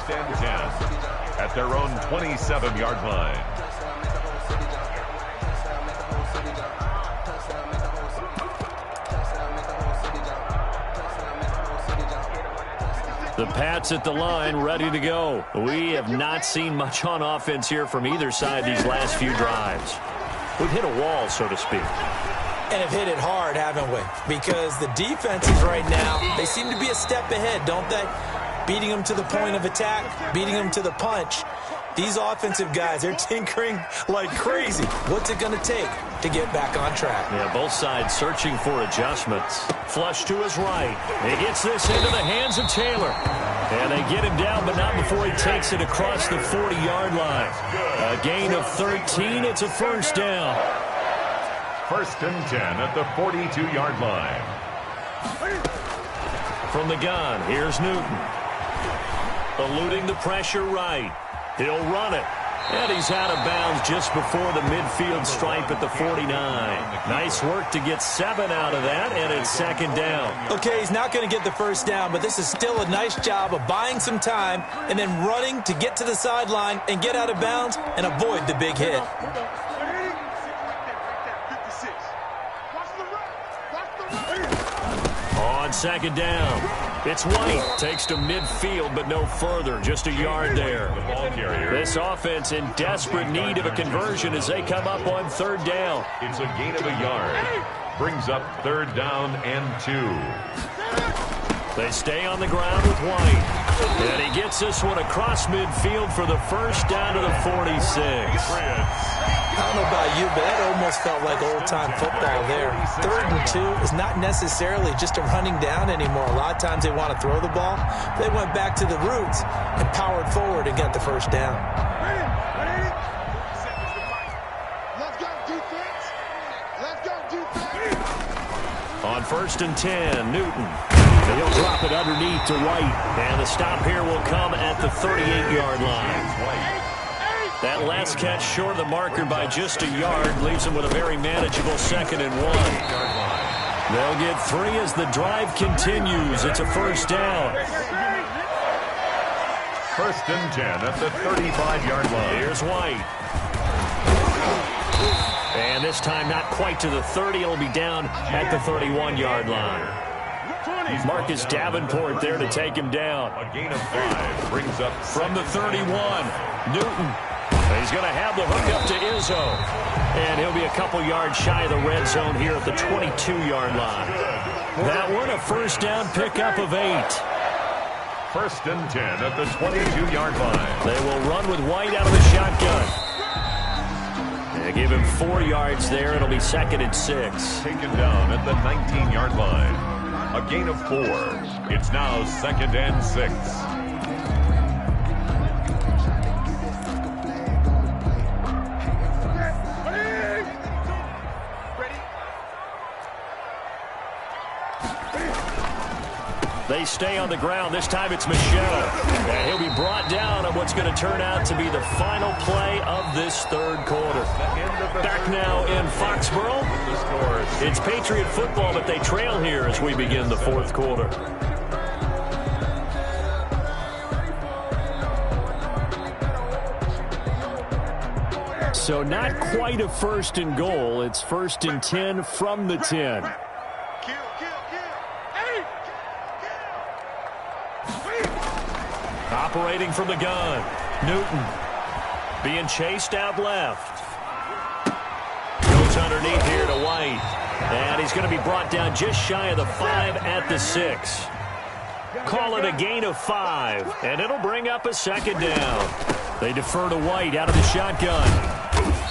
At their own 27-yard line. The Pats at the line, ready to go. We have not seen much on offense here from either side these last few drives. We've hit a wall, so to speak. And have hit it hard, haven't we? Because the defenses right now, they seem to be a step ahead, don't they? Beating them to the point of attack, beating them to the punch. These offensive guys, they're tinkering like crazy. What's it going to take to get back on track? Yeah, both sides searching for adjustments. Flush to his right. He gets this into the hands of Taylor. And they get him down, but not before he takes it across the 40-yard line. A gain of 13. It's a 1st down. 1st and 10 at the 42-yard line. From the gun, here's Newton. Eluding the pressure right. He'll run it. And he's out of bounds just before the midfield stripe at the 49. Nice work to get 7 out of that, and it's 2nd down. Okay, he's not going to get the 1st down, but this is still a nice job of buying some time and then running to get to the sideline and get out of bounds and avoid the big hit. On 2nd down. It's White. Takes to midfield, but no further. Just a yard there. The ball carrier. This offense in desperate need of a conversion as they come up on 3rd down. It's a gain of a yard. Brings up 3rd down and 2. They stay on the ground with White. And he gets this one across midfield for the 1st down to the 46. I don't know about you, but that almost felt like old-time football there. 3rd and 2 is not necessarily just a running down anymore. A lot of times they want to throw the ball. They went back to the roots and powered forward and got the 1st down. Let's go defense. Let's go defense. On 1st and 10, Newton. He'll drop it underneath to White. And the stop here will come at the 38-yard line. That last catch short of the marker by just a yard leaves them with a very manageable 2nd and 1. They'll get 3 as the drive continues. It's a 1st down. 1st and 10 at the 35-yard line. Here's White. And this time not quite to the 30. It'll be down at the 31-yard line. Marcus Davenport there to take him down. A gain of 5 brings up from the 31. Newton. He's going to have the hook up to Izzo. And he'll be a couple yards shy of the red zone here at the 22-yard line. That one a first down pickup of 8. First and 10 at the 22-yard line. They will run with White out of the shotgun. They give him 4 yards there. It'll be 2nd and 6. Taken down at the 19-yard line. A gain of 4. It's now 2nd and 6. They stay on the ground. This time it's Michel. And he'll be brought down on what's going to turn out to be the final play of this third quarter. Back now in Foxborough. It's Patriot football, but they trail here as we begin the fourth quarter. So not quite a first and goal. It's 1st and 10 from the 10. Operating from the gun. Newton being chased out left. Goes underneath here to White. And he's going to be brought down just shy of the 5 at the 6. Call it a gain of 5. And it'll bring up a 2nd down. They defer to White out of the shotgun.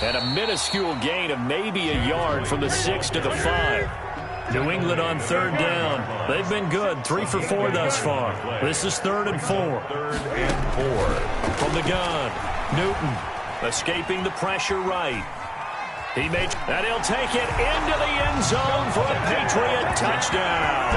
And a minuscule gain of maybe a yard from the 6 to the 5. New England on 3rd down. They've been good. 3 for 4 thus far. This is 3rd and 4. 3rd and 4. From the gun. Newton escaping the pressure right. He made, and he'll take it into the end zone for a Patriot touchdown.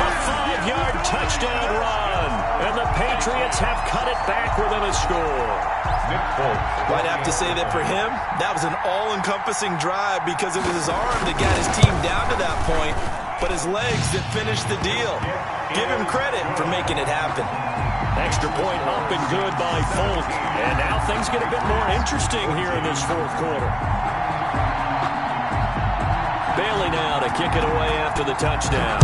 A 5-yard touchdown run. And the Patriots have cut it back within a score. I'd have to say that for him, that was an all-encompassing drive because it was his arm that got his team down to that point, but his legs that finished the deal. Give him credit for making it happen. Extra point up and good by Folk. And now things get a bit more interesting here in this fourth quarter. Bailey now to kick it away after the touchdown.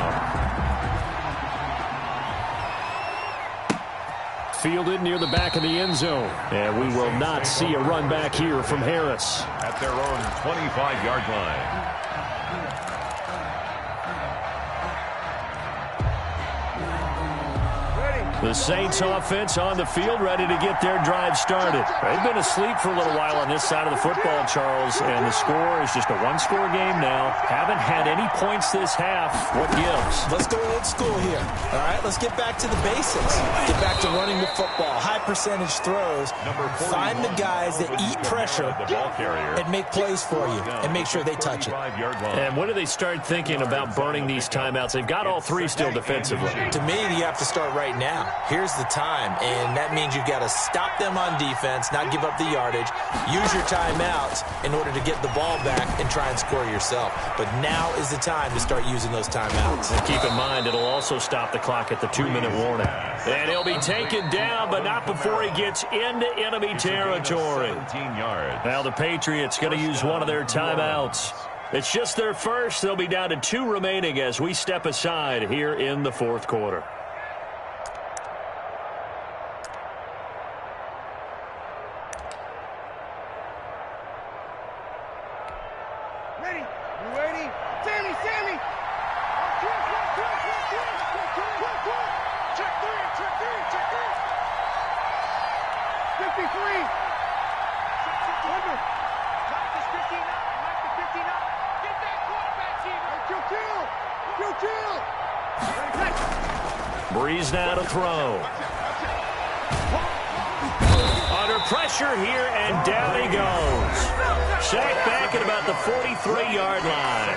Fielded near the back of the end zone. And we will not see a run back here from Harris. At their own 25-yard line. The Saints offense on the field, ready to get their drive started. They've been asleep for a little while on this side of the football, Charles, and the score is just a one-score game now. Haven't had any points this half. What gives? Let's go old school here. All right, let's get back to the basics. Get back to running the football, high percentage throws. Find the guys that eat pressure and make plays for you and make sure they touch it. And when do they start thinking about burning these timeouts? They've got all 3 still defensively. To me, you have to start right now. Here's the time, and that means you've got to stop them on defense, not give up the yardage, use your timeouts in order to get the ball back and try and score yourself. But now is the time to start using those timeouts. And keep in mind, it'll also stop the clock at the 2-minute warning. And he'll be taken down, but not before he gets into enemy territory. 17 yards. Now the Patriots going to use one of their timeouts. It's just their first. They'll be down to 2 remaining as we step aside here in the fourth quarter. Breeze now to throw. Under pressure here, and down he goes. Sacked back at about the 43-yard line.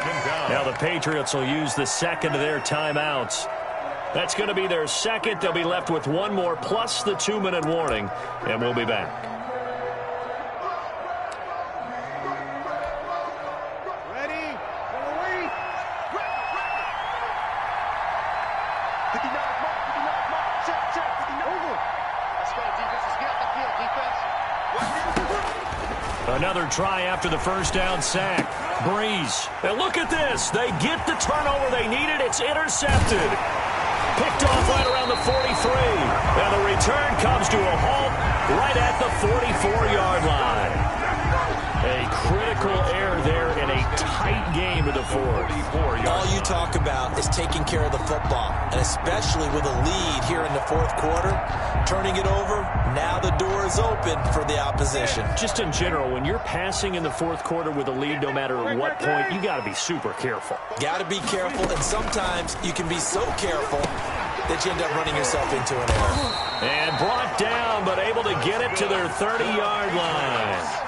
Now the Patriots will use the second of their timeouts. That's going to be their second. They'll be left with 1 more plus the 2-minute warning, and we'll be back. Another try after the first down sack. Breeze. And look at this. They get the turnover they needed. It's intercepted. Picked off right around the 43. And the return comes to a halt right at the 44-yard line. A critical error there in a tight game of the fourth. All you talk about is taking care of the football, and especially with a lead here in the fourth quarter, turning it over, now the door is open for the opposition. Just in general, when you're passing in the fourth quarter with a lead, no matter at what point, you got to be super careful. Got to be careful, and sometimes you can be so careful that you end up running yourself into an error. And brought down, but able to get it to their 30-yard line.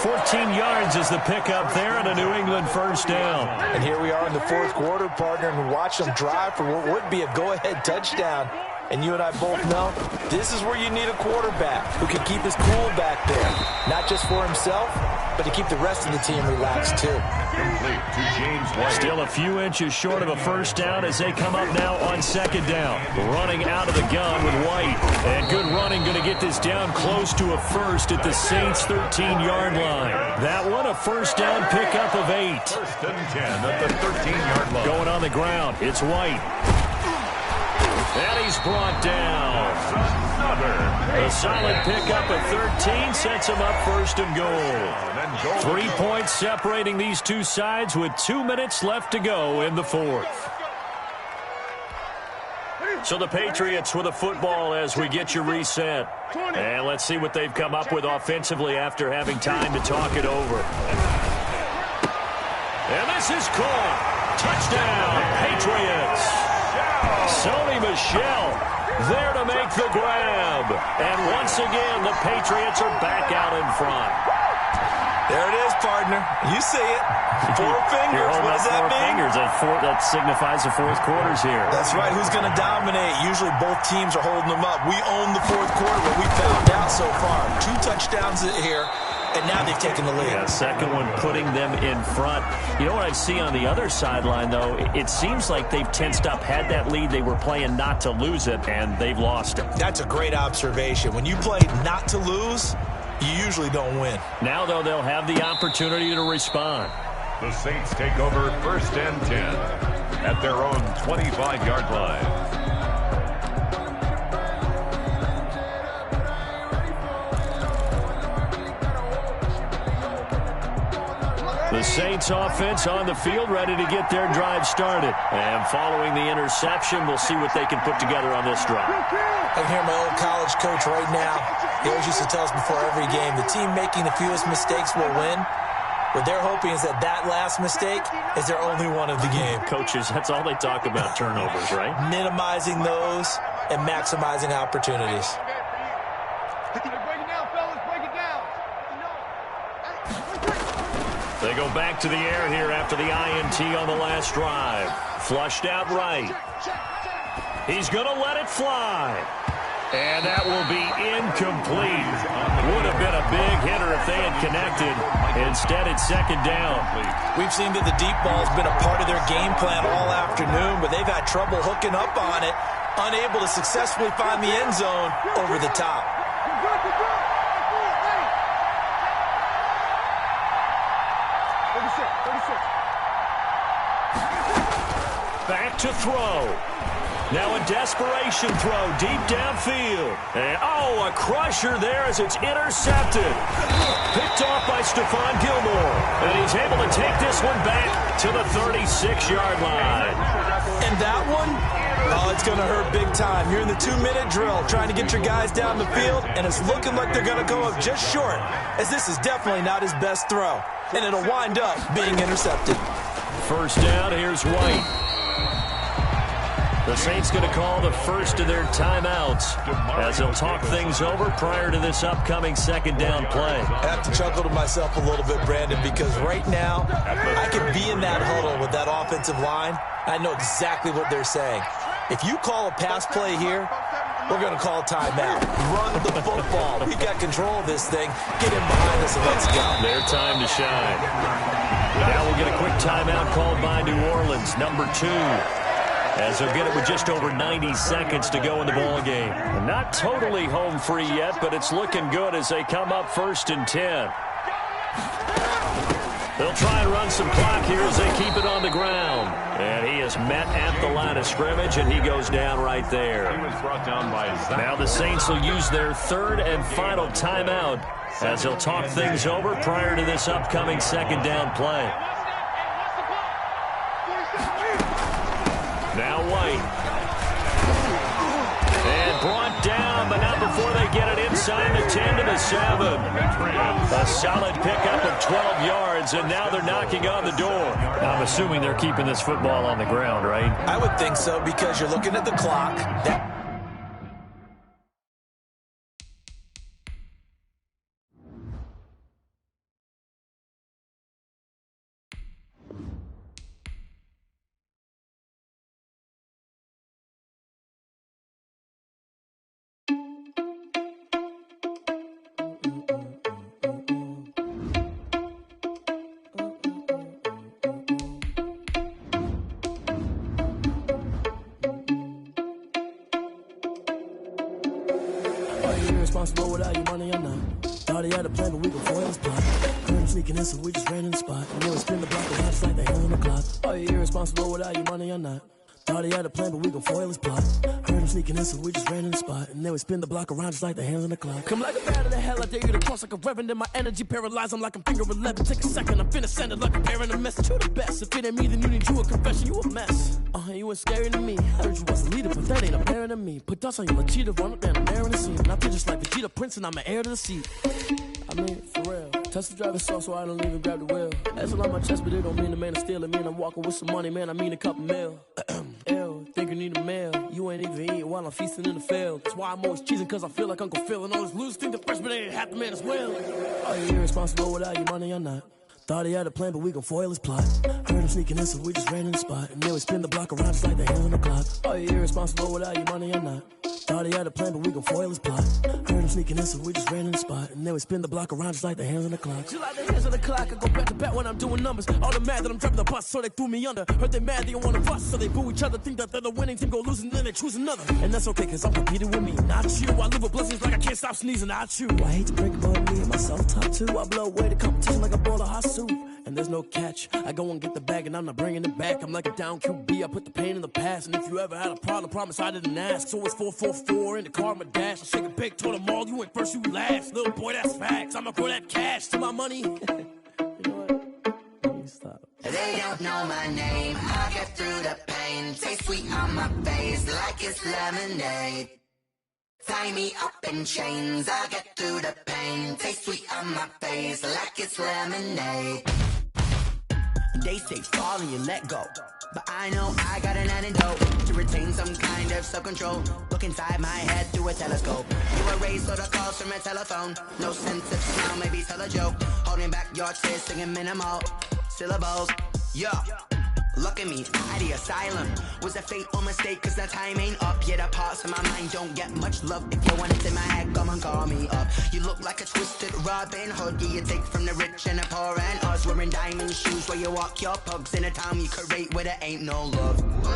14 yards is the pickup there and a New England first down. And here we are in the fourth quarter, partner, and watch them drive for what would be a go-ahead touchdown. And you and I both know this is where you need a quarterback who can keep his cool back there. Not just for himself, but to keep the rest of the team relaxed too. Complete to James White. Still a few inches short of a first down as they come up now on second down. Running out of the gun with White. And good running, going to get this down close to a first at the Saints' 13-yard line. That one, a first down pickup of 8. First and 10 at the 13-yard line. Going on the ground, it's White. And he's brought down. A solid pickup of 13 sets him up first and goal. 3 points separating these two sides with 2 minutes left to go in the fourth. So the Patriots with a football as we get you reset. And let's see what they've come up with offensively after having time to talk it over. And this is caught. Touchdown, Patriots. Sony Michel there to make the grab. And once again, the Patriots are back out in front. There it is, partner. You see it. 4 fingers. What does that mean? Fingers. That signifies the fourth quarter's here. That's right. Who's going to dominate? Usually both teams are holding them up. We own the fourth quarter, what we found out so far. 2 touchdowns here. And now they've taken the lead. Yeah, second one putting them in front. You know what I see on the other sideline, though? It seems like they've tensed up, had that lead. They were playing not to lose it, and they've lost it. That's a great observation. When you play not to lose, you usually don't win. Now, though, they'll have the opportunity to respond. The Saints take over first and 10 at their own 25-yard line. The Saints offense on the field, ready to get their drive started. And following the interception, we'll see what they can put together on this drive. I can hear my old college coach right now. He always used to tell us before every game, the team making the fewest mistakes will win. What they're hoping is that last mistake is their only one of the game. Coaches, that's all they talk about, turnovers, right? Minimizing those and maximizing opportunities. They go back to the air here after the INT on the last drive. Flushed out right. He's going to let it fly. And that will be incomplete. Would have been a big hitter if they had connected. Instead, it's second down. We've seen that the deep ball's been a part of their game plan all afternoon, but they've had trouble hooking up on it, unable to successfully find the end zone over the top. Back to throw. Now a desperation throw deep downfield. And, a crusher there as it's intercepted. Picked off by Stephon Gilmore. And he's able to take this one back to the 36-yard line. And that one, it's going to hurt big time. You're in the 2-minute drill trying to get your guys down the field, and it's looking like they're going to go up just short, as this is definitely not his best throw. And it'll wind up being intercepted. First down, here's White. The Saints going to call the first of their timeouts as they'll talk things over prior to this upcoming second down play. I have to chuckle to myself a little bit, Brandon, because right now I could be in that huddle with that offensive line. I know exactly what they're saying. If you call a pass play here, we're going to call a timeout. Run the football. We've got control of this thing. Get in behind us and let's go. Their time to shine. Now we'll get a quick timeout called by New Orleans, number 2. As they'll get it with just over 90 seconds to go in the ball game. Not totally home free yet, but it's looking good as they come up first and 10. They'll try and run some clock here as they keep it on the ground. And he is met at the line of scrimmage, and he goes down right there. He was brought down by Zach. Now the Saints will use their third and final timeout as they'll talk things over prior to this upcoming second down play. Now White. And brought down, but not before they get it inside the 10 to the 7. A solid pickup of 12 yards, and now they're knocking on the door. I'm assuming they're keeping this football on the ground, right? I would think so, because you're looking at the clock. Irresponsible without your money, I'm not. Thought he had a plan, but we could foil his plot. Heard him sneaking in, so we just ran in the spot. And then we spin the block around just like the hand on the clock. Are you irresponsible without your money, I'm not. Thought he had a plan, but we gon' foil his plot. Heard him sneaking in, so we just ran in the spot. And then we spin the block around just like the hands on the clock. Come like a bat of the hell, I dare you to cross like a reverend. And my energy paralyzed, I'm like I'm finger 11. Take a second, I'm finna send it like a parent a message. You the best, if it ain't me, then you need you a confession. You a mess, you ain't scary to me. Heard you was a leader, but that ain't apparent to me. Put dust on you like cheetah, run up down the air in the scene. And I feel just like Vegeta Prince, and I'm an heir to the seat. I mean, for real. Touch the driver's soft, so I don't even grab the wheel. That's all on my chest, but it don't mean the man is stealing. Man, I'm walking with some money, man, I mean a couple mil. Ew, think you need a meal. You ain't even eating while I'm feasting in the field. That's why I'm always cheesing, cause I feel like Uncle Phil. And all those losers think the freshman ain't half the man as well. Are you irresponsible without your money or not? Thought he had a plan, but we gon' foil his plot. Heard him sneaking in, so we just ran in the spot. And then we spin the block around just like the hands on the clock. Are you irresponsible without your money or not? Thought he had a plan, but we gon' foil his plot. Heard him sneaking in, so we just ran in the spot. And then we spin the block around just like the hands on the clock. Just like the hands on the clock, I go back to back when I'm doing numbers. All the mad that I'm driving the bus, so they threw me under. Heard they mad, they don't wanna bust, so they boo each other. Think that they're the winning team, go losing, then they choose another. And that's okay, cause I'm competing with me, not you. I live with blessings like I can't stop sneezing, not you. I hate to break it, but me and myself top two. I blow away the competition like a bowl of hot soup. And there's no catch. I go and get the bag and I'm not bringing it back. I'm like a down QB, I put the pain in the past. And if you ever had a problem, promise I didn't ask. So it's 444 in the car, my dash. I shake a big, told them all, you ain't first, you last. Little boy, that's facts. I'ma grow that cash to my money. You know what? Let me stop. They don't know my name. I get through the pain. Taste sweet on my face like it's lemonade. Tie me up in chains. I get through the pain. Taste sweet on my face like it's lemonade. They say fall and you let go, but I know I got an antidote to retain some kind of self-control. Look inside my head through a telescope. You erase all the calls from a telephone. No sense of smile, maybe tell a joke. Holding back your tears, singing minimal syllables. Yeah. Look at me, at the asylum. Was a fate or mistake, cause the time ain't up. Yet the parts of my mind don't get much love. If you want it in my head, come and call me up. You look like a twisted Robin Hood. Yeah, you take from the rich and the poor and us. Wearing diamond shoes where you walk your pugs. In a town you create where there ain't no love. Where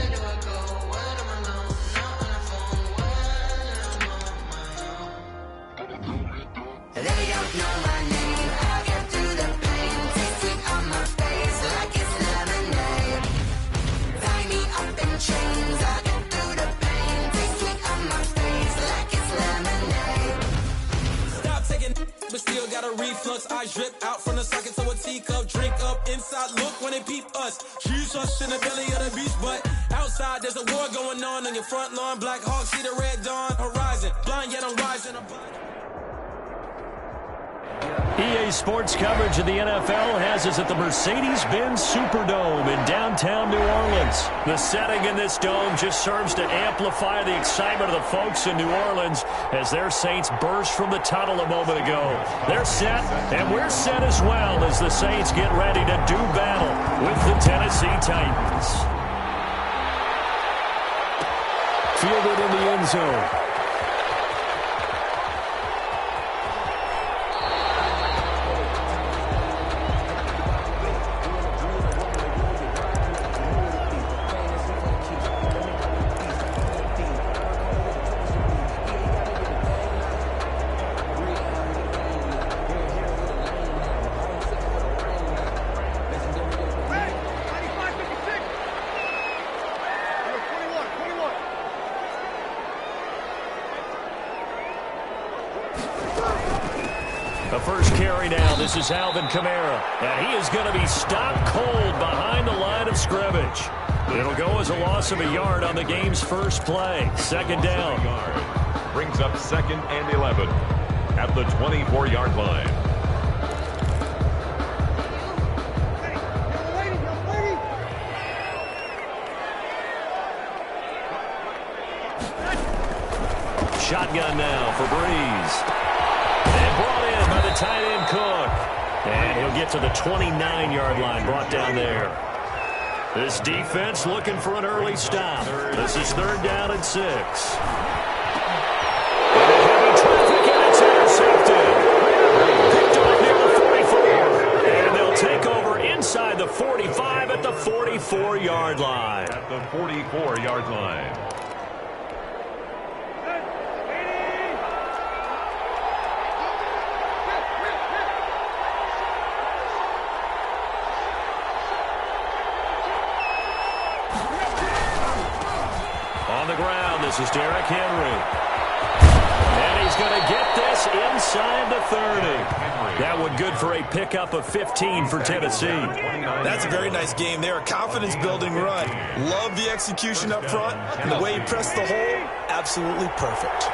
do I go? When am I alone? Not on the phone when I'm on my own. They don't know my name. I get through the pain. Taste sweet on my face like it's lemonade. Tie me up in chains. I get through the pain. Taste sweet on my face like it's lemonade. Stop taking, but still got a reflux. I drip out from the socket to a teacup. Drink up inside, look when they peep us. Choose us in the belly of the beach, but outside there's a war going on your front lawn. Black Hawk see the red dawn horizon. Blind yet I'm rising. EA Sports coverage of the NFL has us at the Mercedes-Benz Superdome in downtown New Orleans. The setting in this dome just serves to amplify the excitement of the folks in New Orleans as their Saints burst from the tunnel a moment ago. They're set, and we're set as well as the Saints get ready to do battle with the Tennessee Titans. Fielded in the end zone. The first carry now. This is Alvin Kamara. And he is going to be stopped cold behind the line of scrimmage. It'll go as a loss of a yard on the game's first play. Second down. Brings up 2nd and 11 at the 24-yard line. Shotgun now for Breeze. And brought in by the tight end Cook. And he'll get to the 29-yard line, brought down there. This defense looking for an early stop. This is 3rd down and 6. And heavy traffic, and it's intercepted. Picked up near the 44. And they'll take over inside the 45 at the 44-yard line. At the 44-yard line. This is Derrick Henry. And he's going to get this inside the 30. That one good for a pickup of 15 for Tennessee. That's a very nice game there. A confidence-building run. Love the execution up front. And the way he pressed the hole, absolutely perfect.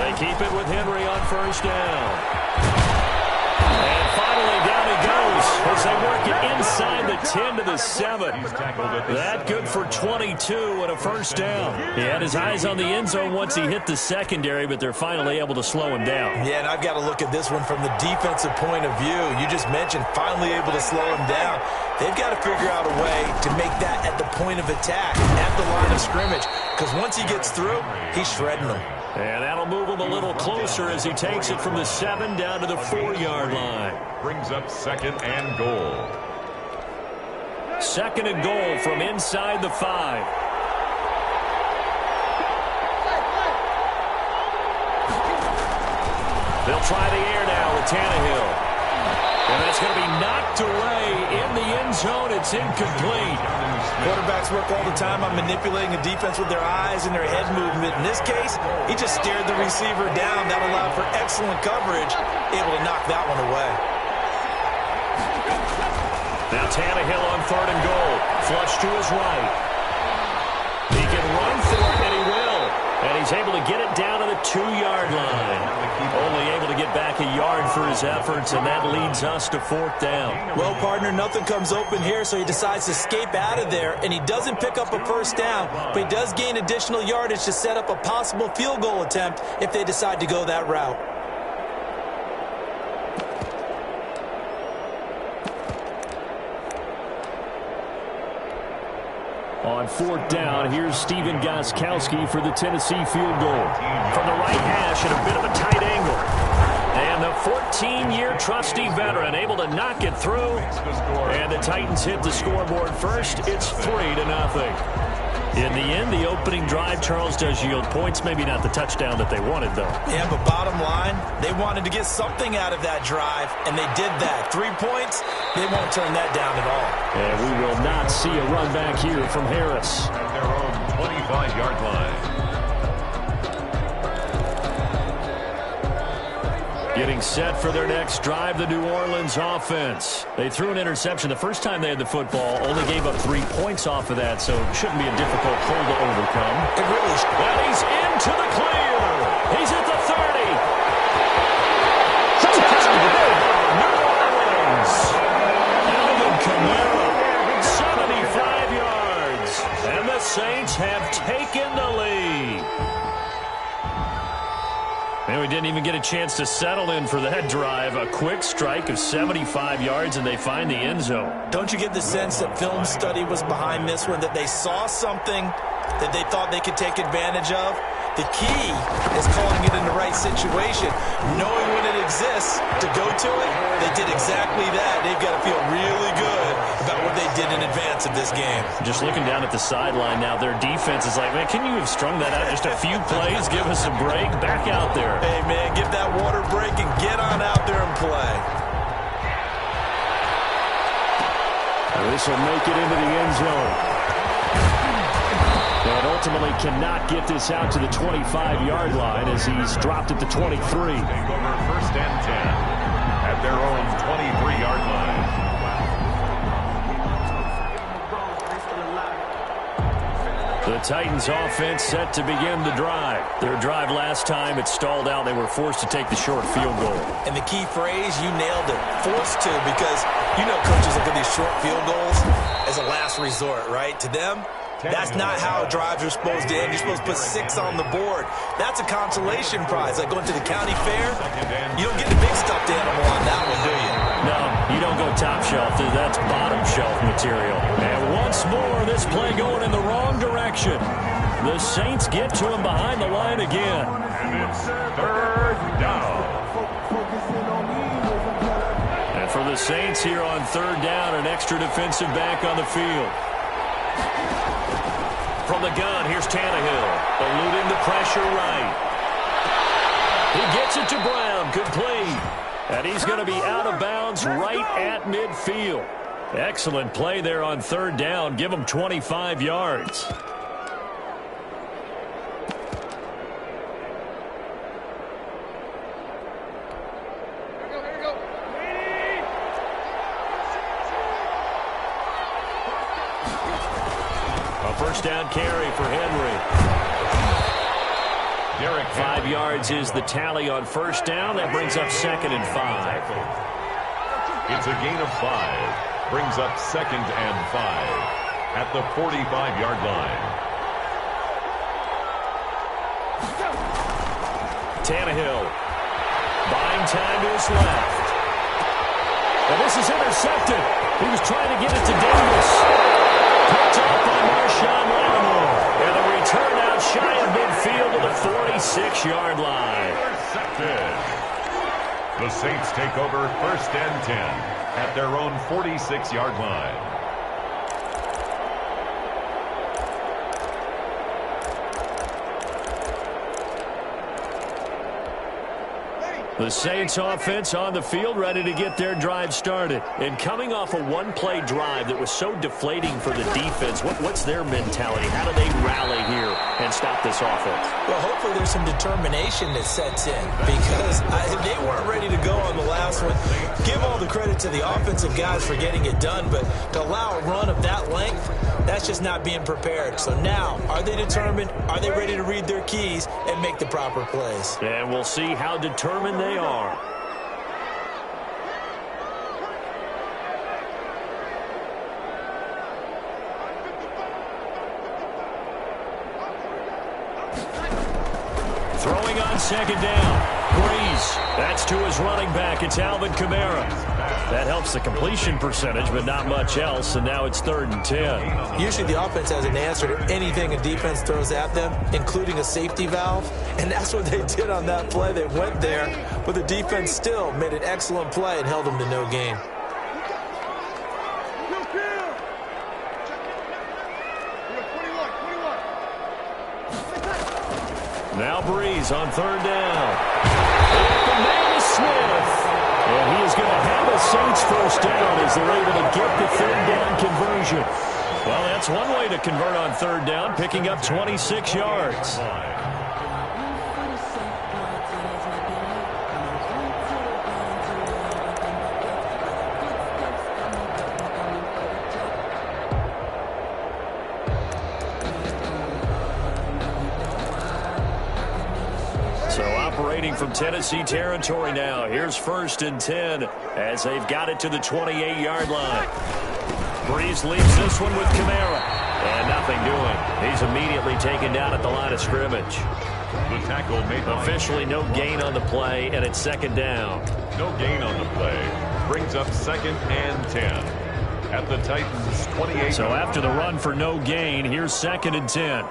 They keep it with Henry on first down. And finally down he goes as they work it inside the 10 to the 7. That good for 22 and a first down. He had his eyes on the end zone once he hit the secondary, but they're finally able to slow him down. Yeah, and I've got to look at this one from the defensive point of view. You just mentioned finally able to slow him down. They've got to figure out a way to make that at the point of attack, at the line of scrimmage, because once he gets through, he's shredding them. And that'll move him a little closer as he takes it from the 7 down to the 4-yard line. Brings up 2nd and goal. 2nd and goal from inside the 5. They'll try the air now with Tannehill. And that's going to be knocked away in the end zone. It's incomplete. Quarterbacks work all the time on manipulating a defense with their eyes and their head movement. In this case, he just stared the receiver down. That allowed for excellent coverage, able to knock that one away. Now Tannehill on 3rd and goal. Flush to his right. He can run for it, and he will. And he's able to get it down to the 2-yard line. Only able to get back a yard for his efforts, and that leads us to 4th down. Well, partner, nothing comes open here, so he decides to escape out of there, and he doesn't pick up a first down, but he does gain additional yardage to set up a possible field goal attempt if they decide to go that route. On 4th down, here's Steven Gostkowski for the Tennessee field goal. From the right hash at a bit of a tight angle. And the 14-year trusty veteran able to knock it through. And the Titans hit the scoreboard first. It's 3-0. In the end, the opening drive, Charles, does yield points. Maybe not the touchdown that they wanted, though. Yeah, but bottom line, they wanted to get something out of that drive, and they did that. 3 points, they won't turn that down at all. And we will not see a run back here from Harris. At their own 25-yard line. Getting set for their next drive, the New Orleans offense. They threw an interception the first time they had the football, only gave up 3 points off of that, so it shouldn't be a difficult hole to overcome. It really is. And he's into the clear. He's at the 30. Touchdown, New Orleans. Alvin Kamara, 75 yards. And the Saints have taken the lead. And we didn't even get a chance to settle in for that drive. A quick strike of 75 yards, and they find the end zone. Don't you get the sense that film study was behind this one, that they saw something that they thought they could take advantage of? The key is calling it in the right situation, knowing when it exists to go to it. They did exactly that. They've got to feel really good about what they did in advance of this game. Just looking down at the sideline now, their defense is like, man, can you have strung that out just a few plays? Give us a break. Back out there. Hey, man, give that water break and get on out there and play. This will make it into the end zone. And ultimately cannot get this out to the 25-yard line as he's dropped at the 23. Take over 1st and 10 at their own 23-yard line. The Titans offense set to begin the drive. Their drive last time, it stalled out. They were forced to take the short field goal. And the key phrase, you nailed it, forced to, because you know coaches look at these short field goals as a last resort, right? To them, that's not how drives are supposed to end. You're supposed to put 6 on the board. That's a consolation prize. Like going to the county fair, you don't get the big stuffed animal on that one, do you? No, you don't go top shelf. That's bottom shelf material. And once more, this play going in the wrong direction. The Saints get to him behind the line again. And it's 3rd down. And for the Saints here on 3rd down, an extra defensive back on the field. From the gun, here's Tannehill. Eluding the pressure right. He gets it to Brown. Complete. And he's going to be out of bounds right at midfield. Excellent play there on 3rd down. Give him 25 yards. A 1st down carry for Henry. 5 yards is the tally on 1st down. That brings up 2nd and 5. It's a gain of 5. Brings up 2nd and 5 at the 45-yard line. Tannehill buying time to his left. And this is intercepted. He was trying to get it to Davis. Picked up by Marshawn Lattimore. And the return out shy of midfield to the 46-yard line. Intercepted. The Saints take over 1st and 10 at their own 46-yard line. The Saints offense on the field ready to get their drive started. And coming off a one-play drive that was so deflating for the defense, what's their mentality? How do they rally here and stop this offense? Well, hopefully there's some determination that sets in because they weren't ready to go on the last one. Give all the credit to the offensive guys for getting it done, but to allow a run of that length, that's just not being prepared. So now, are they determined? Are they ready to read their keys and make the proper plays? And we'll see how determined they are. Throwing on 2nd down. Breeze. That's to his running back. It's Alvin Kamara. That helps the completion percentage, but not much else, and now it's 3rd and 10. Usually the offense has an answer to anything a defense throws at them, including a safety valve, and that's what they did on that play. They went there, but the defense still made an excellent play and held them to no gain. Now Breeze on 3rd down. And the man is Smith. And he is going to have a Saints 1st down as they're able to get the 3rd down conversion. Well, that's one way to convert on 3rd down, picking up 26 yards. From Tennessee territory now. Here's 1st and 10 as they've got it to the 28-yard line. Breeze leaves this one with Kamara. And nothing doing. He's immediately taken down at the line of scrimmage. The tackle made officially no gain on the play, and it's 2nd down. No gain on the play. Brings up 2nd and 10 at the Titans' 28. So after the run for no gain, here's 2nd and 10.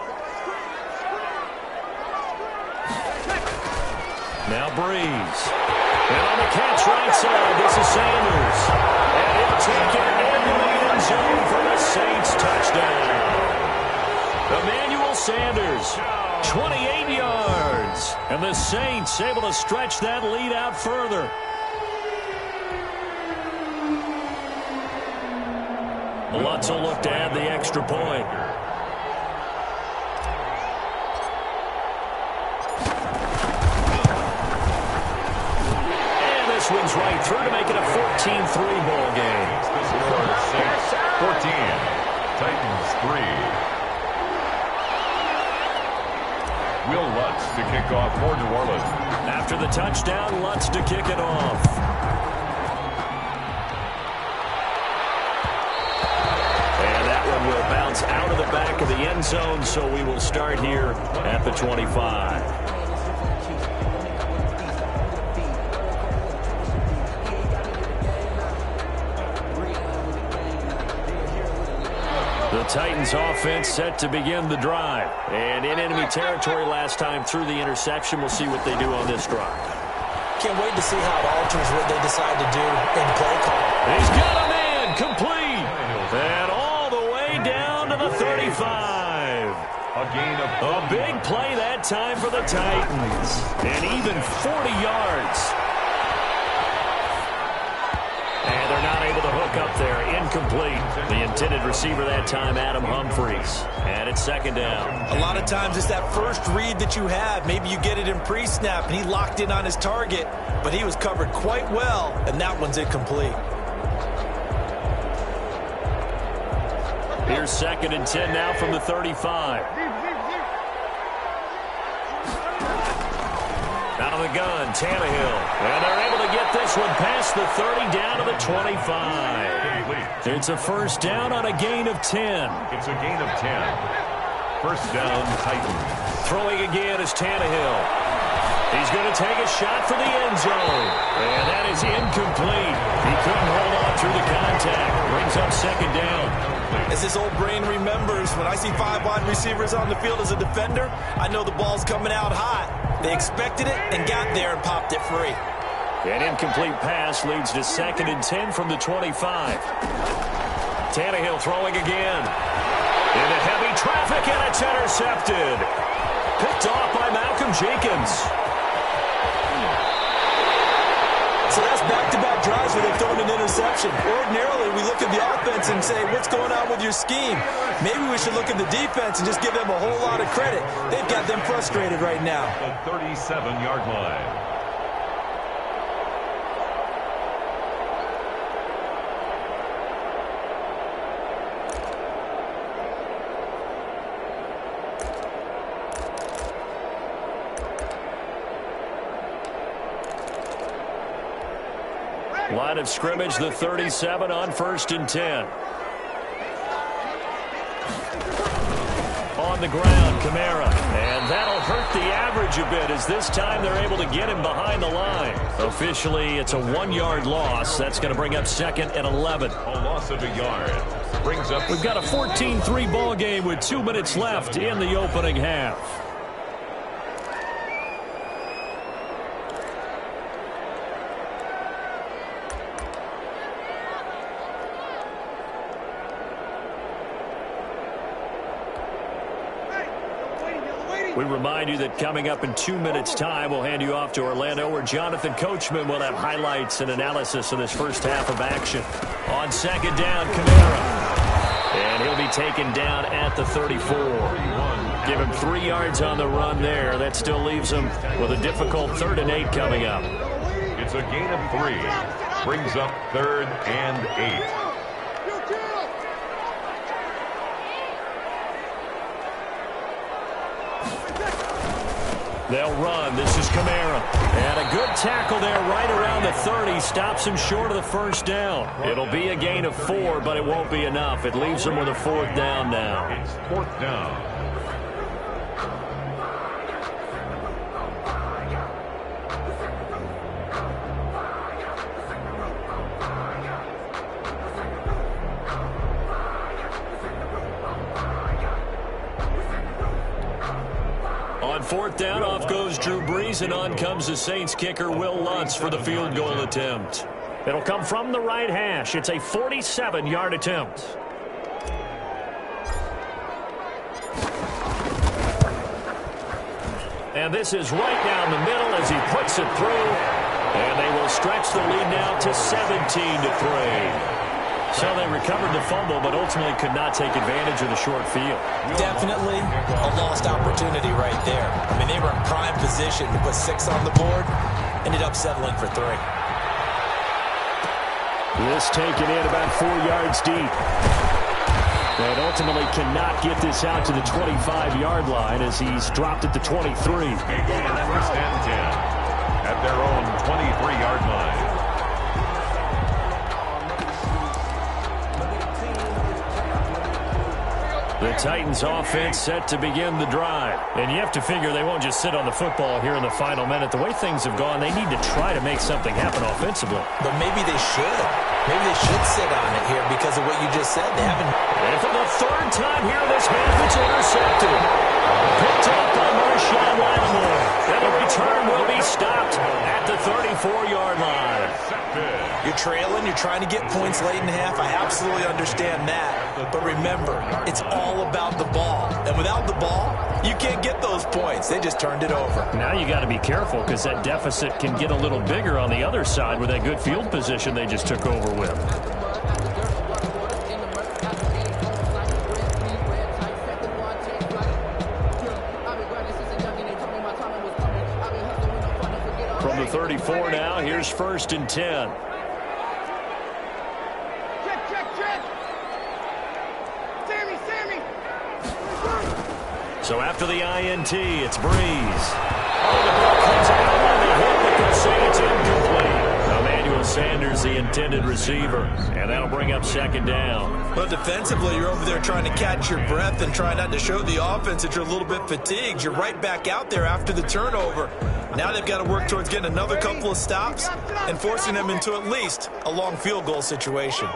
Now Breeze. And on the catch right side, this is Sanders. And he'll take it into the end zone for the Saints touchdown. Emmanuel Sanders, 28 yards. And the Saints able to stretch that lead out further. Lutz will look to add the extra point. swings right through to make it a 14-3 ball game. Score 6-14. Titans 3. Will Lutz to kick off for New Orleans. After the touchdown, Lutz to kick it off. And that one will bounce out of the back of the end zone, so we will start here at the 25. The Titans offense set to begin the drive. And in enemy territory last time through the interception. We'll see what they do on this drive. Can't wait to see how it alters what they decide to do in play call. He's got a man complete. And all the way down to the 35. A big play that time for the Titans. And even 40 yards. And they're not able to hook up there. Incomplete. The intended receiver that time, Adam Humphries. And it's second down. A lot of times it's that first read that you have. Maybe you get it in pre-snap, and he locked in on his target, but he was covered quite well, and that one's incomplete. Here's second and 10 now from the 35. Out of the gun, Tannehill. And they're able to get this one past the 30 down to the 25. It's a first down on a gain of 10. It's a gain of 10. First down, Titans. Throwing again is Tannehill. He's going to take a shot for the end zone. And that is incomplete. He couldn't hold on through the contact. Brings up second down. As this old brain remembers, when I see 5 wide receivers on the field as a defender, I know the ball's coming out hot. They expected it and got there and popped it free. An incomplete pass leads to second and 10 from the 25. Tannehill throwing again. Into heavy traffic, and it's intercepted. Picked off by Malcolm Jenkins. So that's back-to-back drives where they've thrown an interception. Ordinarily, we look at the offense and say, what's going on with your scheme? Maybe we should look at the defense and just give them a whole lot of credit. They've got them frustrated right now. The 37-yard line. Line of scrimmage, the 37 on first and 10. On the ground, Kamara. And that'll hurt the average a bit as this time they're able to get him behind the line. Officially, it's a 1-yard loss. That's going to bring up second and 11. A loss of a yard. Brings up. We've got a 14-3 ball game with 2 minutes left in the opening half. We remind you that coming up in 2 minutes' time, we'll hand you off to Orlando, where Jonathan Coachman will have highlights and analysis of this first half of action. On second down, Kamara. And he'll be taken down at the 34. Give him 3 yards on the run there. That still leaves him with a difficult 3rd and 8 coming up. It's a gain of 3. Brings up 3rd and 8. They'll run. This is Kamara. And a good tackle there right around the 30. Stops him short of the first down. It'll be a gain of 4, but it won't be enough. It leaves him with a 4th down now. It's 4th down. On 4th down, off goes Drew Brees, and on comes the Saints kicker, Will Lutz, for the field goal attempt. It'll come from the right hash. It's a 47-yard attempt. And this is right down the middle as he puts it through. And they will stretch the lead now to 17-3. So they recovered the fumble, but ultimately could not take advantage of the short field. Definitely a lost opportunity right there. I mean, they were in prime position to put 6 on the board, ended up settling for 3. This taken in about 4 yards deep. And ultimately cannot get this out to the 25-yard line as he's dropped at the 23. First and 10 at their own 23-yard line. The Titans offense set to begin the drive. And you have to figure they won't just sit on the football here in the final minute. The way things have gone, they need to try to make something happen offensively. But maybe they should. Maybe they should sit on it here because of what you just said. They haven't. And for the third time here in this half, it's intercepted. Picked up by Marshawn Lattimore. And the return will be stopped at the 34-yard line. You're trailing. You're trying to get points late in the half. I absolutely understand that. But remember, it's all about the ball. And without the ball, you can't get those points. They just turned it over. Now you got to be careful because that deficit can get a little bigger on the other side with that good field position they just took over with. From the 34 now, here's 1st and 10. So after the INT, it's Breeze. Oh, the ball comes out on the hit, but they'll say it's incomplete. Emmanuel Sanders, the intended receiver, and that'll bring up 2nd down. Well, defensively, you're over there trying to catch your breath and try not to show the offense that you're a little bit fatigued. You're right back out there after the turnover. Now they've got to work towards getting another couple of stops and forcing them into at least a long field goal situation.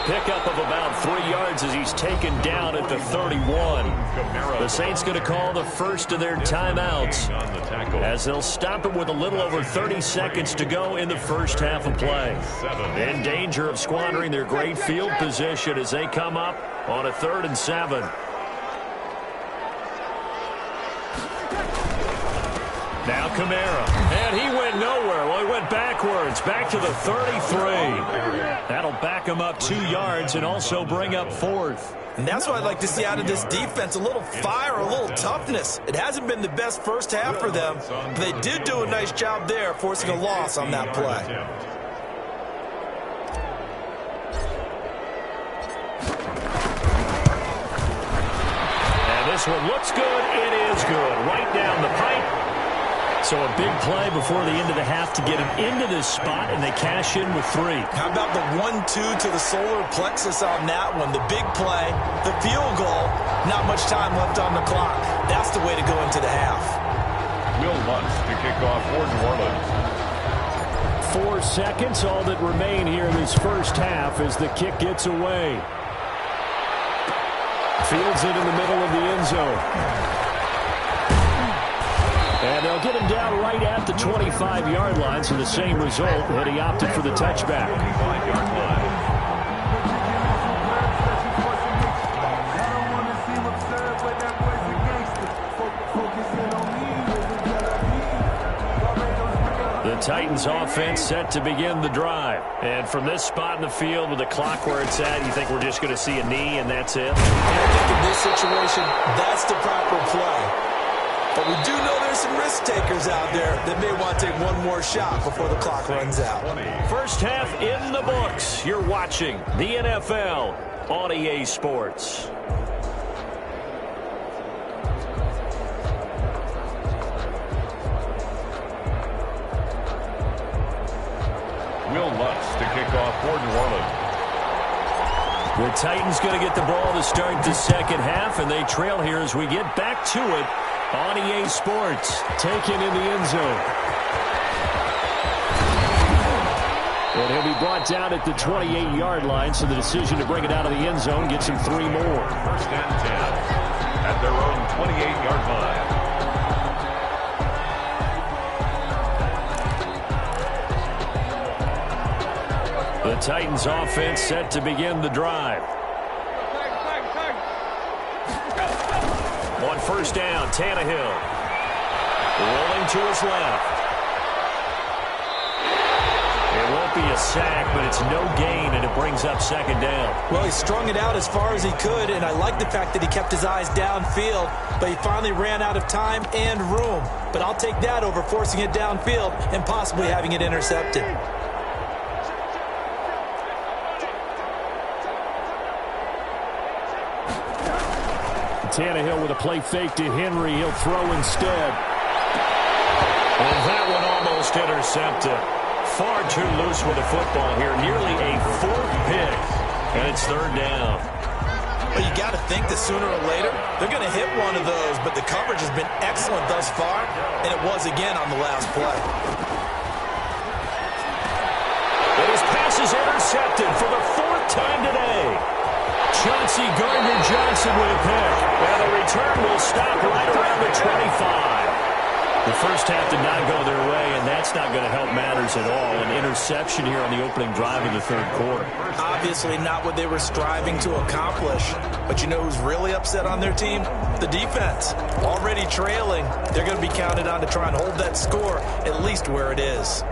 Pickup of about 3 yards as he's taken down at the 31. The Saints going to call the first of their timeouts as they'll stop it with a little over 30 seconds to go in the first half of play. In danger of squandering their great field position as they come up on a 3rd and 7. Now Kamara, and he went nowhere. Well, he went backwards, back to the 33. That'll back him up 2 yards and also bring up 4th. And that's what I'd like to see out of this defense, a little fire, a little toughness. It hasn't been the best first half for them, but they did do a nice job there, forcing a loss on that play. And this one looks good. It is good. Right down the pipe. So a big play before the end of the half to get him into this spot, and they cash in with 3. How about the 1-2 to the solar plexus on that one? The big play, the field goal, not much time left on the clock. That's the way to go into the half. Will Lutz to kick off for New Orleans. 4 seconds, all that remain here in this first half as the kick gets away. Fields it in the middle of the end zone. And they'll get him down right at the 25-yard line, so the same result, and he opted for the touchback. 25-yard line. The Titans offense set to begin the drive. And from this spot in the field with the clock where it's at, you think we're just going to see a knee and that's it? And I think in this situation, that's the proper play. But we do know there's some risk takers out there that may want to take one more shot before the clock runs out. First half in the books. You're watching the NFL on EA Sports. Will Lutz to kick off for New Orleans. The Titans going to get the ball to start the second half, and they trail here as we get back to it on EA Sports. Taken in the end zone. And he'll be brought down at the 28-yard line, so the decision to bring it out of the end zone gets him 3 more. 1st and 10 at their own 28-yard line. The Titans offense set to begin the drive. On 1st down, Tannehill. Rolling to his left. It won't won't be a sack, but it's no gain, and it brings up second down. Well, he strung it out as far as he could, and I like the fact that he kept his eyes downfield, but he finally ran out of time and room. But I'll take that over forcing it downfield and possibly having it intercepted. Tannehill with a play fake to Henry. He'll throw instead. And that one almost intercepted. Far too loose with the football here. Nearly a fourth pick. And it's third down. Well, you got to think that sooner or later they're going to hit one of those, but the coverage has been excellent thus far, and it was again on the last play. And his pass is intercepted for the fourth time today. Chauncey Gardner-Johnson with a pick. And the return will stop right around the 25. The first half did not go their way, and that's not going to help matters at all. An interception here on the opening drive of the third quarter. Obviously not what they were striving to accomplish. But you know who's really upset on their team? The defense. Already trailing. They're going to be counted on to try and hold that score at least where it is.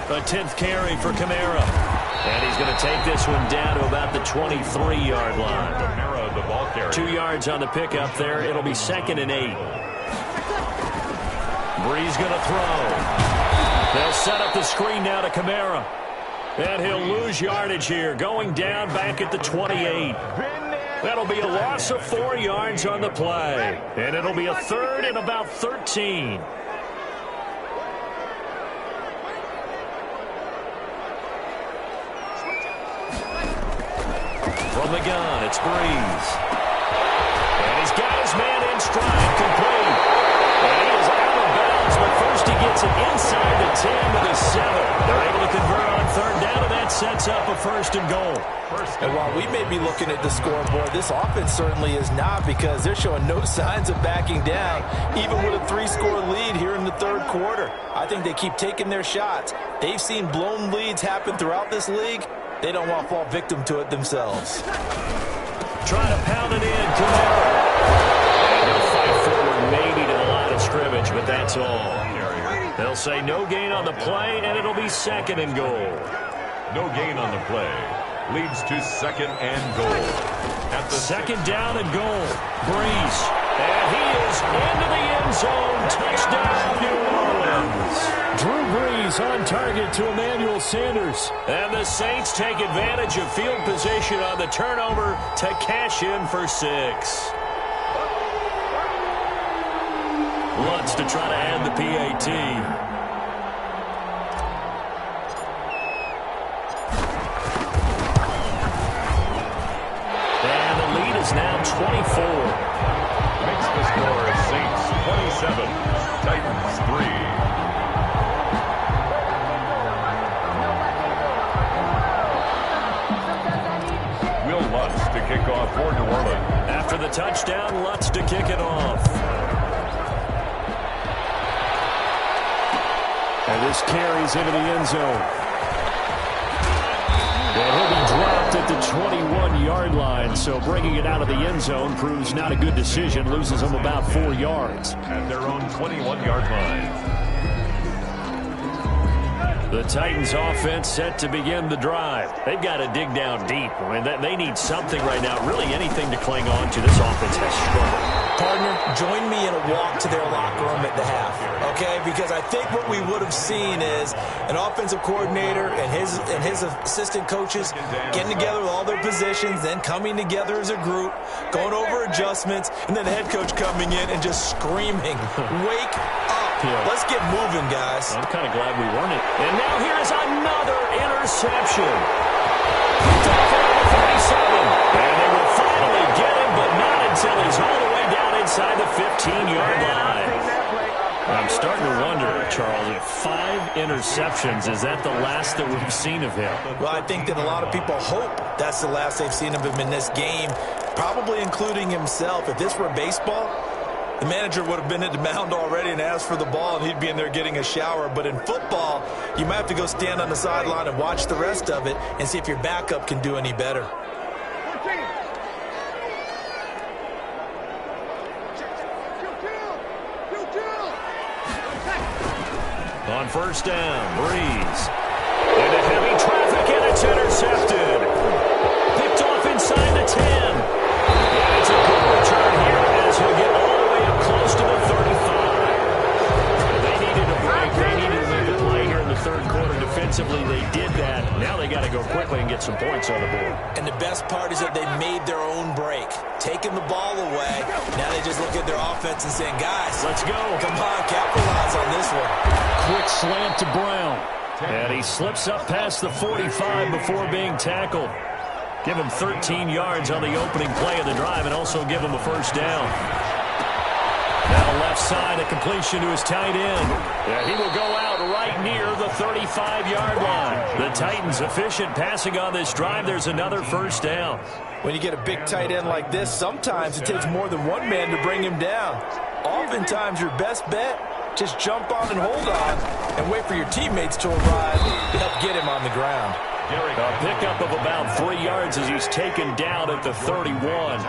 A 10th carry for Kamara. And he's going to take this one down to about the 23-yard line. Kamara, the ball carrier. 2 yards on the pickup there. It'll be 2nd and 8. Breeze going to throw. They'll set up the screen now to Kamara. And he'll lose yardage here. Going down back at the 28. That'll be a loss of 4 yards on the play. And it'll be a 3rd and about 13. From the gun, it's Breeze. And he's got his man in stride, complete. And he is out of bounds, but first he gets it inside the 10 to the 7. They're able to convert on third down, and that sets up a 1st and goal. And while we may be looking at the scoreboard, this offense certainly is not, because they're showing no signs of backing down, even with a 3-score lead here in the third quarter. I think they keep taking their shots. They've seen blown leads happen throughout this league. They don't want to fall victim to it themselves. Trying to pound it in, Kamara. And he'll fight forward maybe to the line of scrimmage, but that's all. They'll say no gain on the play, and it'll be 2nd and goal. No gain on the play. Leads to 2nd and goal. At the 2nd down and goal. Breeze. And he is into the end zone. Touchdown, New Orleans. Drew Brees on target to Emmanuel Sanders. And the Saints take advantage of field position on the turnover to cash in for 6. Lutz to try to add the PAT. And the lead is now 24. Makes the score Saints 27, Titans 3. Lutz to kick off for New Orleans. After the touchdown, Lutz to kick it off. And this carries into the end zone. And he'll be dropped at the 21-yard line, so bringing it out of the end zone proves not a good decision. Loses him about 4 yards. At their own 21-yard line. The Titans offense set to begin the drive. They've got to dig down deep. I mean, they need something right now, really anything to cling on to. This offense has struggled. Partner, join me in a walk to their locker room at the half, okay? Because I think what we would have seen is an offensive coordinator and his assistant coaches getting together with all their positions, then coming together as a group, going over adjustments, and then the head coach coming in and just screaming, wake up. Yeah. Let's get moving, guys. I'm kind of glad we weren't it. And now here's another interception. Picked off at the 37. And they will finally get him, but not until he's all the way down inside the 15-yard line. I'm starting to wonder, Charles, if 5 interceptions, is that the last that we've seen of him? Well, I think that a lot of people hope that's the last they've seen of him in this game, probably including himself. If this were baseball, the manager would have been at the mound already and asked for the ball, and he'd be in there getting a shower. But in football, you might have to go stand on the sideline and watch the rest of it and see if your backup can do any better. On first down, Breeze. Into heavy traffic, and it's intercepted. Picked off inside the 10. And it's a good return here as he'll get all the way up close to the 35. They needed a break. They needed to make a play here in the third quarter. Defensively, they did that. Now they got to go quickly and get some points on the board. And the best part is that they made their own break. Taking the ball away. Now they just look at their offense and saying, guys, let's go. Come on, capitalize on this one. Quick slant to Brown. And he slips up past the 45 before being tackled. Give him 13 yards on the opening play of the drive and also give him a first down. Now left side, a completion to his tight end. Yeah, he will go out right near the 35-yard line. The Titans efficient passing on this drive. There's another first down. When you get a big tight end like this, sometimes it takes more than one man to bring him down. Oftentimes your best bet, just jump on and hold on and wait for your teammates to arrive to help get him on the ground. A pickup of about 3 yards as he's taken down at the 31.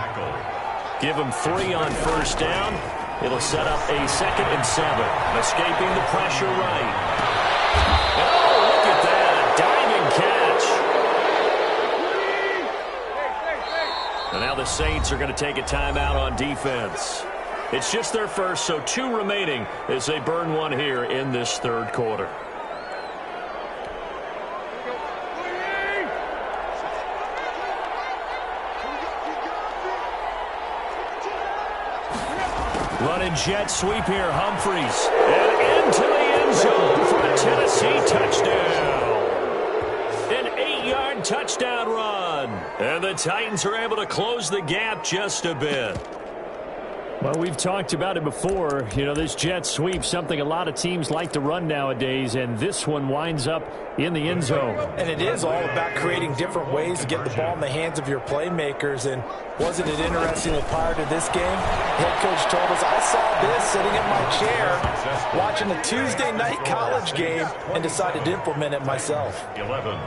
Give him 3 on first down. It'll set up a 2nd and 7. Escaping the pressure right. Oh, look at that. A diving catch. And now the Saints are going to take a timeout on defense. It's just their first, so 2 remaining as they burn one here in this third quarter. Running jet sweep here, Humphreys. And into the end zone for a Tennessee touchdown. An 8-yard touchdown run. And the Titans are able to close the gap just a bit. Well, we've talked about it before. You know, this jet sweep, something a lot of teams like to run nowadays, and this one winds up in the end zone. And it is all about creating different ways to get the ball in the hands of your playmakers. And wasn't it interesting that prior to this game, head coach told us, I saw this sitting in my chair watching a Tuesday night college game and decided to implement it myself. 11.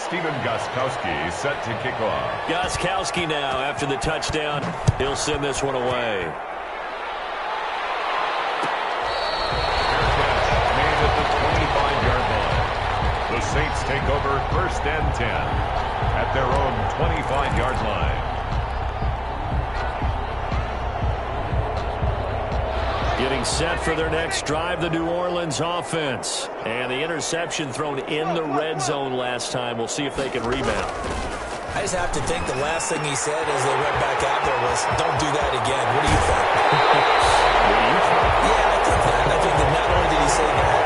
Steven Gostkowski set to kick off. Gostkowski now after the touchdown. He'll send this one away. Made at the 25-yard line. The Saints take over 1st and 10 at their own 25-yard line. Getting set for their next drive, the New Orleans offense. And the interception thrown in the red zone last time. We'll see if they can rebound. I just have to think the last thing he said as they went back out there was, don't do that again. What do you think? Yeah, I think that. I think that not only did he say that,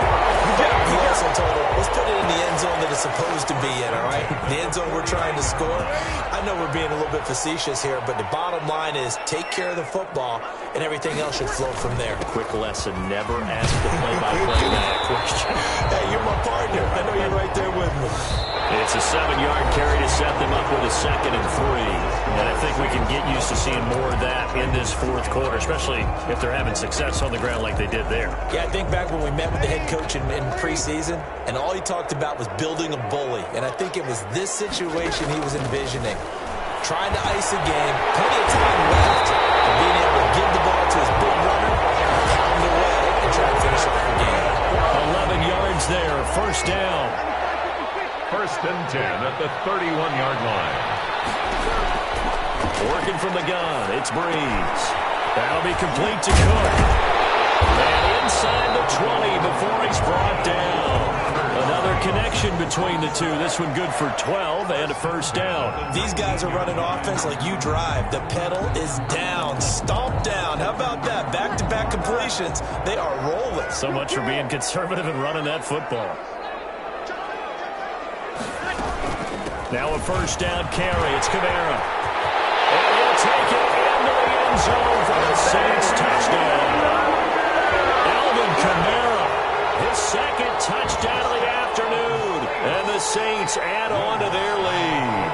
he also told him, let's put it in the end zone that it's supposed to be in, all right? The end zone we're trying to score. I know we're being a little bit facetious here, but the bottom line is take care of the football, and everything else should flow from there. Quick lesson, never ask the play-by-play guy a question. Hey, you're my partner. I know you're right there with me. It's a 7-yard carry to set them up with a 2nd and 3. And I think we can get used to seeing more of that in this fourth quarter, especially if they're having success on the ground like they did there. Yeah, I think back when we met with the head coach in preseason, and all he talked about was building a bully. And I think it was this situation he was envisioning. Trying to ice a game, plenty of time left, and being able to give the ball to his big runner, pound away, and try to finish off the game. 11 yards there, first down. 1st and 10 at the 31-yard line. Working from the gun, it's Breeze. That'll be complete to Cook. And inside the 20 before he's brought down. Another connection between the two. This one good for 12 and a first down. These guys are running offense like you drive. The pedal is down, stomp down. How about that? Back-to-back completions. They are rolling. So much for being conservative and running that football. Now a first down carry. It's Kamara. And he'll take it into the end zone for the Saints touchdown. Alvin Kamara, his 2nd touchdown of the afternoon. And the Saints add on to their lead.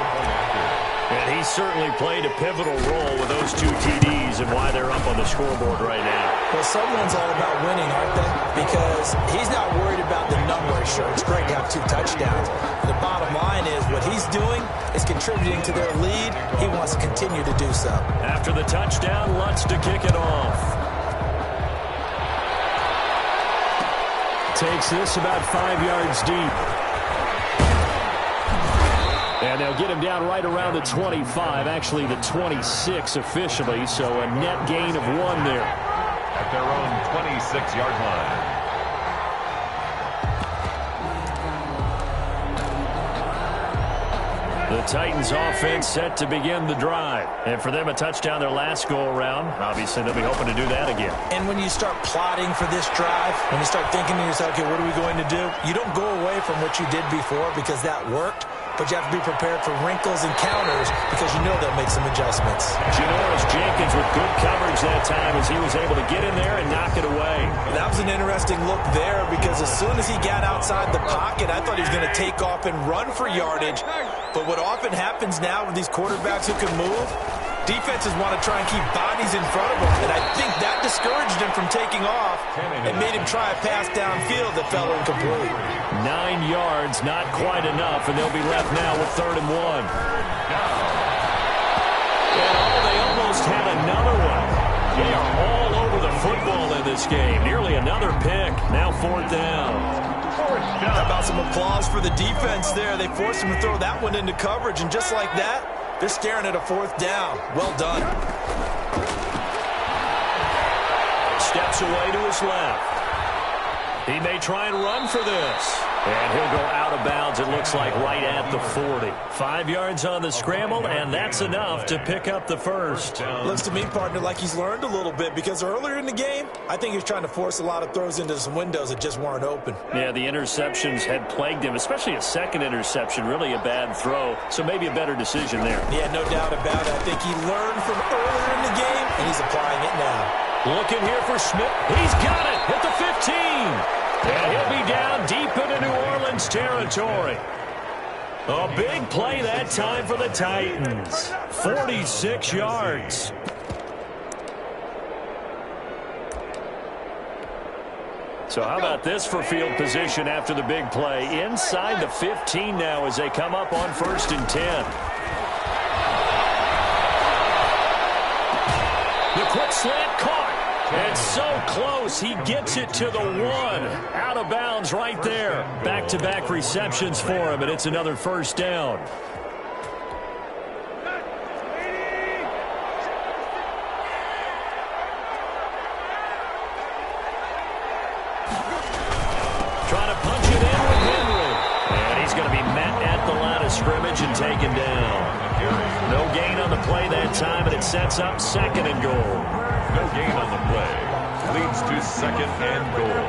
And he certainly played a pivotal role with those 2 TDs and why they're up on the scoreboard right now. Well, someone's all about winning, aren't they? Because he's not worried about the number. Sure, it's great to have 2 touchdowns. The bottom line is what he's doing is contributing to their lead. He wants to continue to do so. After the touchdown, Lutz to kick it off. Takes this about 5 yards deep. And they'll get him down right around the 25, actually the 26 officially, so a net gain of 1 there. At their own 26-yard line. The Titans offense set to begin the drive. And for them, a touchdown their last go-around. Obviously, they'll be hoping to do that again. And when you start plotting for this drive, when you start thinking to yourself, okay, what are we going to do? You don't go away from what you did before because that worked. But you have to be prepared for wrinkles and counters because you know they'll make some adjustments. Janoris Jenkins with good coverage that time as he was able to get in there and knock it away. That was an interesting look there because as soon as he got outside the pocket, I thought he was going to take off and run for yardage. But what often happens now with these quarterbacks who can move, defenses want to try and keep bodies in front of them. And I think that discouraged him from taking off and made him try a pass downfield that fell incomplete. 9 yards, not quite enough, and they'll be left now with 3rd and 1. And they almost had another one. They are all over the football in this game. Nearly another pick. Now 4th down. How about some applause for the defense there? They forced him to throw that one into coverage, and just like that, they're staring at a 4th down. Well done. Steps away to his left. He may try and run for this. And he'll go out of bounds, it looks like, right at the 40. 5 yards on the scramble, and that's enough to pick up the first. Looks to me, partner, like he's learned a little bit because earlier in the game, I think he was trying to force a lot of throws into some windows that just weren't open. Yeah, the interceptions had plagued him, especially a second interception, really a bad throw. So maybe a better decision there. Yeah, no doubt about it. I think he learned from earlier in the game, and he's applying it now. Looking here for Smith. He's got it at the 15. And he'll be down deep into New Orleans territory. A big play that time for the Titans. 46 yards. So how about this for field position after the big play? Inside the 15 now as they come up on 1st and 10. The quick slant caught. And so close, he gets it to the 1. Out of bounds right there. Back-to-back receptions for him, and it's another 1st down. Trying to punch it in with Henry. And he's going to be met at the line of scrimmage and taken down. No gain on the play that time, and it sets up 2nd and goal. No gain on the play. Leads to 2nd and goal.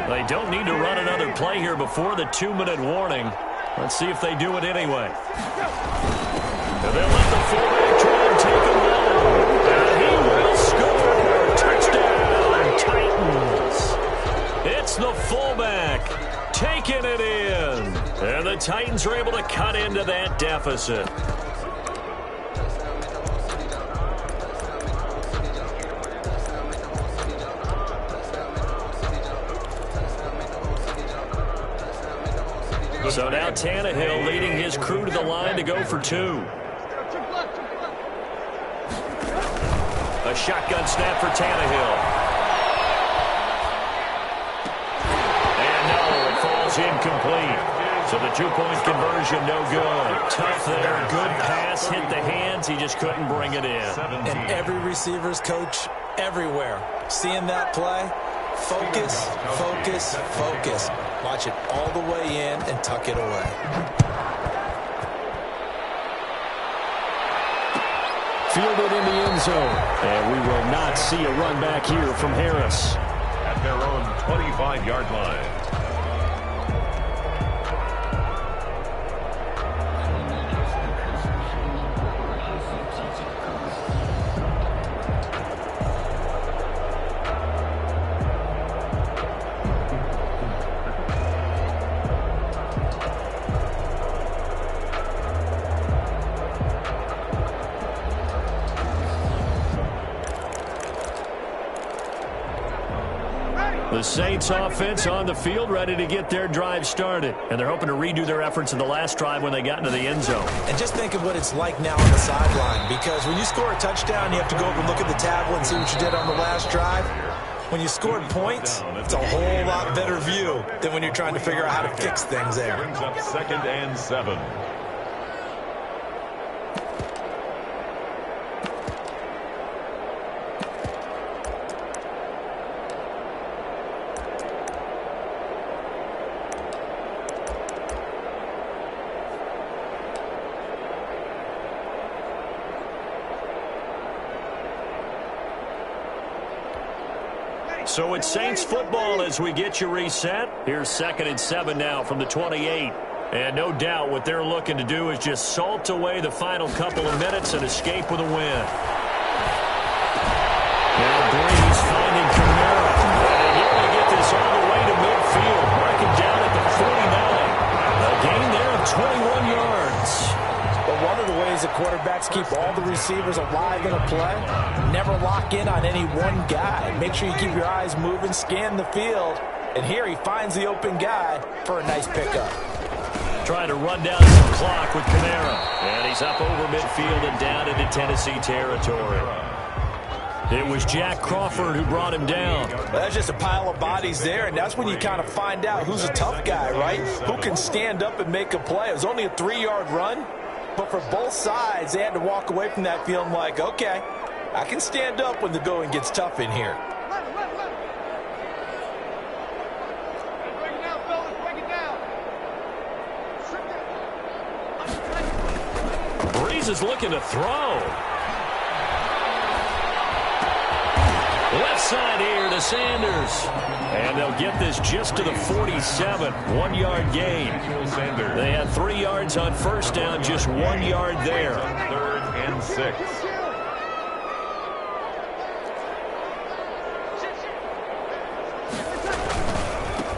They don't need to run another play here before the 2-minute warning. Let's see if they do it anyway. And they'll let the fullback try and take him home. And he will score. Touchdown, Titans. It's the fullback taking it in. And the Titans are able to cut into that deficit. So now Tannehill leading his crew to the line to go for 2. A shotgun snap for Tannehill. And no, it falls incomplete. So the 2-point conversion no good. Tough there, good pass, hit the hands, he just couldn't bring it in. And every receiver's coach everywhere, seeing that play, focus, focus, focus. Watch it all the way in and tuck it away. Fielded in the end zone. And we will not see a run back here from Harris. At their own 25-yard line. The Saints offense on the field, ready to get their drive started. And they're hoping to redo their efforts in the last drive when they got into the end zone. And just think of what it's like now on the sideline, because when you score a touchdown, you have to go over and look at the tablet and see what you did on the last drive. When you scored points, it's a whole lot better view than when you're trying to figure out how to fix things there. Brings up 2nd and 7. So it's Saints football as we get you reset. Here's 2nd and 7 now from the 28. And no doubt what they're looking to do is just salt away the final couple of minutes and escape with a win. Now Breeze finding Kamara. And he's going to get this all the way to midfield. Mark it down at the 49. A gain there of 21 yards. But one of the ways that quarterbacks keep all the receivers alive in a play, never lock in on any one guy. Make sure you keep your eyes moving, scan the field. And here he finds the open guy for a nice pickup. Trying to run down some clock with Kamara. And he's up over midfield and down into Tennessee territory. It was Jack Crawford who brought him down. Well, that's just a pile of bodies there, and that's when you kind of find out who's a tough guy, right? Who can stand up and make a play. It was only a 3-yard run, but for both sides, they had to walk away from that feeling like, okay, I can stand up when the going gets tough in here. Breeze is looking to throw. Left side here to Sanders. And they'll get this just to the 47. 1-yard gain. They had 3 yards on first down, just 1 yard there. 3rd and 6.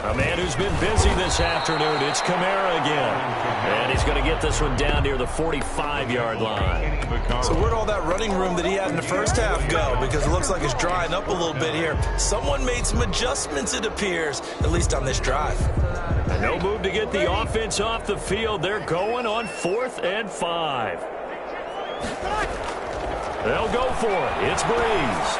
A man who's been busy this afternoon. It's Kamara again. And he's going to get this one down near the 45-yard line. So where'd all that running room that he had in the first half go? Because it looks like it's drying up a little bit here. Someone made some adjustments, it appears, at least on this drive. And no move to get the offense off the field. They're going on 4th and 5. They'll go for it. It's Breeze.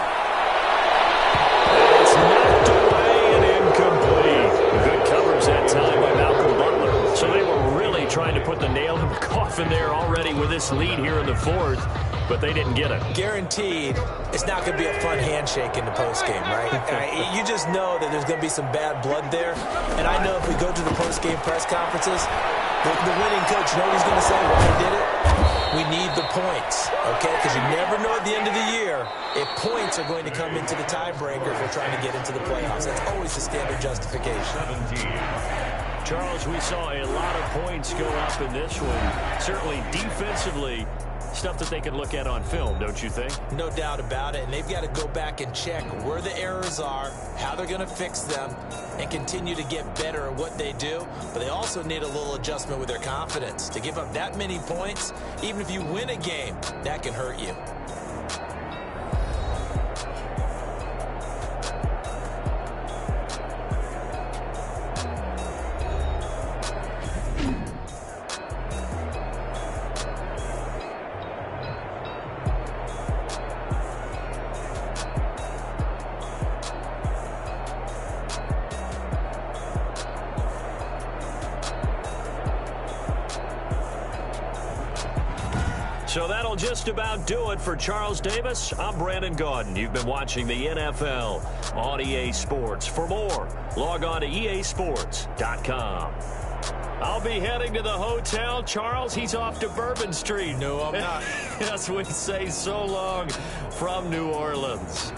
It's knocked away and incomplete. Good coverage that time by Malcolm Butler. So they were really trying to put the nail in the coffin there already with this lead here in the 4th, but they didn't get it. Guaranteed, it's not going to be a fun handshake in the postgame, right? You just know that there's going to be some bad blood there. And I know if we go to the postgame press conferences, the winning coach, you know what he's going to say? Why he did it? We need the points, okay? Because you never know at the end of the year if points are going to come into the tiebreaker if we're trying to get into the playoffs. That's always the standard justification. 17. Charles, we saw a lot of points go up in this one. Certainly defensively, stuff that they can look at on film, don't you think? No doubt about it, and they've got to go back and check where the errors are, how they're going to fix them, and continue to get better at what they do. But they also need a little adjustment with their confidence. To give up that many points, even if you win a game, that can hurt you. So that'll just about do it for Charles Davis. I'm Brandon Gaudin. You've been watching the NFL on EA Sports. For more, log on to easports.com. I'll be heading to the hotel. Charles, he's off to Bourbon Street. No, I'm not. Yes, we say so long from New Orleans.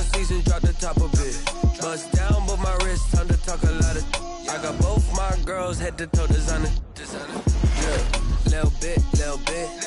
season, drop the top of it. Bust down, but my wrist, time to talk a lot of. I got both my girls head to toe designer. Yeah, little bit,